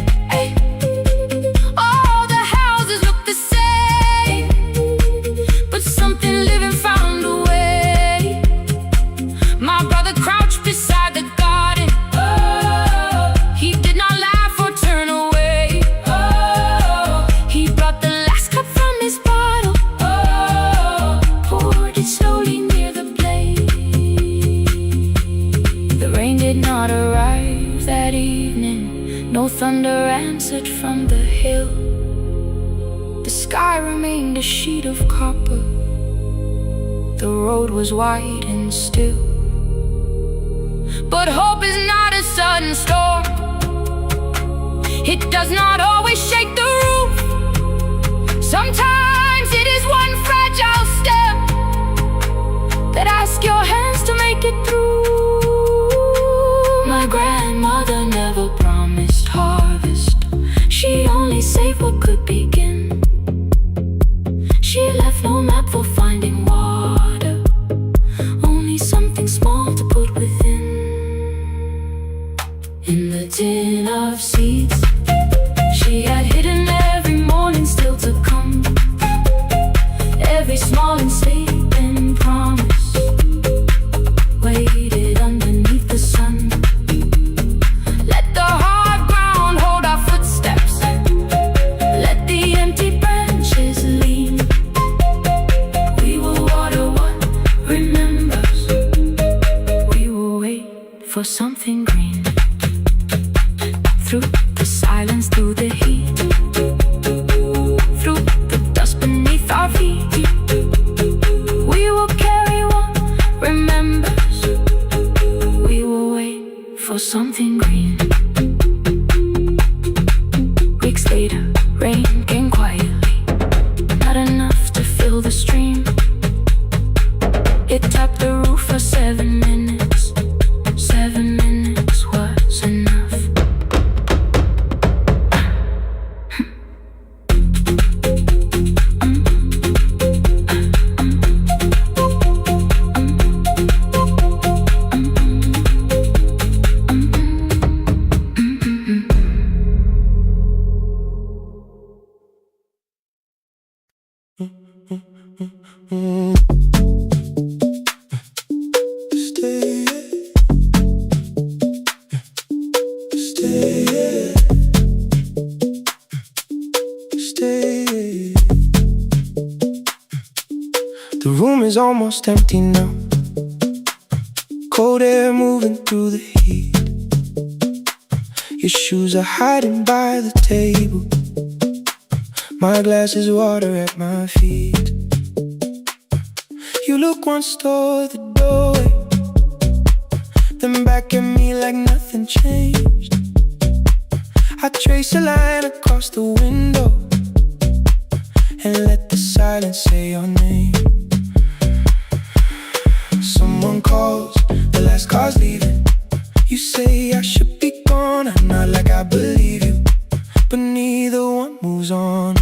[SPEAKER 1] All the houses looked the same, but something living found a way. My brother crouched beside the garden. He did not laugh or turn away. He brought the last cup from his bottle, poured it slowly near the blaze. The rain did not arrive that evening, no thunder answered from the hill. The sky remained a sheet of copper, the road was wide and still. But hope is not a sudden storm, it does not always shake the roof. Sometimes it is one fragile step that asks your hands to make it through. My grandmother never promised harvest, she only saved what could begin. She left no map for finding water, only something small to put within. In the tin of seeds she had hidden every morning still to come, every small and sleeping promise waited underneath the sun. Let the for something green. Through the silence, through the heat, through the dust beneath our feet, we will carry what remembers. We will wait for something green. Weeks later, rain came quietly, not enough to fill the stream. It tapped the roof for 7 minutes. 7 minutes was enough.
[SPEAKER 2] The room is almost empty now. Cold air moving through the heat. Your shoes are hiding by the table. My glass is water at my feet. You look once toward the doorway, then back at me like nothing changed. I trace a line across the window and let the silence say your name. Someone calls, the last car's leaving. You say I should be gone, I nod like I believe you, but neither one moves on.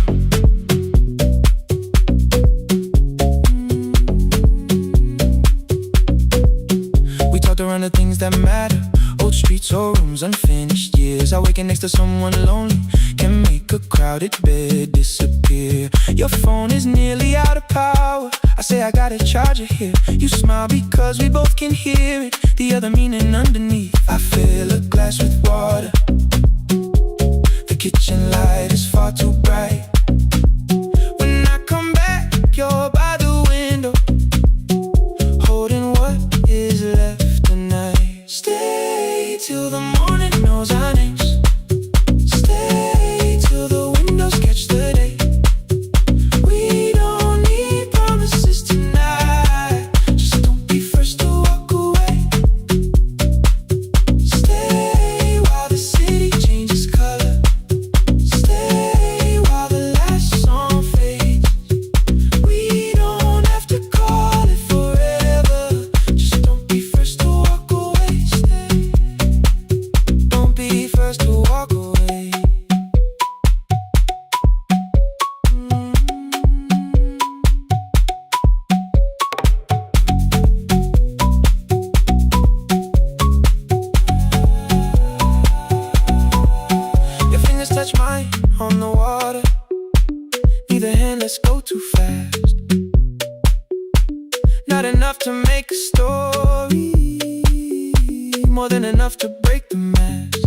[SPEAKER 2] We talked around the things that matter, old streets or rooms, unfinished years. I waking next to someone lonely can make a crowded bed disappear. Your phone is nearly out of power. I say I got a charger here. You smile because we both can hear it, the other meaning underneath. I fill a glass with water. The kitchen light is far too bright. When I come back, you're by the window, holding what is left tonight. Stay till the morning knows our names. Stay till the windows catch the day. We don't need promises tonight. Just don't be first to walk away. Stay while the city changes color. Stay while the last song fades. We don't have to call it forever. Just don't be first to walk away. Stay. Don't be first to walk away. Your fingers touch mine on the water. Neither hand, let's go too fast. Not enough to make a story, more than enough to break the mask.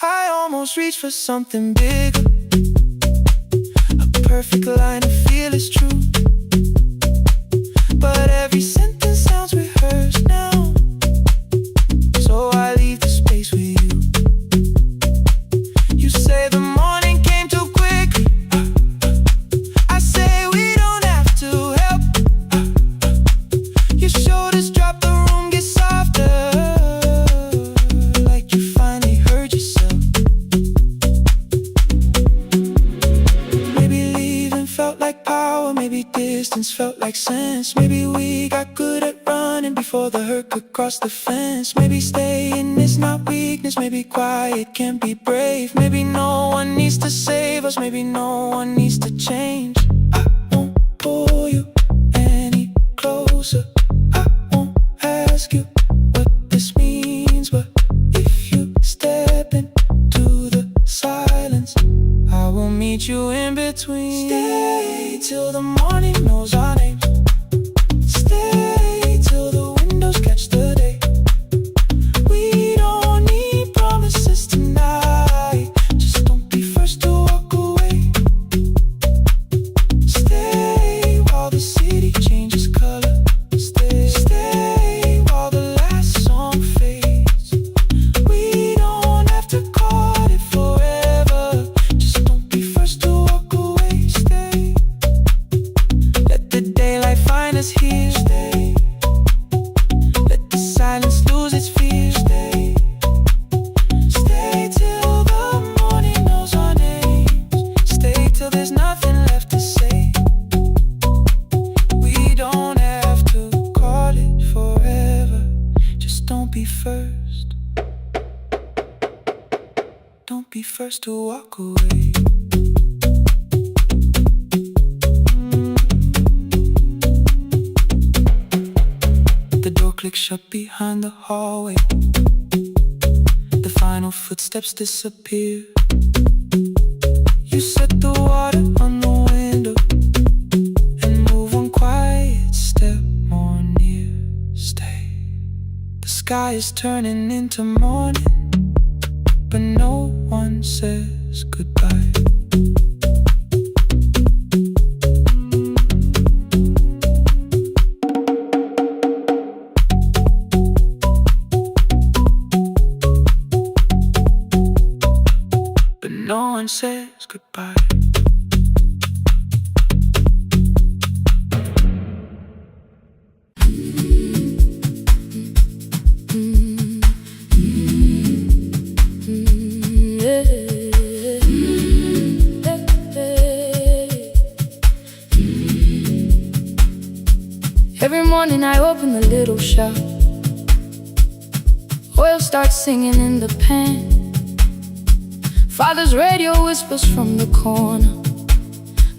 [SPEAKER 2] I almost reach for something bigger, a perfect line to feel is true. But every sentence sounds rehearsed now, so I leave the space with you. You say the morning came too quickly. I say we don't have to help. Your shoulders drop, the room gets softer, like you finally heard yourself. Maybe leaving felt like power, maybe distance felt like sense. Maybe we got good at running before the hurt could cross the fence. Maybe staying is not weakness, maybe quiet can be brave. Maybe no one needs to save us, maybe no one needs to change. I won't pull you any closer. I won't ask you what this means, but if you step into the silence, I will meet you in between. Stay till the morning knows our names. Stay till the windows catch the day. We don't need promises tonight. Just don't be first to walk away. us here. Stay. Let the silence lose its fear. Stay. Stay till the morning knows our names. Stay till there's nothing left to say. We don't have to call it forever. Just don't be first. Don't be first to walk away. The door clicks shut behind the hallway. The final footsteps disappear. You set the water on the window and move one quiet step more near. Stay. The sky is turning into morning, but no one says goodbye. But no one says goodbye.
[SPEAKER 1] Every morning I open the little shop. Oil starts singing in the pan. Father's radio whispers from the corner,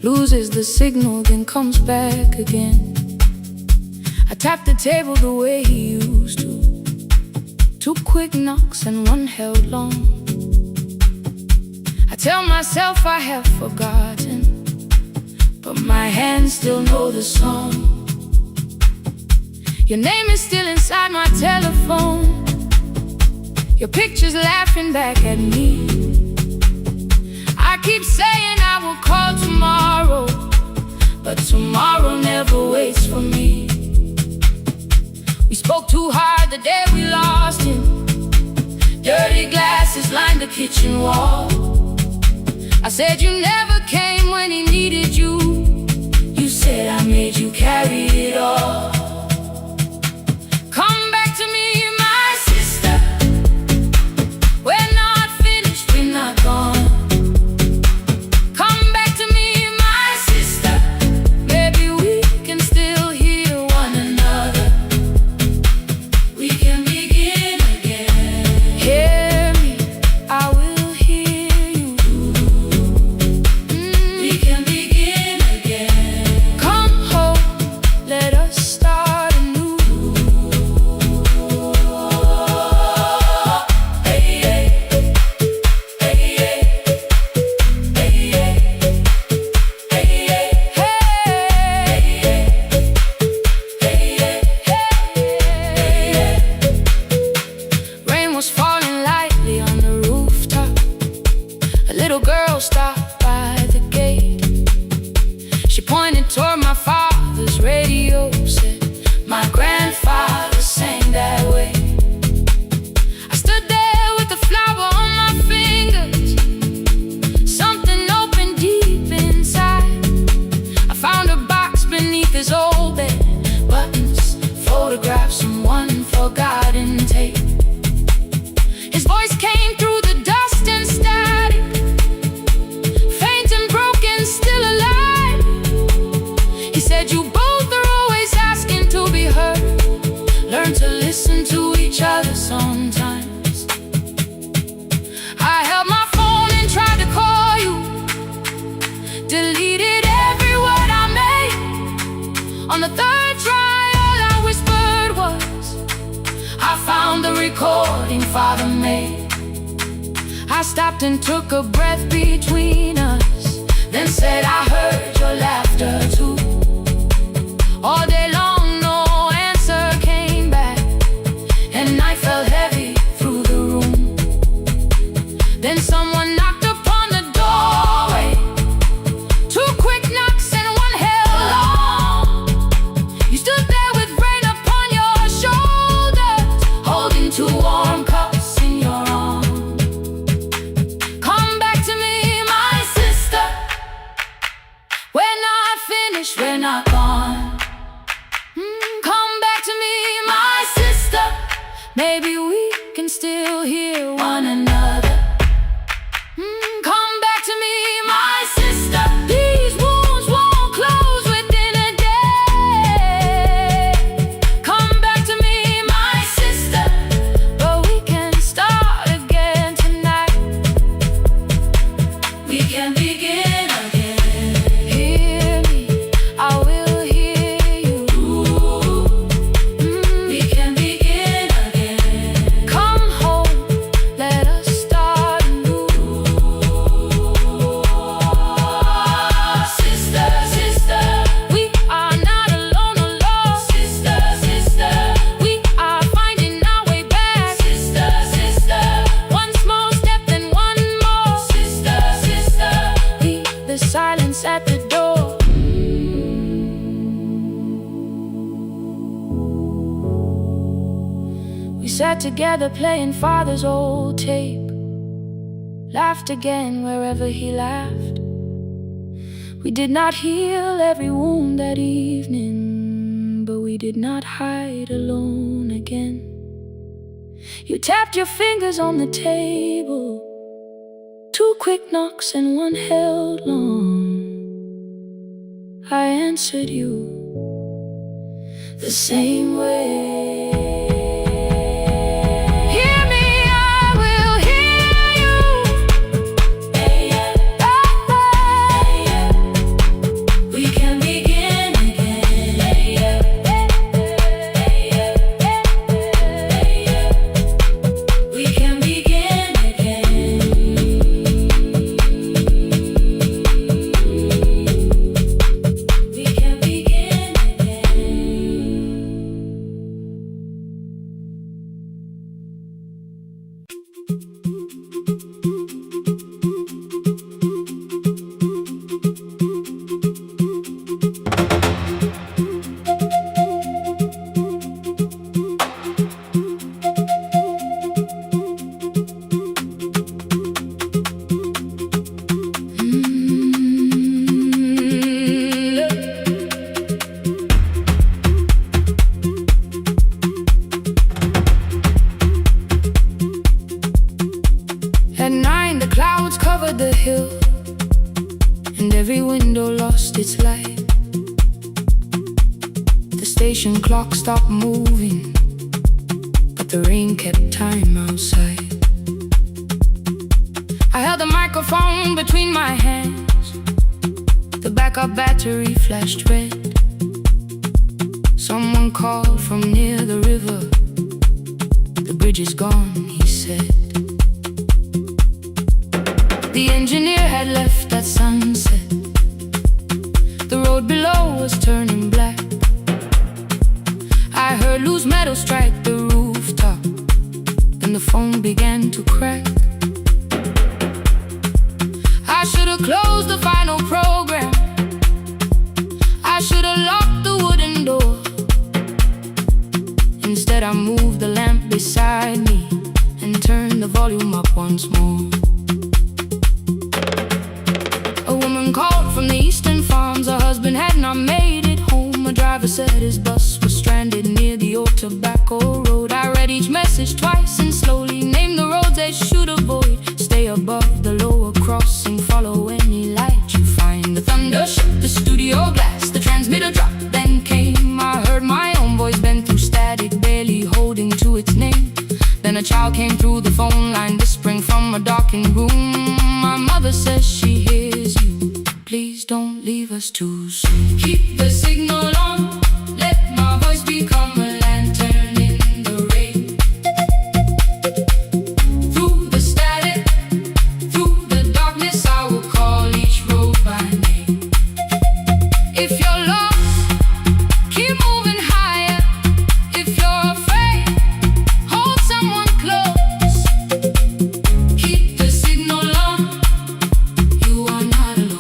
[SPEAKER 1] loses the signal, then comes back again. I tap the table the way he used to. 2 quick knocks and 1 held long. I tell myself I have forgotten, but my hands still know the song. Your name is still inside my telephone. Your picture's laughing back at me. I keep saying I will call tomorrow, but tomorrow never waits for me. We spoke too hard the day we lost him. Dirty glasses lined the kitchen wall. I said you never came when he needed you. You said I made you carry it all. Come back to me, my sister. We're not finished, we're not gone. Come back to me, my sister. Maybe we can still hear one another. We can begin again. Hear me, I will hear you. We can begin again. Come home, let us start anew. Hey, hey, hey, hey, hey, hey. Rain was falling lightly on the rooftop. A little girl stopped by the gate. She pointed toward my father's radio, said my grandfather sang that way. I stood there with the flower on my fingers. Something opened deep inside. I found a box beneath his old bed. Buttons, photographs, someone forgotten tape. His voice came through the dust and static, faint and broken, still alive. He said you both are always asking to be heard. Learn to listen to each other sometimes. I held my phone and tried to call you, deleted every word I made. On the 3rd try, all I whispered was, I found the recording Father made. I stopped and took a breath between us, then said I heard your laughter too. All day long no answer came back, and night fell heavy through the room. Then someone knocked upon the doorway. 2 quick knocks and 1 held long. You stood there with rain upon your shoulders, holding 2 warm cups in your arms. Come back to me, my sister. We're not finished, we're not gone. maybe we can still hear one another. Come back to me, my sister. These wounds won't close within a day. Come back to me, my sister, but we can start again tonight. We can begin again. Hear me, I will hear you. We can begin again. Come home, let us start anew. Sister, sister, we are not alone, alone. Sister, sister, we are finding our way back. Sister, sister, one small step then one more. Sister, sister, leave the silence at the door. We sat together playing father's old tape, laughed again wherever he laughed. We did not heal every wound that evening, but we did not hide alone again. You tapped your fingers on the table, 2 quick knocks and 1 held long. I answered you the same way. Hear me, I will hear you. We can begin again. We can begin again. We can begin again. At 9, the clouds covered the hill, and every window lost its light. The station clock stopped moving, but the rain kept time outside. I held the microphone between my hands. The backup battery flashed red. Someone called from near the river. The bridge is gone, he said. The engineer had left at sunset. The road below was turning black. I heard loose metal strike the rooftop, and the phone began to crack. I should have closed the final program. I should have locked the wooden door. Instead I moved the lamp beside me and turned the volume up once more. A woman called from the eastern farms. Her husband had not made it home. A driver said his bus was stranded near the old tobacco road. I read each message twice and slowly named the roads they should avoid. Stay above the lower crossing, follow any light you find. The thunder shook the studio glass, the transmitter dropped, then came. I heard my own voice bend through static, barely holding to its name. Then a child came through the phone line, whispering from a darkened room. My mother says she hears you. Please don't leave us too soon. Keep the signal on, let my voice become a lantern in the rain. Through the static, through the darkness, I will call each road by name. If you're lost, keep moving higher. If you're afraid, hold someone close. Keep the signal on, you are not alone.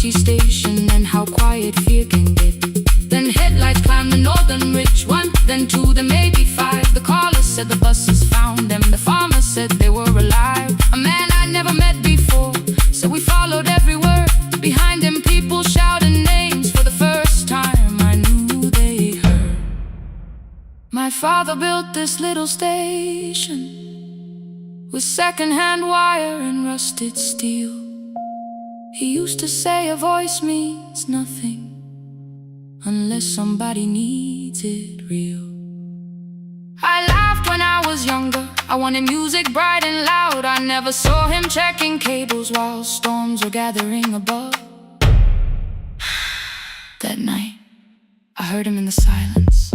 [SPEAKER 1] empty station and how quiet fear can get. Then headlights climbed the northern ridge, one, then two, then maybe five. The caller said the buses found them. The farmer said they were alive. A man I'd never met before, so we followed every word. Behind him people shouted names. For the first time I knew they heard. My father built this little station with second-hand wire and rusted steel. He used to say a voice means nothing unless somebody needs it real. I laughed when I was younger. I wanted music bright and loud. I never saw him checking cables while storms were gathering above. That night, I heard him in the silence.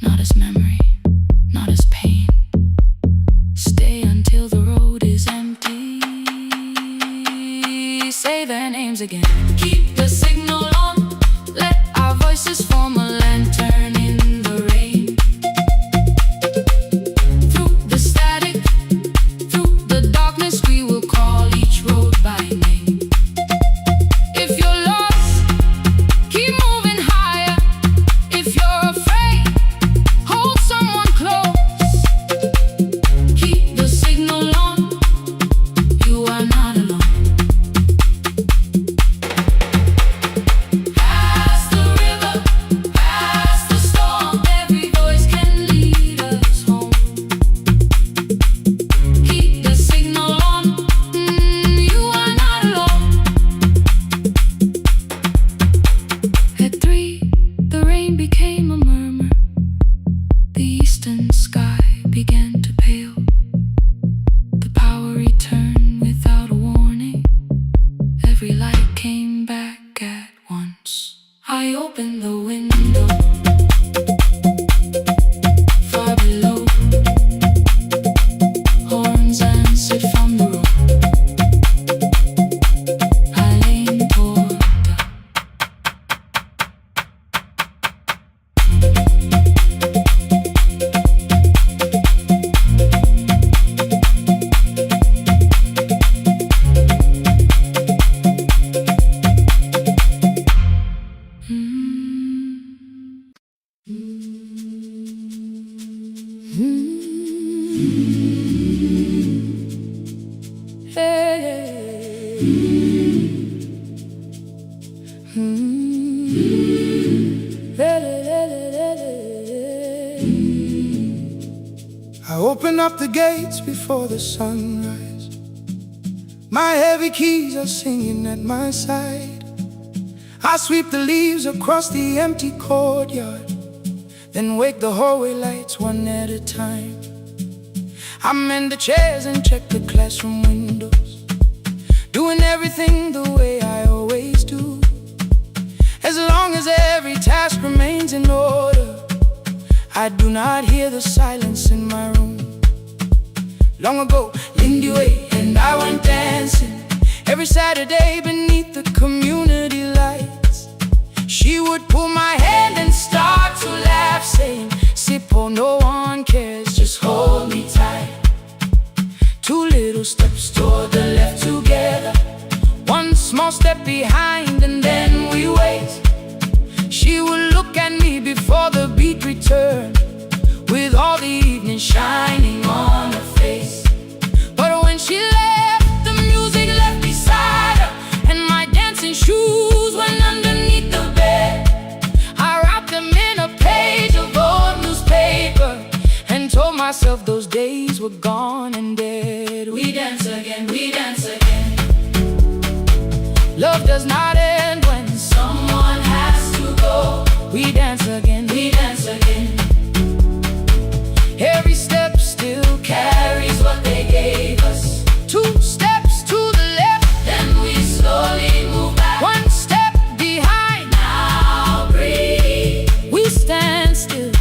[SPEAKER 1] Not as memory, not as pain. Stay until the road is empty. Say their names again. Keep the signal on. Let our voices form a lantern in the rain. Through the static, through the darkness, we will call each road by name. If you're lost, keep moving higher. If you're afraid, hold someone close. Keep the signal on. You are not alone. Past the river, past the storm, every voice can lead us home. Keep the signal on. You are not alone. At 3, the rain became a murmur. The eastern sky began to pale. The power returned without a warning. Every light came back at once. I opened the window. Far below, horns answered from the road. I leaned toward the
[SPEAKER 2] I open up the gates before the sunrise. My heavy keys are singing at my side. I sweep the leaves across the empty courtyard, then wake the hallway lights one at a time. I mend the chairs and check the classroom windows, doing everything the way I always do. As long as every task remains in order, I do not hear the silence in my room. Long ago, Lindy Way and I went dancing every Saturday beneath the community lights. She would pull my hand and start to laugh, saying, "Sippo, no one cares, just hold me tight." 2 little steps toward the left together, 1 small step behind, and then we wait. She would look at me before the beat returned, with all the evening shining on her face. But when she left, the music left beside her, and my dancing shoes went underneath the bed. I wrapped them in a page of old newspaper and told myself those days were gone and dead. We dance again, we dance again. Love does not end when someone has to go. We dance again, we dance again. Every step still carries what they gave us. 2 steps to the left, then we slowly move back. 1 step behind, now breathe. We stand still,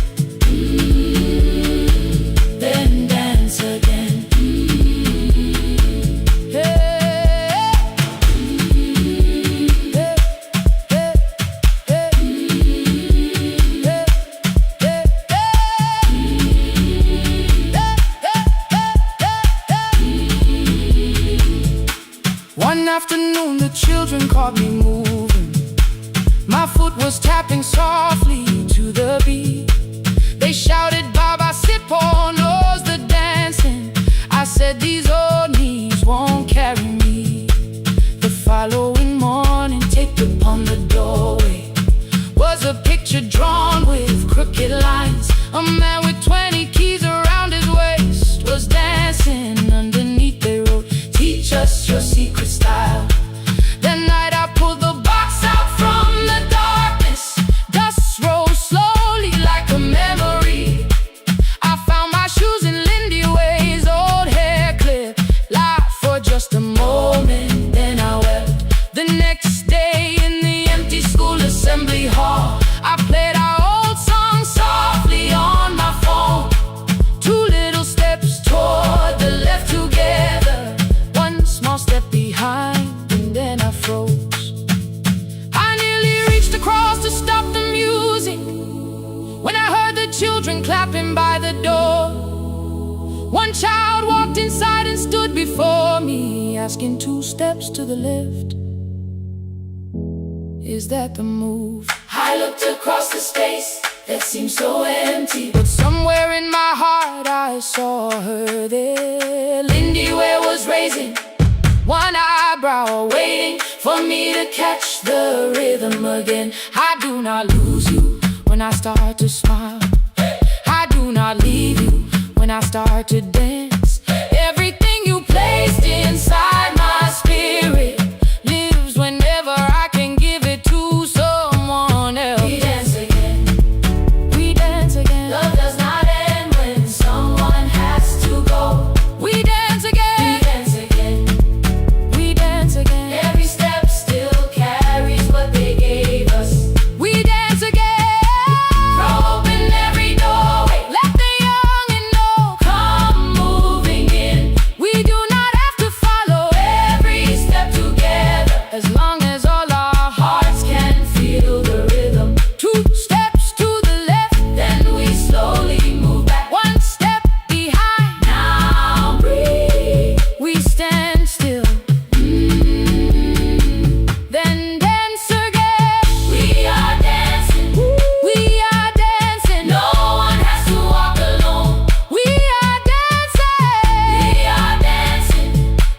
[SPEAKER 2] then dance again. Hey, hey. One afternoon the children caught me moving. My foot was tapping softly to the beat. They shouted, Baba, sit on knows the dancing. I said, these old knees won't carry me. The following morning, taped upon the doorway was a picture drawn with crooked lines. A man with 20 keys around his waist was dancing. Underneath they wrote, teach us your secret style. That night I pulled the box out from the darkness. Dust rose slowly like a memory. I found my shoes in Lindy Way's old hair clip. Laughed for just a moment, then I wept. The next day in the empty school assembly hall, I played our old song softly on my phone. Two little steps toward the left together, one small step behind, and then I froze. I nearly reached across to stop the music when I heard the children clapping by the door. One child walked inside and stood before me, asking 2 steps to the left, is that the move? I looked across the space that seemed so empty, but somewhere in my heart I saw her there. Lindy Ware was raising one eyebrow, waiting for me to catch the rhythm again. I do not lose you when I start to smile. I do not leave you when I start to dance. Everything you placed inside my spirit lives whenever I can give it to someone else. We dance again, we dance again. Love does not end when someone has to go. We dance again, we dance again, we dance again. Every step still carries what they gave us. We dance again, throw open every doorway, let the young and old come moving in. We do not have to follow every step together, as long as all our hearts can feel the rhythm. 2 steps to the left, then we slowly move back. 1 step behind, now breathe. We stand still, then dance again. We are dancing, we are dancing. No one has to walk alone. We are dancing, we are dancing.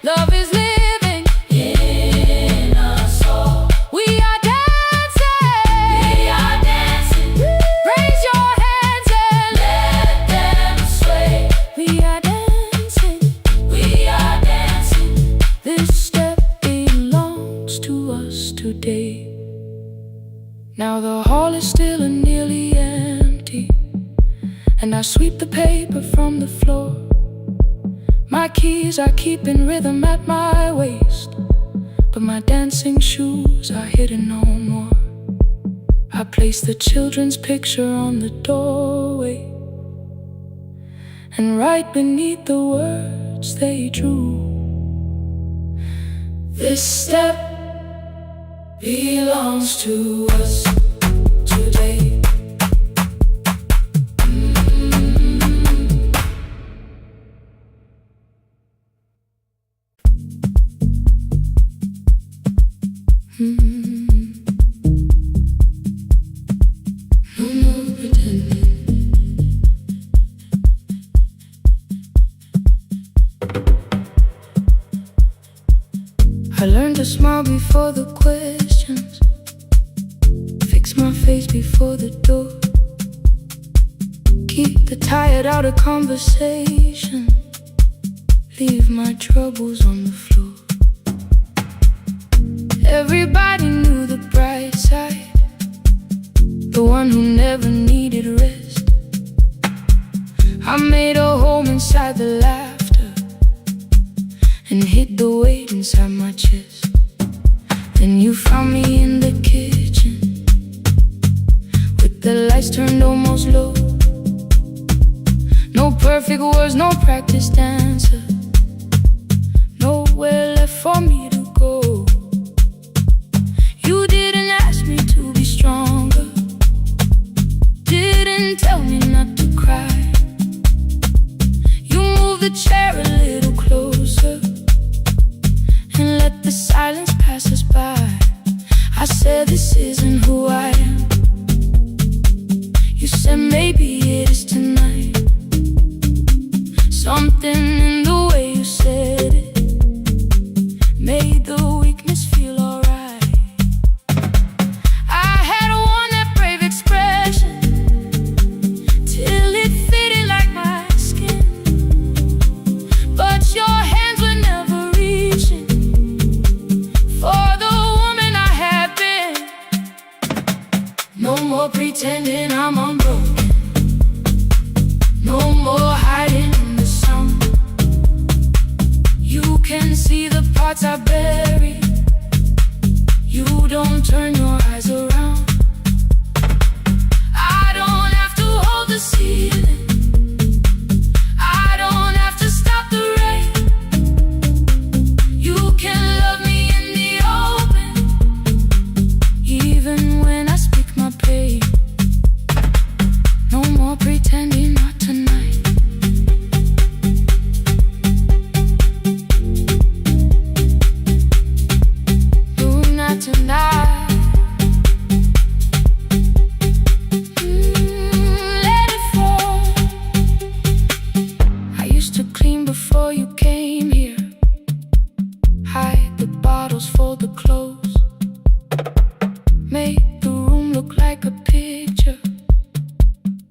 [SPEAKER 2] Love is living in us all. We are dancing, we are dancing. Raise your hands and let them sway. We are dancing, we are dancing. This step belongs to us today. Now the hall is still and nearly empty, and I sweep the paper from the floor. My keys I keep in rhythm at my waist, but my dancing shoes are hidden no more. I place the children's picture on the doorway, and right beneath the words they drew, this step belongs to us today. No more pretending. I learned to smile before the questions, fix my face before the door, keep the tired out of conversation, leave my troubles on the floor. Everybody knew the bright side, the one who never needed rest. I made a home inside the laughter and hid the weight inside my chest. Then you found me in the kitchen with the lights turned almost low. No perfect words, no practiced answer, nowhere left for me to go. You didn't ask me to be stronger, didn't tell me not to cry. You moved the chair a little closer and let the
[SPEAKER 1] made the weakness feel alright. I had worn that brave expression till it fitted like my skin, but your hands were never reaching for the woman I had been. No more pretending I'm unbroken, no more hiding in the sun. You can see the parts I bury. You don't turn your eyes around. I don't have to hold the ceiling. I don't have to stop the rain. You can love me in the open, even when I speak my pain. No more pretending, not tonight. Tonight, let it fall. I used to clean before you came here, hide the bottles, fold the clothes, make the room look like a picture,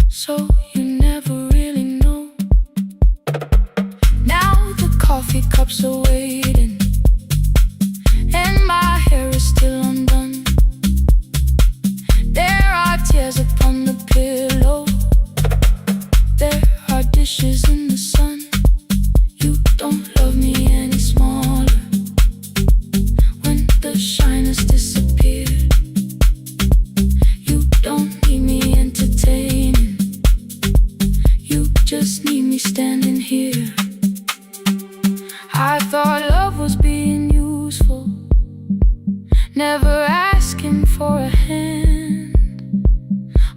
[SPEAKER 1] so you never really know. Now the coffee cups are waiting, and my hair is still undone. There are tears upon the pillow. There are dishes in the sun. You don't love me any smaller when the shine has disappeared. You don't need me entertaining. You just need me standing here. I thought love was being useful, never asking for a hand,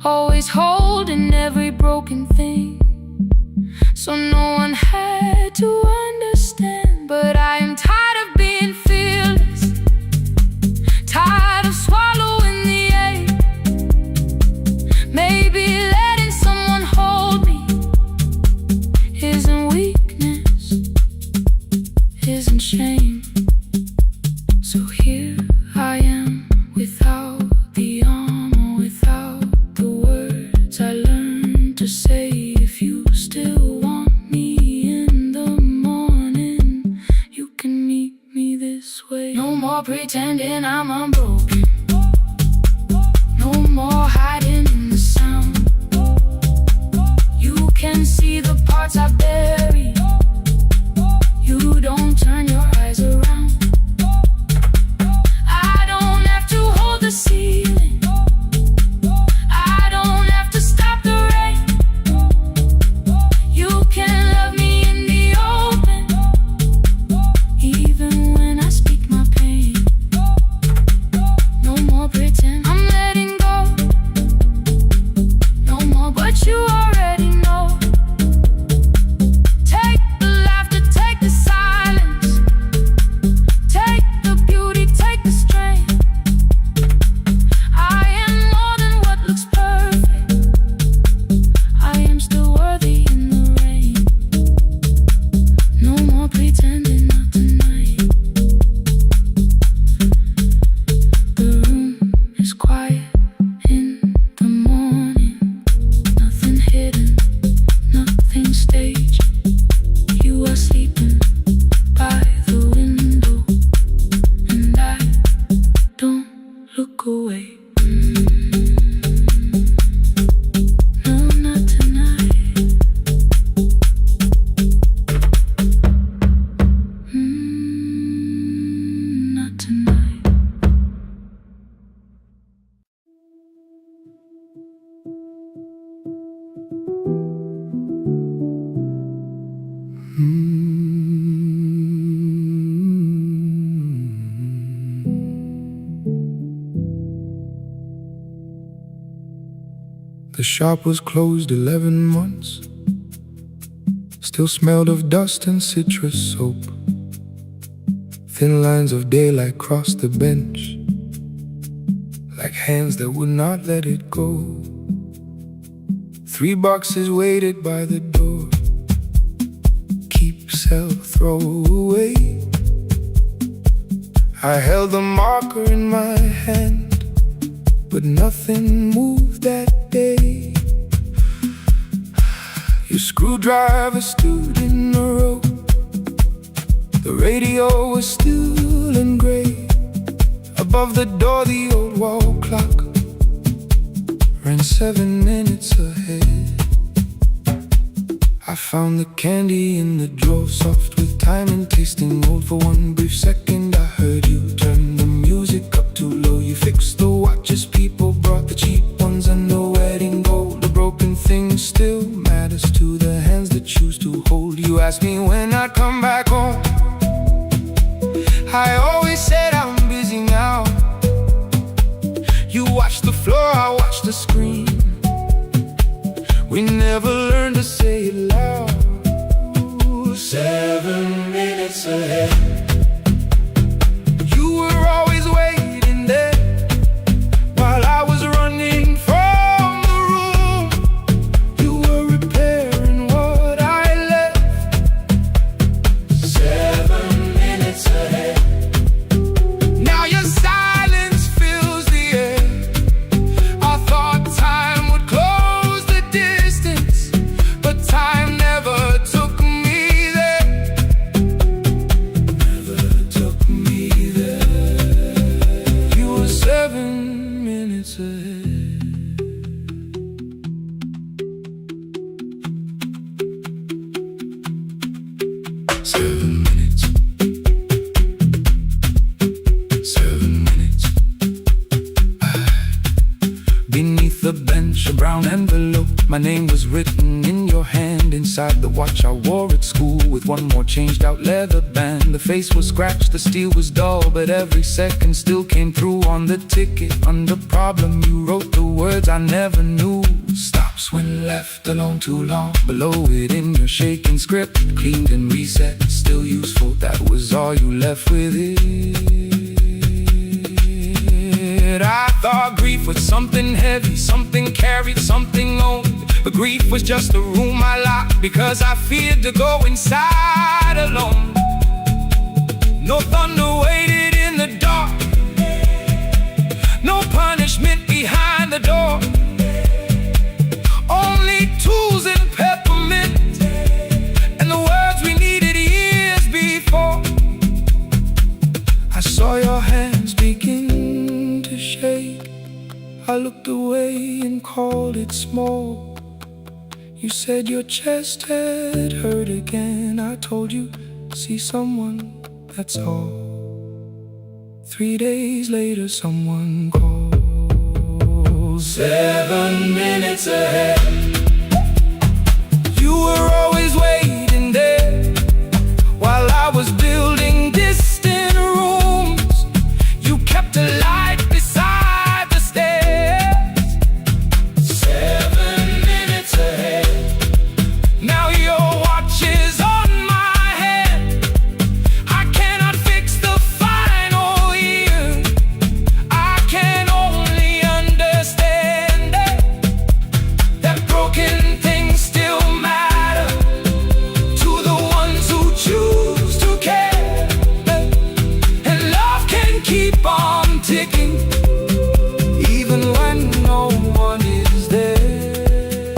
[SPEAKER 1] always holding every broken thing, so no one had to understand. But I am tired of being fearless, tired of swallowing the ache. Maybe letting someone hold me isn't weakness, isn't shame. So here I am, without the armor, without the words I learned to say. If you still want me in the morning, you can meet me this way. No more pretending I'm unbroken, no more hiding in the sound. You can see the parts I bury. You don't turn your eyes around. The ceiling. I don't have to stop the rain. You can love me in the open, even when I speak my pain. No more pretend I'm letting go, no more, but you already know. Take the laughter, take the silence, take the beauty, take the strength.
[SPEAKER 2] The shop was closed 11 months. Still smelled of dust and citrus soap. Thin lines of daylight crossed the bench, like hands that would not let it go. 3 boxes waited by the door. Keep, sell, throw away. I held the marker in my hand, but nothing moved that day. Your screwdriver stood in the road. The radio was still and gray. Above the door, the old wall clock ran 7 minutes ahead. I found the candy in the drawer, soft with time and tasting old. For one brief second I heard you turn the music up too low. You fixed the watches, people brought the cheap ones and the wedding gold. The broken thing still matters to the hands that choose to hold. You asked me when I'd come back home. I always said I'm busy now. You watched the floor, I watched the screen. We never learned to say it loud. 7 minutes ahead. You were always waiting there while I was running from the room. You were repairing what I left. 7 minutes ahead. Now your silence fills the air. I thought time would close the distance, but time never took me there. Never took me there. You were 7 minutes ahead. Seven minutes. 7 minutes. Beneath the bench, a brown envelope. My name was written in your hand. Inside the watch I wore at school, with one more changed out leather band. The face was scratched, the steel was dull, but every second still came through on the ticket. Under problem you wrote the words I never knew. Stops when left alone too long. Below it in your shaking script, cleaned and reset, still useful. That was all you left with it. I thought grief was something heavy, something carried, something owned. But grief was just a room I locked because I feared to go inside alone. No thunder waited in the dark, no punishment behind the door. Only tools and peppermint, and the words we needed years before. I saw your hands begin to shake. I looked away and called it small. You said your chest had hurt again. I told you, see someone, that's all. 3 days later someone calls. 7 minutes ahead. You were always waiting there while I was building distant rooms. You kept a light beside the stairs. 7 minutes ahead. Now your watch is on my hand. I cannot fix the final year. I can only understand that broken things still matter to the ones who choose to care. And love can keep on ticking even when no one is there.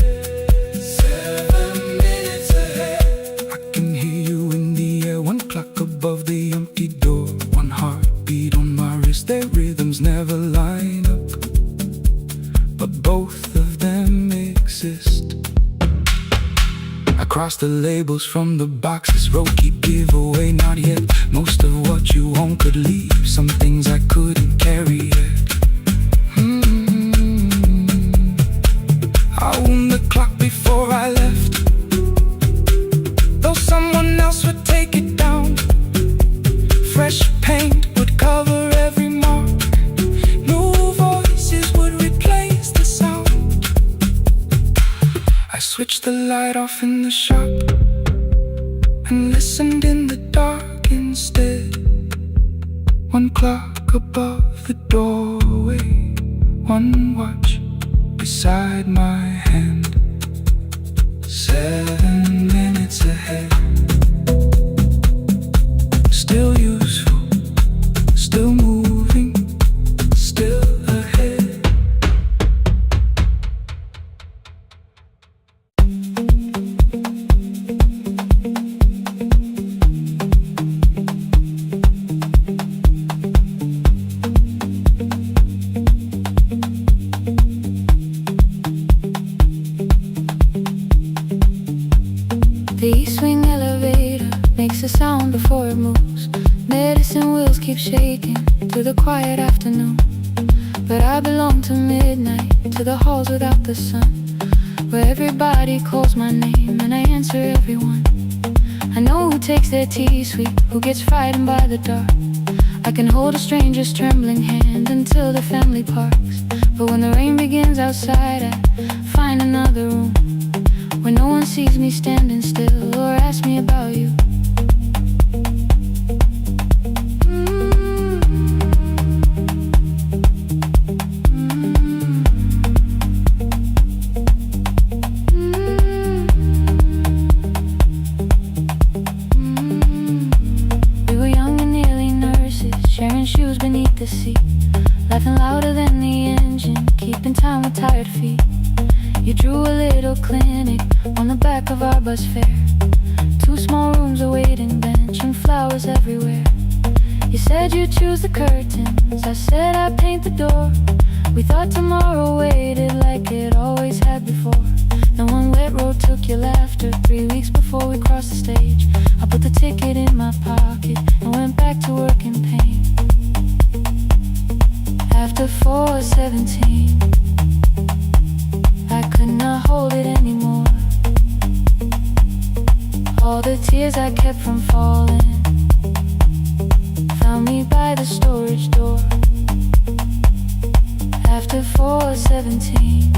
[SPEAKER 2] 7 minutes ahead. I can hear you in the air, one clock above the empty door, one heartbeat on my wrist. Their rhythms never line up, but both of them exist. I cross the labels from the boxes, wrote keep, give away, not yet. Most of what you own could leave, some things I couldn't carry yet. I wound the clock before I left, though someone else would take it down. Fresh paint would cover every mark, new voices would replace the sound. I switched the light off in the shop and listened in the dark instead. One clock above the doorway, one watch beside my hand. 7 minutes ahead. Still useful, still
[SPEAKER 1] keep shaking through the quiet afternoon. But I belong to midnight, to the halls without the sun, where everybody calls my name and I answer everyone. I know who takes their tea sweet, who gets frightened by the dark. I can hold a stranger's trembling hand until the family parks. But when the rain begins outside, I find another room where no one sees me standing still or asks me about you. Shoes beneath the seat, laughing louder than the engine, keeping time with tired feet. You drew a little clinic on the back of our bus fare. 2 small rooms, a waiting bench, and flowers everywhere. You said you'd choose the curtains, I said I'd paint the door. We thought tomorrow waited like it always had before. Then one wet road took your laughter. 3 weeks before we crossed the stage, I put the ticket in my pocket and went back to work in pain. After 4:17, I could not hold it anymore. All the tears I kept from falling found me by the storage door. After 4:17,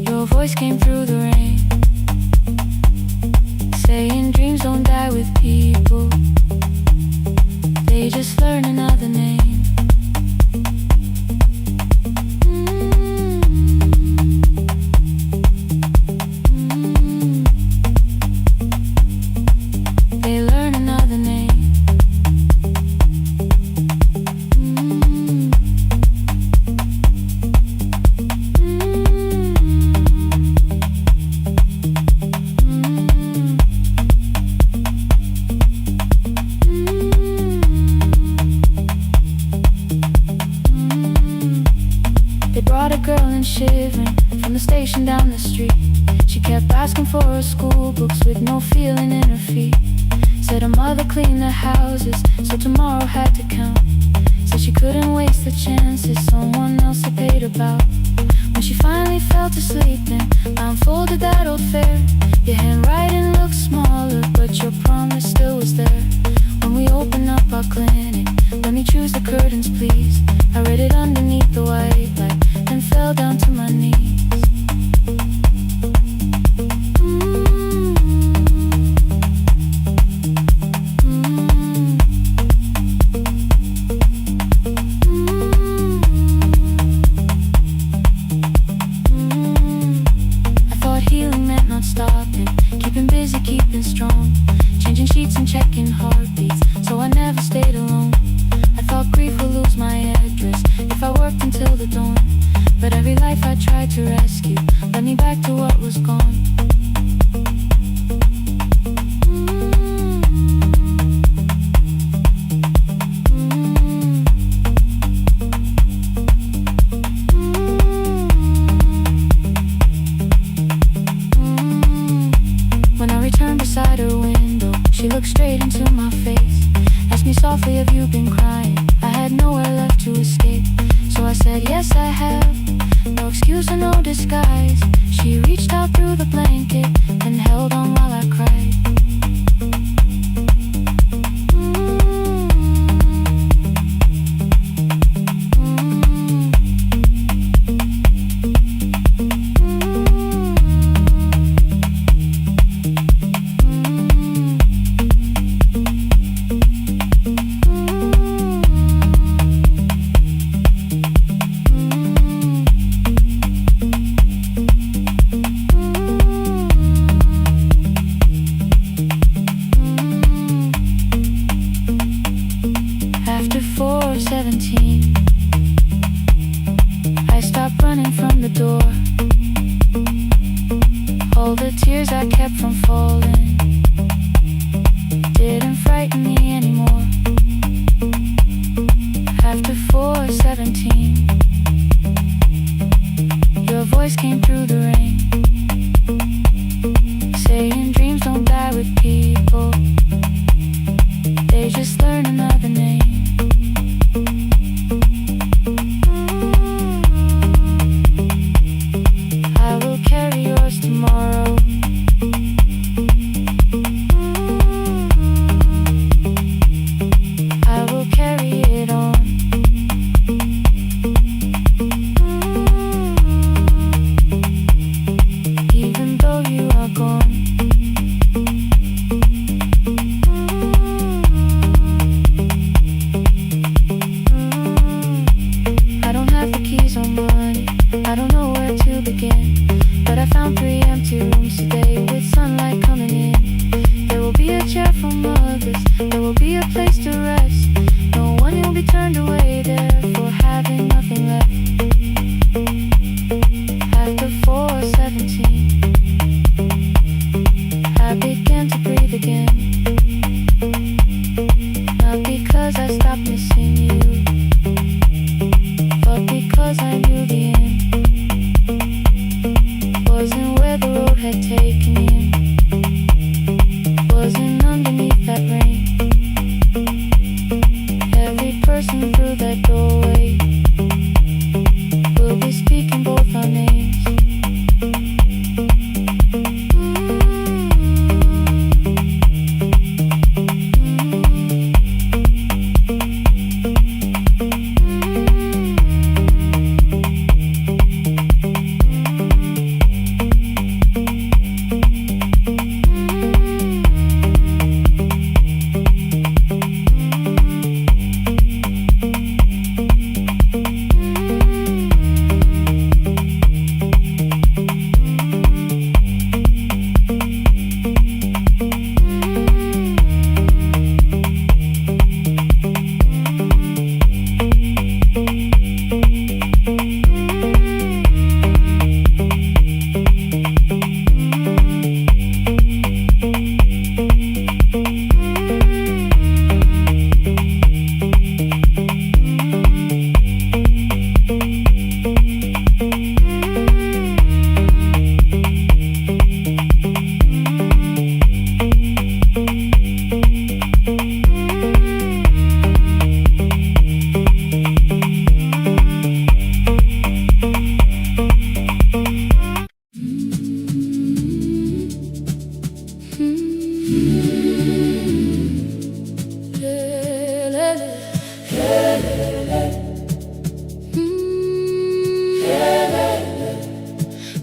[SPEAKER 1] your voice came through the rain, saying dreams don't die with people, they just learn another name. Shivering from the station down the street, she kept asking for her school books with no feeling in her feet. Said her mother cleaned the houses, so tomorrow had to count. Said she couldn't waste the chances someone else had paid about. When she finally fell to sleep, then I unfolded that old fare. Your handwriting looked smaller, but your promise still was there. When we opened up our clinic, let me choose the curtains please. I read it underneath the white light, then fell down to my knees. I thought healing meant not stopping, keeping busy, keeping strong, changing sheets and checking heartbeats, so I never stayed alone. I thought grief would lose my address if I worked until the dawn. But every life I tried to rescue led me back to what was gone. When I returned beside her window, she looked straight into my face, asked me softly, have you been crying? I had nowhere left to escape, so I said, yes I have, no excuse or no disguise. She reached out through the blanket and held on while I cried. After 4:17, I stopped running from the door. All the tears I kept from falling didn't frighten me anymore. After 4:17, your voice came through the rain, saying dreams don't die with people, they just just learn another name. I will carry yours tomorrow. I will carry it on. Even though you are gone. I don't have the keys or money, I don't know where to begin, but I found 3 empty rooms today with sunlight coming in. There will be a chair for mothers, there will be a place to rest. No one will be turned away there for having nothing left. After 4:17, I began to breathe again. Not because I stopped missing you, but because I knew the end wasn't where the road had taken him, wasn't underneath that rain. Every person through that doorway will be speaking both our names.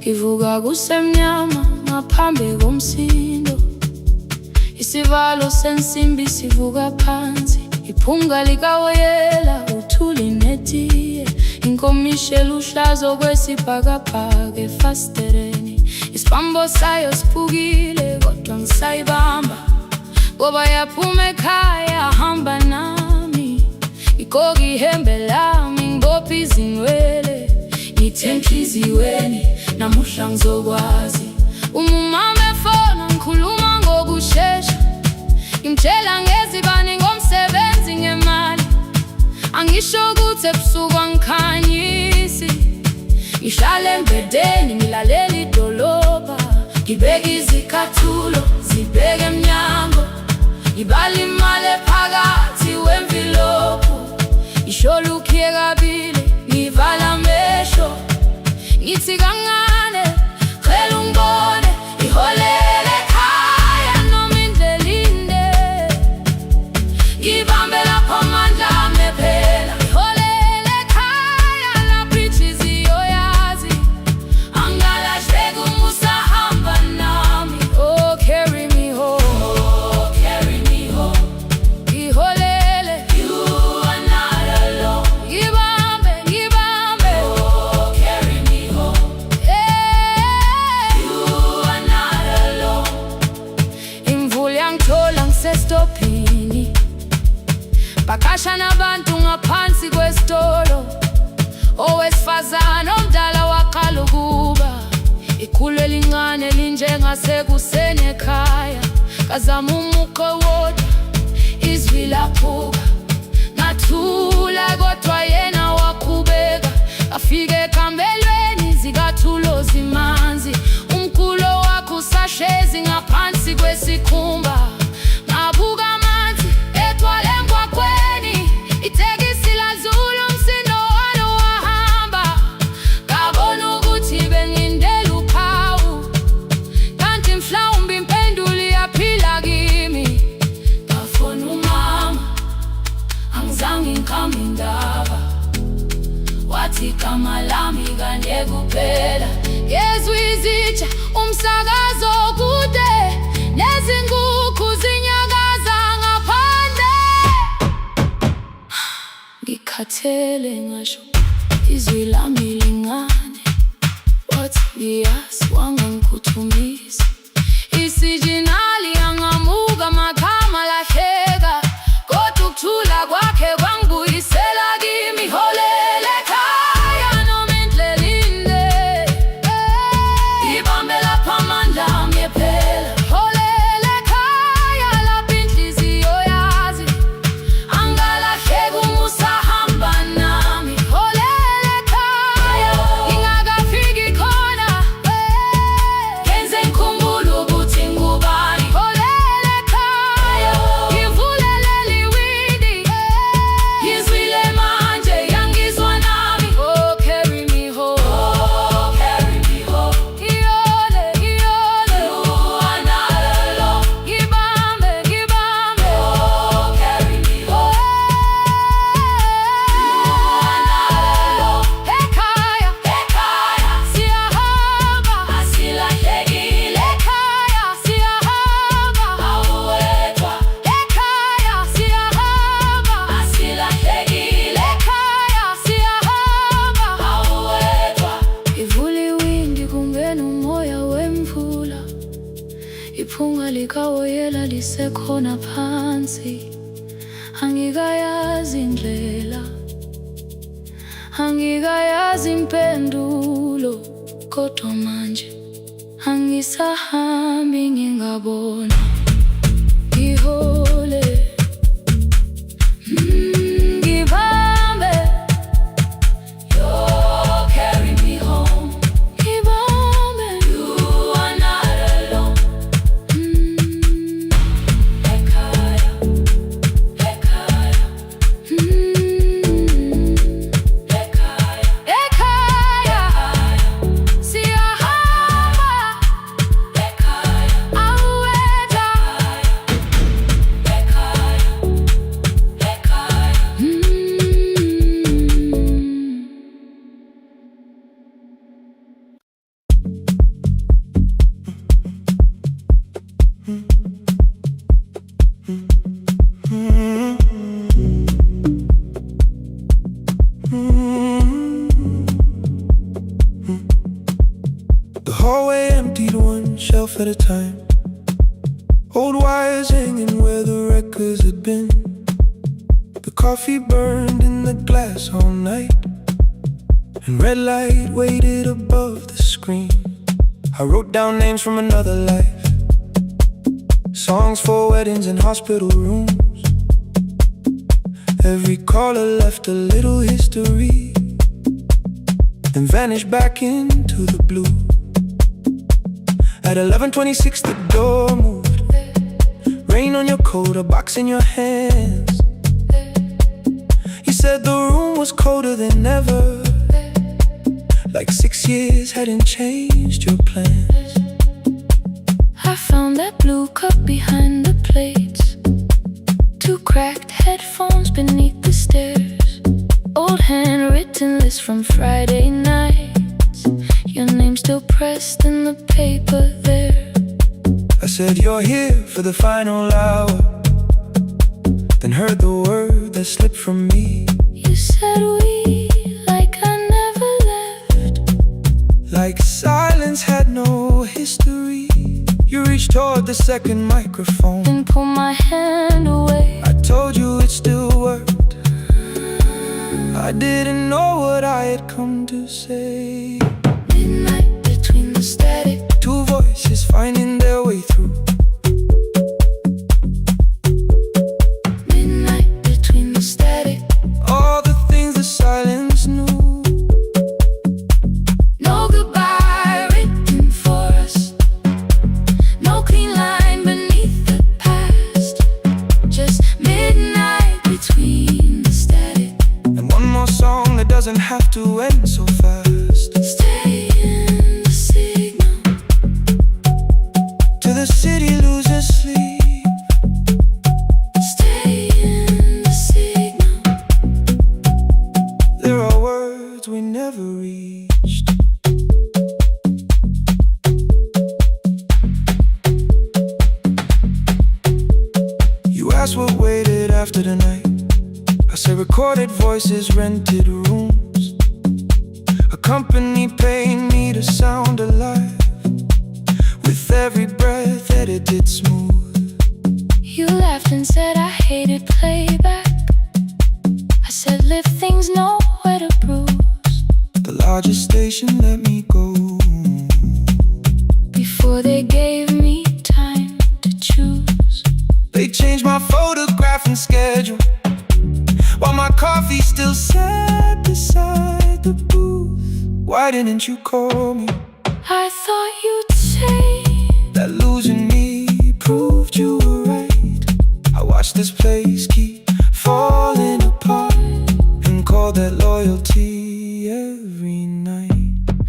[SPEAKER 1] Ngivuka kusemnyama ngaphambi komsindo, isivalo sensimbi sivuka phansi, iphunga likawoyela uthuli netiye, inkomishe luhlazo kwesibhakabhaka efasitereni. Isibambo sayo siphukile kodwa ngisayibamba, ngoba yaphuma ekhaya hamba nami. Igqoka ihembe lami ngibopha izinwele, ngithe enhliziyweni namuhla ngizokwazi. Umama efona ngikhuluma ngokushesha, ngimtshela ngezibani ngomsebenzi ngemali. Angisho ukuthi ebusuku angikhanyisi, ngihlala embedeni ngilalela idolobha, ngibeka izicathulo zibheke emnyango, ngibala imali ephakathi wemvilophu. Isholukhiye kabili ngivala amehlo, ngithi kancane cela ungibone, iholele ekhaya noma indlela inde, ngibambe lapho amandla ami phela. Iholele ekhaya lapho inhliziyo yazi, angalahleki uma usahamba nami. Oh carry me home, oh carry me home. Iholele, you are not alone. Ngibambe, ngibambe, oh carry me home. Yeah, you are not alone. Imvula yangithola ngisestopini, bakasha nabantu ngaphansi kwesitolo. Owesifazane omdala waqala ukuba, ikhulu elincane linjengasekuseni ekhaya. Kazama umuqo wodwa, izwi laphuka, ngathula kodwa yena waqhubeka. Afike ekambelweni zikathulo zimanzi, umkhulo wakho usahlezi ngaphansi kwesikhumba. Ngabuka amanzi egcwale wami ndaba, wathi igama lami kanye kuphela. Yezwa izitsha umsakazo kude, nezinkukhu zinyakaza ngaphandle. Ngikhathele ngasho izwi lami lingane, wathi ngiyasi wangangikhuthumisa. Isijinali yangamuka makhama lahleka, kodwa ukuthula kwakhe kwangibuyisela kimi. Holele ekhaya noma indlela inde, ibambe lapha amandla ami ephela. Holele ekhaya lapha inhliziyo yazi, angalahleki uma usahamba nami. Holele ekhaya ngingakafiki khona, ngenze ngikhumbule ukuthi ngubani. Holele ekhaya ngivulelele iwindi, ngizwile manje yangizwa nami. Oh carry me home, oh carry me home. Iyole, iyole, uwanalo, ngibambe, ngibambe. Oh carry me home, uwanalo. Ekhaya, ekhaya siyahamba, asilahlekile. Ekhaya siyahamba, awuwedwa. Ekhaya siyahamba, asilahlekile. Ekhaya siyahamba, awuwedwa. Ivula iwindi kungena umoya wemvula, iphunga likawoyela lisekhona phansi. Angikayazi indlela, angikayazi impendulo, kodwa manje angisahambi ngingabona. Ngihole, ngibambe, you carry me home. Ngibambe, you are not alone. Ekhaya, ekhaya, ekhaya, ekhaya siyahamba. Ekhaya, awuwedwa. Ekhaya, ekhaya.
[SPEAKER 2] The hallway emptied one shelf at a time. Old wires hanging where the records had been. The coffee burned in the glass all night, and red light waited above the screen. I wrote down names from another life, songs for weddings and hospital rooms. Every caller left a little history, then vanished back into the blue. At 11:26 the door moved, rain on your coat, a box in your hands. You said the room was colder than ever, like 6 years hadn't changed your plans.
[SPEAKER 1] I found that blue cup behind the plates, 2 cracked headphones beneath the stairs, old handwritten list from Friday nights, your name still pressed in the paper there.
[SPEAKER 2] I said you're here for the final hour, then heard the word that slipped from me.
[SPEAKER 1] You said we, like I never left,
[SPEAKER 2] like silence had no history. You reached toward the second microphone,
[SPEAKER 1] then pulled my hand away.
[SPEAKER 2] I told you it still worked. I didn't know what I had come to say.
[SPEAKER 1] Midnight between the static,
[SPEAKER 2] 2 voices finding their way through.
[SPEAKER 1] midnight between the static.
[SPEAKER 2] All the things the silence knew.
[SPEAKER 1] No goodbye written for us, no clean line beneath the past, just midnight between the static.
[SPEAKER 2] And one more song that doesn't have to end so fast.
[SPEAKER 1] Stay in the signal,
[SPEAKER 2] To the city I say recorded voices, rented rooms, a company paying me to sound alive, with every breath edited smooth.
[SPEAKER 1] You laughed and said I hated playback. I said live things nowhere to bruise.
[SPEAKER 2] The largest station let me go
[SPEAKER 1] before they gave me time to choose.
[SPEAKER 2] They changed my photograph and schedule, while my coffee still sat beside the booth. Why didn't you call me?
[SPEAKER 1] I thought you'd say
[SPEAKER 2] that losing me proved you were right. I watched this place keep falling apart and called that loyalty every night.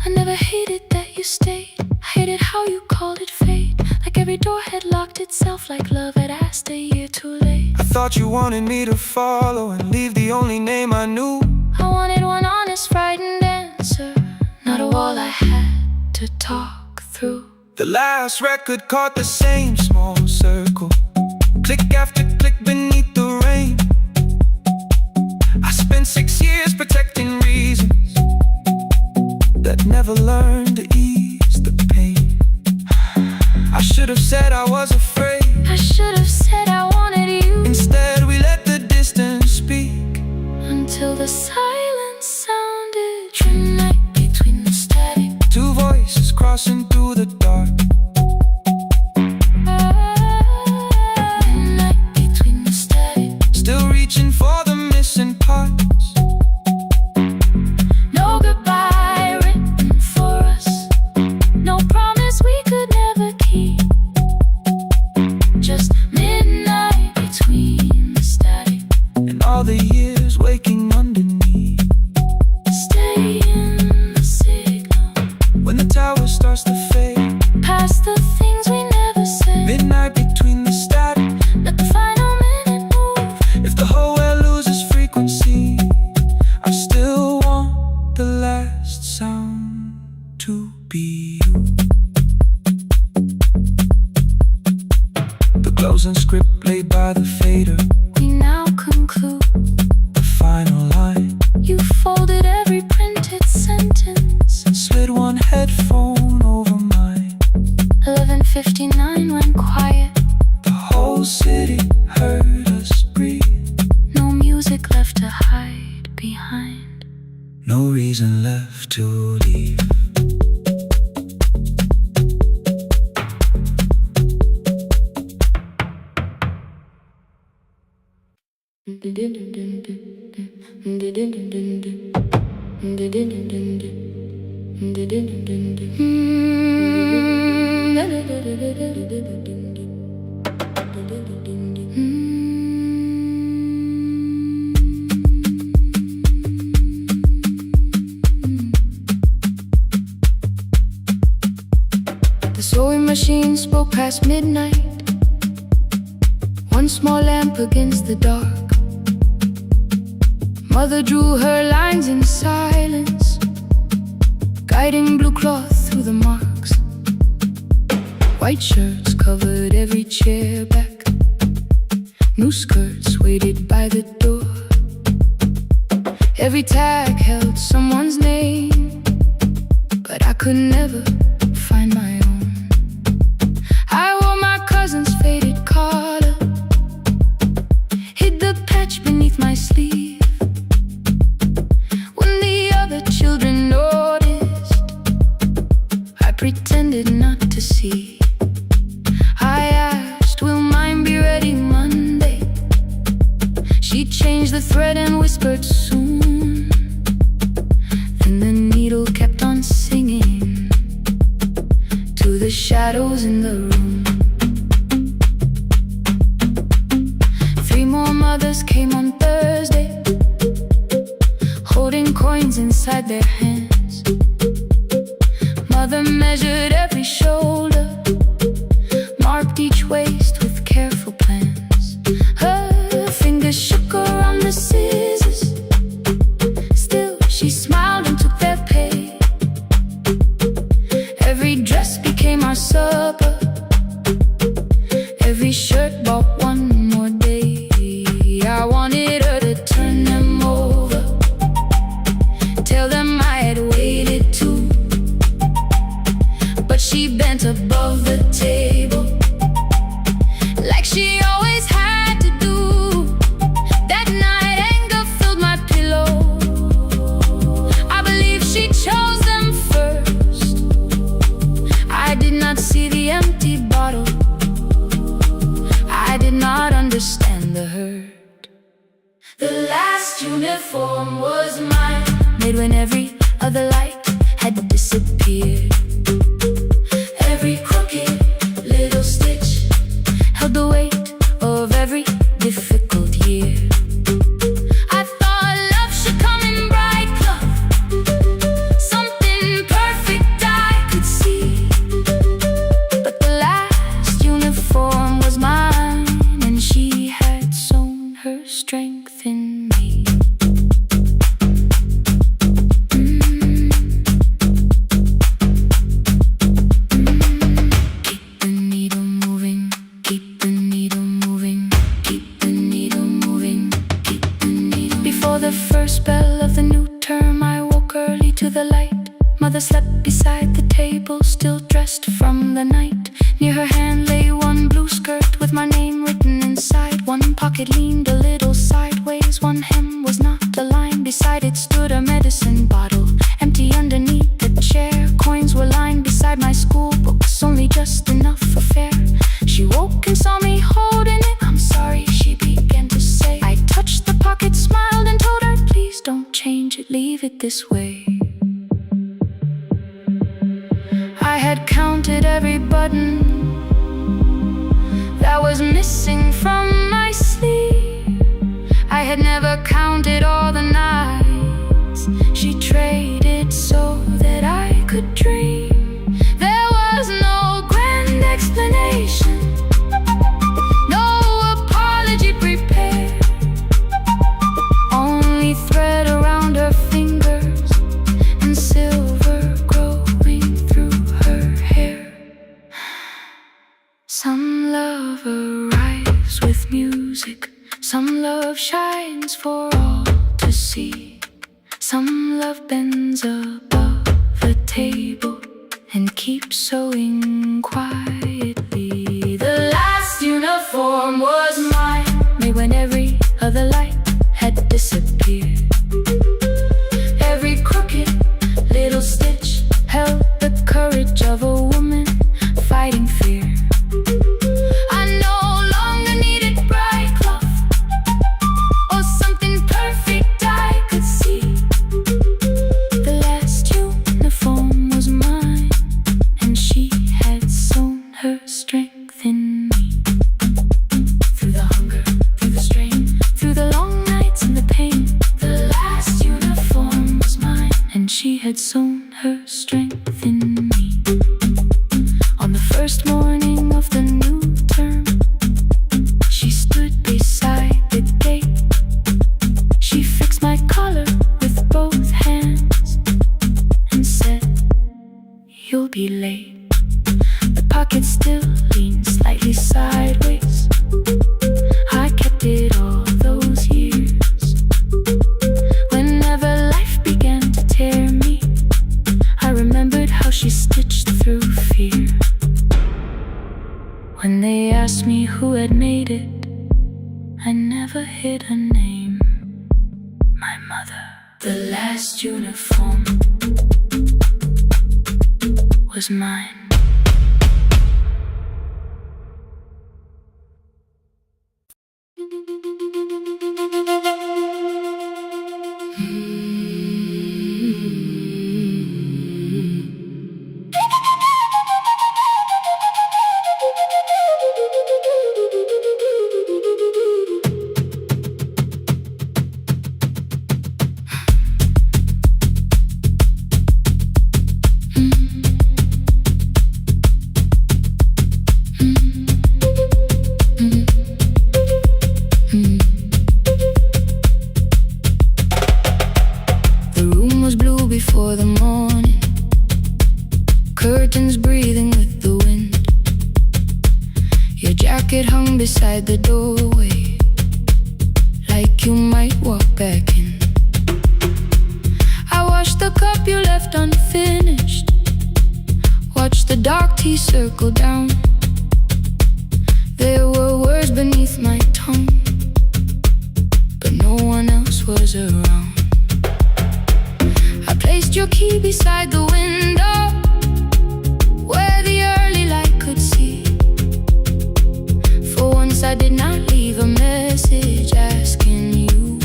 [SPEAKER 1] I never hated that you stayed. I hated how you called it fate. Like every door had locked itself, like love had asked a year too late.
[SPEAKER 2] I thought you wanted me to follow and leave the only name I knew.
[SPEAKER 1] I wanted one honest, frightened answer, not a wall I had to talk through.
[SPEAKER 2] The last record caught the same small circle, click after click beneath the rain. I spent 6 years protecting reasons that never learned to ease the pain. I should have said I was afraid.
[SPEAKER 1] I should have said I wanted you.
[SPEAKER 2] Instead we let the distance speak,
[SPEAKER 1] until the silence sounded midnight between the static.
[SPEAKER 2] Two voices crossing through the dark.
[SPEAKER 1] Midnight between the static.
[SPEAKER 2] Still reaching for the missing parts.
[SPEAKER 1] No goodbye written for us, no promise we could never keep. Just midnight between the static
[SPEAKER 2] and all the years waking underneath.
[SPEAKER 1] Stay in the signal
[SPEAKER 2] when the tower starts to fade,
[SPEAKER 1] past the things we never said.
[SPEAKER 2] Midnight between the static.
[SPEAKER 1] Let the final minute move.
[SPEAKER 2] If the whole world loses frequency, I still want the last sound to be you. The closing script laid by the fader.
[SPEAKER 1] We now conclude
[SPEAKER 2] the final line.
[SPEAKER 1] You folded every printed sentence
[SPEAKER 2] and slid one headphone over mine.
[SPEAKER 1] 11:59 went quiet.
[SPEAKER 2] The whole city heard us breathe.
[SPEAKER 1] No music left to hide behind.
[SPEAKER 2] No reason left to leave.
[SPEAKER 1] The sewing machine spoke past midnight, one small lamp against the dark. Mother drew her lines in silence, guiding blue cloth through the marks. White shirts covered every chair back, new skirts waited by the door. Every tag held someone's name, but I could never find my own. I wore my cousin's faded collar, hid the patch beneath my sleeve. When the other children noticed, I pretended not to see. I asked, will mine be ready Monday? She changed the thread and whispered soon. Then the needle kept on singing to the shadows in the room. 3 more mothers came on Thursday, holding coins inside their hands. Mother measured every shoulder, marked each waist with careful plans. Her fingers shook around the scissors, still she smiled and took their pay. Every dress became our supper, every shirt bought one more day. I wanted her to turn The last uniform was mine, made when every other light had disappeared. Every crooked little stitch held the weight of every difficult year. I thought love should come in bright cloth, something perfect I could see. But the last uniform was mine, and she had sewn her strength in me. Keep the needle moving, keep the needle moving, keep the needle moving, keep the needle. Before the first bell of the new term, I woke early to the light. Mother slept beside the table, still dressed from the night. Near her hand lay one blue skirt with my name written inside. One pocket leaned a little sideways, one hem was not aligned. Beside it stood a medicine bottle, empty underneath the chair. Coins were lined beside my school books, only just enough for fare. She woke and saw me holding it. I'm sorry, she began to say. I touched the pocket, smiled and told her, please don't change it, leave it this way. I had counted every button that was missing from my sleeve. I had never counted all the nights she traded so that I could dream. There was no grand explanation, no apology prepared, only thread around her fingers and silver growing through her hair. Some love arrives with music, some love shines for all to see. Some love bends above the table and keeps sewing quietly. The last uniform was mine, made when every other light had disappeared. Every crooked little stitch held the courage of a woman fighting fear. I no longer needed bright cloth or something perfect I could see. The last uniform was mine, and she had sewn her strength in me. Through the hunger, through the strain, through the long nights and the pain, the last uniform was mine, and she had sewn her strength in me. On the first morning of the new term, she stood beside the gate. She fixed my collar with both hands and said, you'll be late. The pocket still leaned slightly sideways. I kept it all those years. Whenever life began to tear me, I remembered how she stitched through fear. When they asked me who had made it, I never hid her name. My mother. The last uniform was mine. Before the morning, curtains breathing with the wind. Your jacket hung beside the doorway, like you might walk back in. I washed the cup you left unfinished, watched the dark tea circle down. There were words beneath my tongue, but no one else was around. I placed your key beside the window, where the early light could see. For once I did not leave a message asking you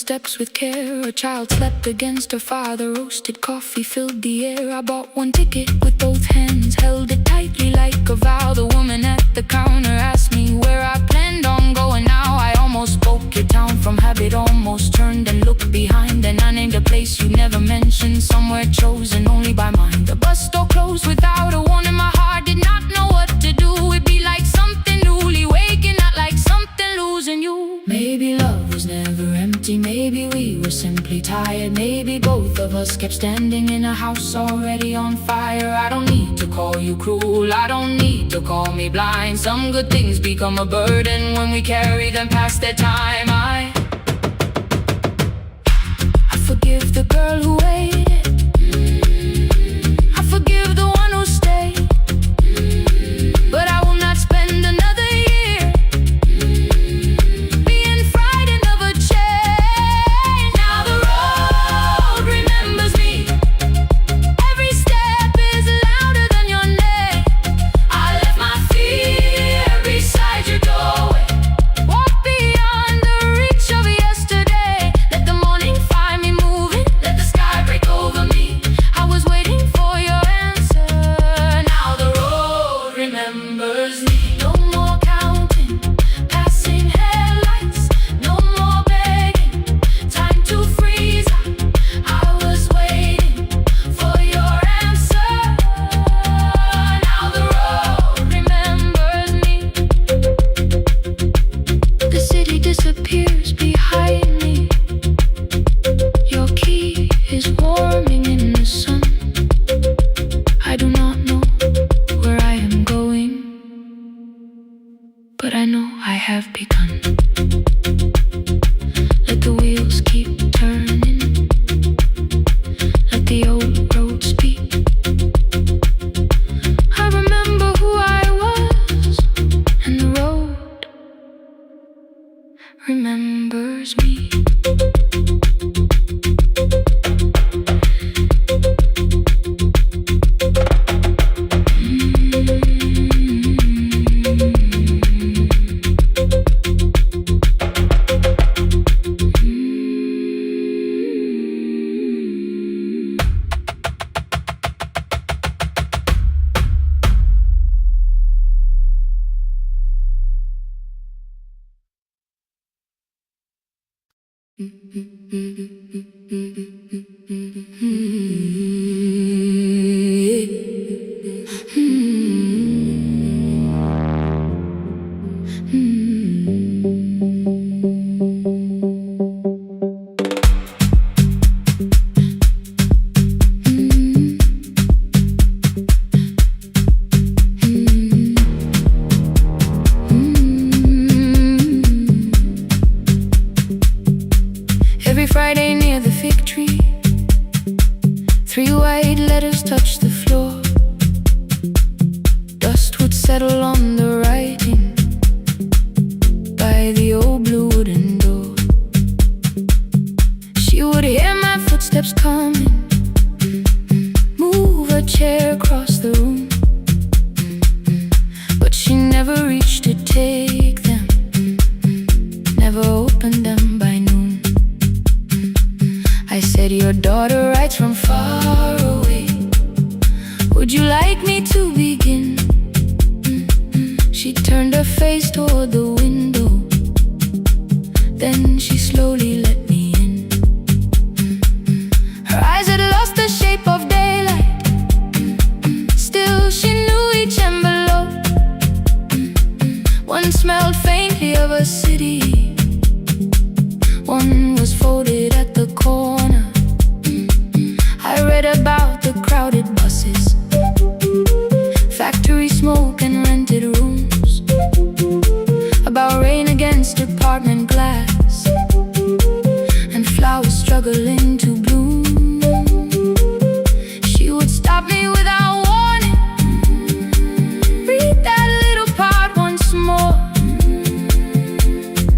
[SPEAKER 1] steps with care. A child slept against her father. Roasted coffee filled the air. I bought one ticket with both hands, held it tightly like a vow. The woman at the counter asked me where I planned on going. Now I almost spoke your town from habit. Almost turned and looked behind, and I named a place you never mentioned, somewhere chosen only by mine. The bus store closed without a warning. My heart did not know what to do. It'd be like something newly waking, not like something losing you. Maybe love was never empty. Maybe we were simply tired. Maybe both of us kept standing in a house already on fire. I don't need to call you cruel. I don't need to call me blind. Some good things become a burden when we carry them past their time. I forgive the girl who waited. I forgive the one who stayed. But I will not spend another year being frightened of a change. Now the road remembers me. Every step is louder than your name. I left my fear beside your doorway. Walk beyond the reach of yesterday. Let the morning find me moving. Let the sky break over me. I was waiting for your answer. Now the road remembers me. No more counting, passing headlights. No more begging, time to freeze up. I was waiting for your answer. Now the road remembers me. The city disappears behind me. Your key is warming in the sun. I do not know where I am going, but I know I have begun. Let the wheels keep turning. Let the old road speak. I remember who I was, and the road remembers me. Every Friday near the fig tree, 3 white letters touched the floor. Dust would settle on the writing by the old blue wooden door. She would hear my footsteps coming, move a chair across the room, but she never reached to take them, never opened them by noon. I said, your daughter writes from far away. Would you like me to begin? She turned her face toward the window. Then she slowly let me in. Her eyes had lost the shape of daylight. Still she knew each envelope. One smelled faintly of a city. One was folded at the corner. I read about the crowded buses, factory smoke and rented rooms, about rain against apartment glass, and flowers struggling to bloom. She would stop me without warning. Read that little part once more.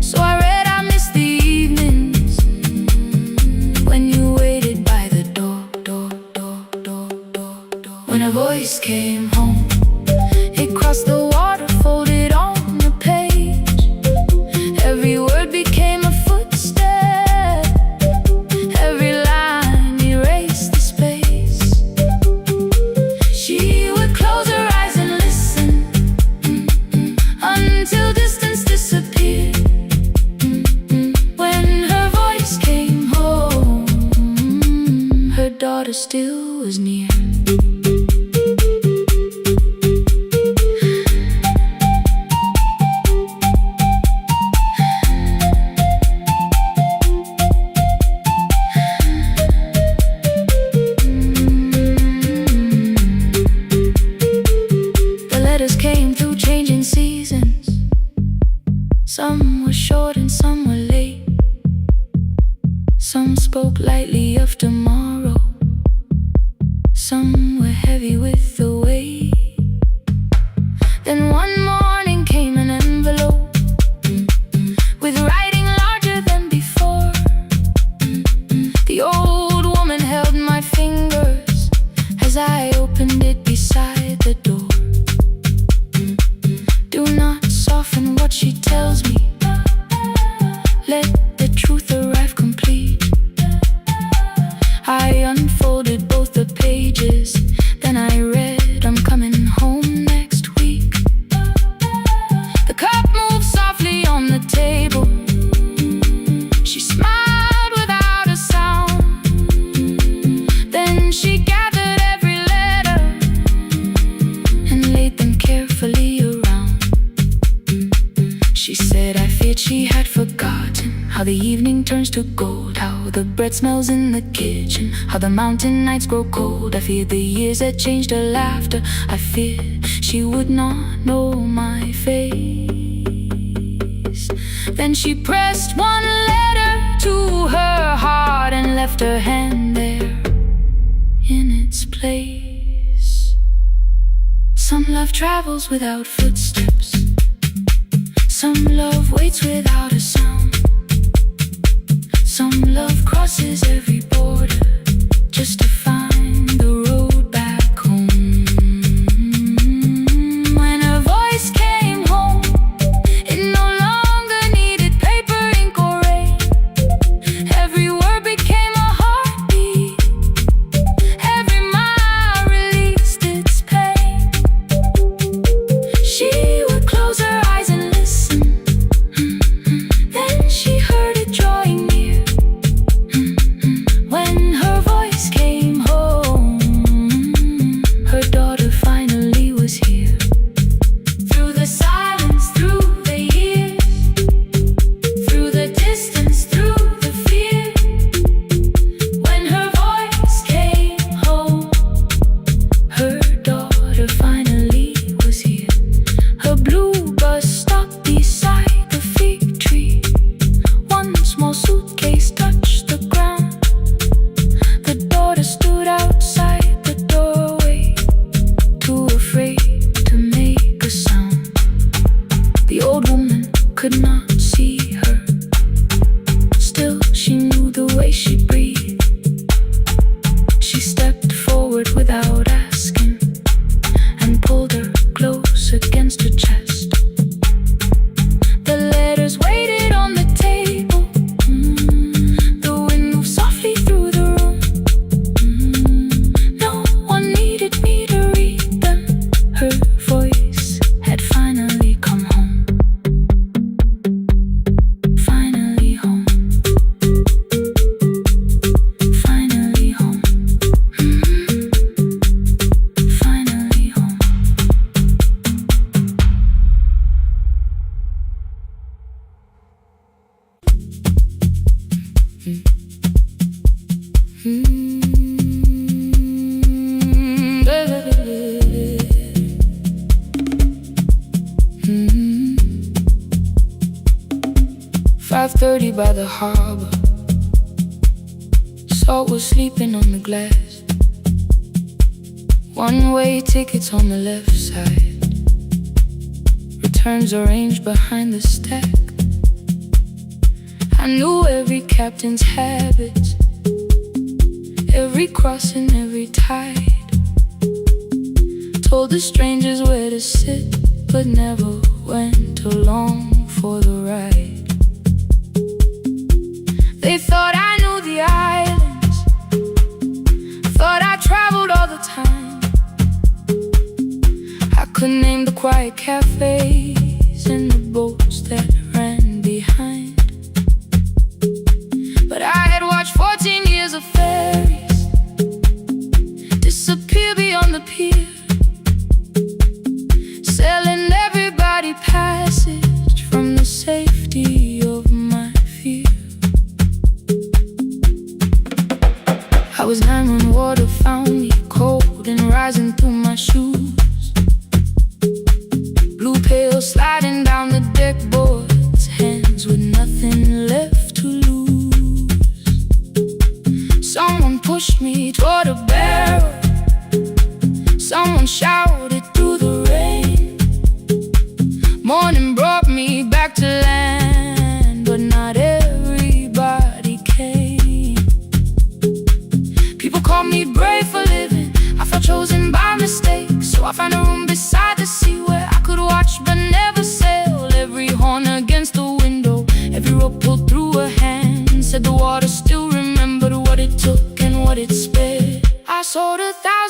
[SPEAKER 1] So I read, I missed the evenings when you waited by the door. When a voice came home, it crossed the water, folded on the page. Every word became a footstep. daughter still was near. The letters came through changing seasons. Some were short and some were late. Some spoke lightly of tomorrow. Some were heavy with the weight. Then one morning came an envelope with writing larger than before. The old woman held my fingers as I opened it beside the door. Do not soften what she tells me. Let the truth arrive complete. I unfolded both the pages, then I read, I'm coming home next week. The cup moved softly on the table. She smiled without a sound. Then she gathered every letter and laid them carefully around. She said, I feared she had forgotten how the evening turns to gold, how the bread smells in the kitchen, how the mountain nights grow cold. I feared the years had changed her laughter. I feared she would not know my face. Then she pressed one letter to her heart and left her hand there in its place. Some love travels without footsteps. Some love waits without a sound. Some love crosses every border just to find the road back home. When her voice came home, it no longer needed paper, ink, or rain. Every word became a heartbeat. Every mile released its pain. She would close her eyes and listen. Then she heard it drawing near. When her voice came home, her daughter finally was here. Through the silence, through the years, through the distance, through the fear. When her voice came home, her daughter finally was here. Her blue bus stopped beside the fig tree. One small suitcase touched the ground. The daughter stood outside the doorway, too afraid to make a sound. The old woman could not see her. Still, she knew the way she breathed. She stepped forward without asking and pulled her close against her chest. The letters waited on the table. The wind moved softly through the room. No one needed me to read them. Her voice had finally come home. Finally home. Finally home. Finally home. Mm. 5:30 by the harbor. Salt was sleeping on the glass. One-way tickets on the left side. Returns arranged behind the stack. I knew every captain's habits, every crossing, every tide. Told the strangers where to sit, but never went along for the ride. They thought I knew the islands, thought I traveled all the time. I could name the quiet cafes and the boats that ran behind. But I had watched 14 years of ferries, was 9 when water found me, cold and rising through my shoes. Blue pail sliding down the deck boards, hands with nothing left to lose. Someone pushed me toward a barrel, someone shouted through the rain. Morning brought me back to land, but not everybody came. People call me brave for living, I felt chosen by mistake. So I found a room beside the sea where I could watch but never sail. Every horn against the window, every rope pulled through a hand, said the water still remembered what it took and what it spared. I sold 1,000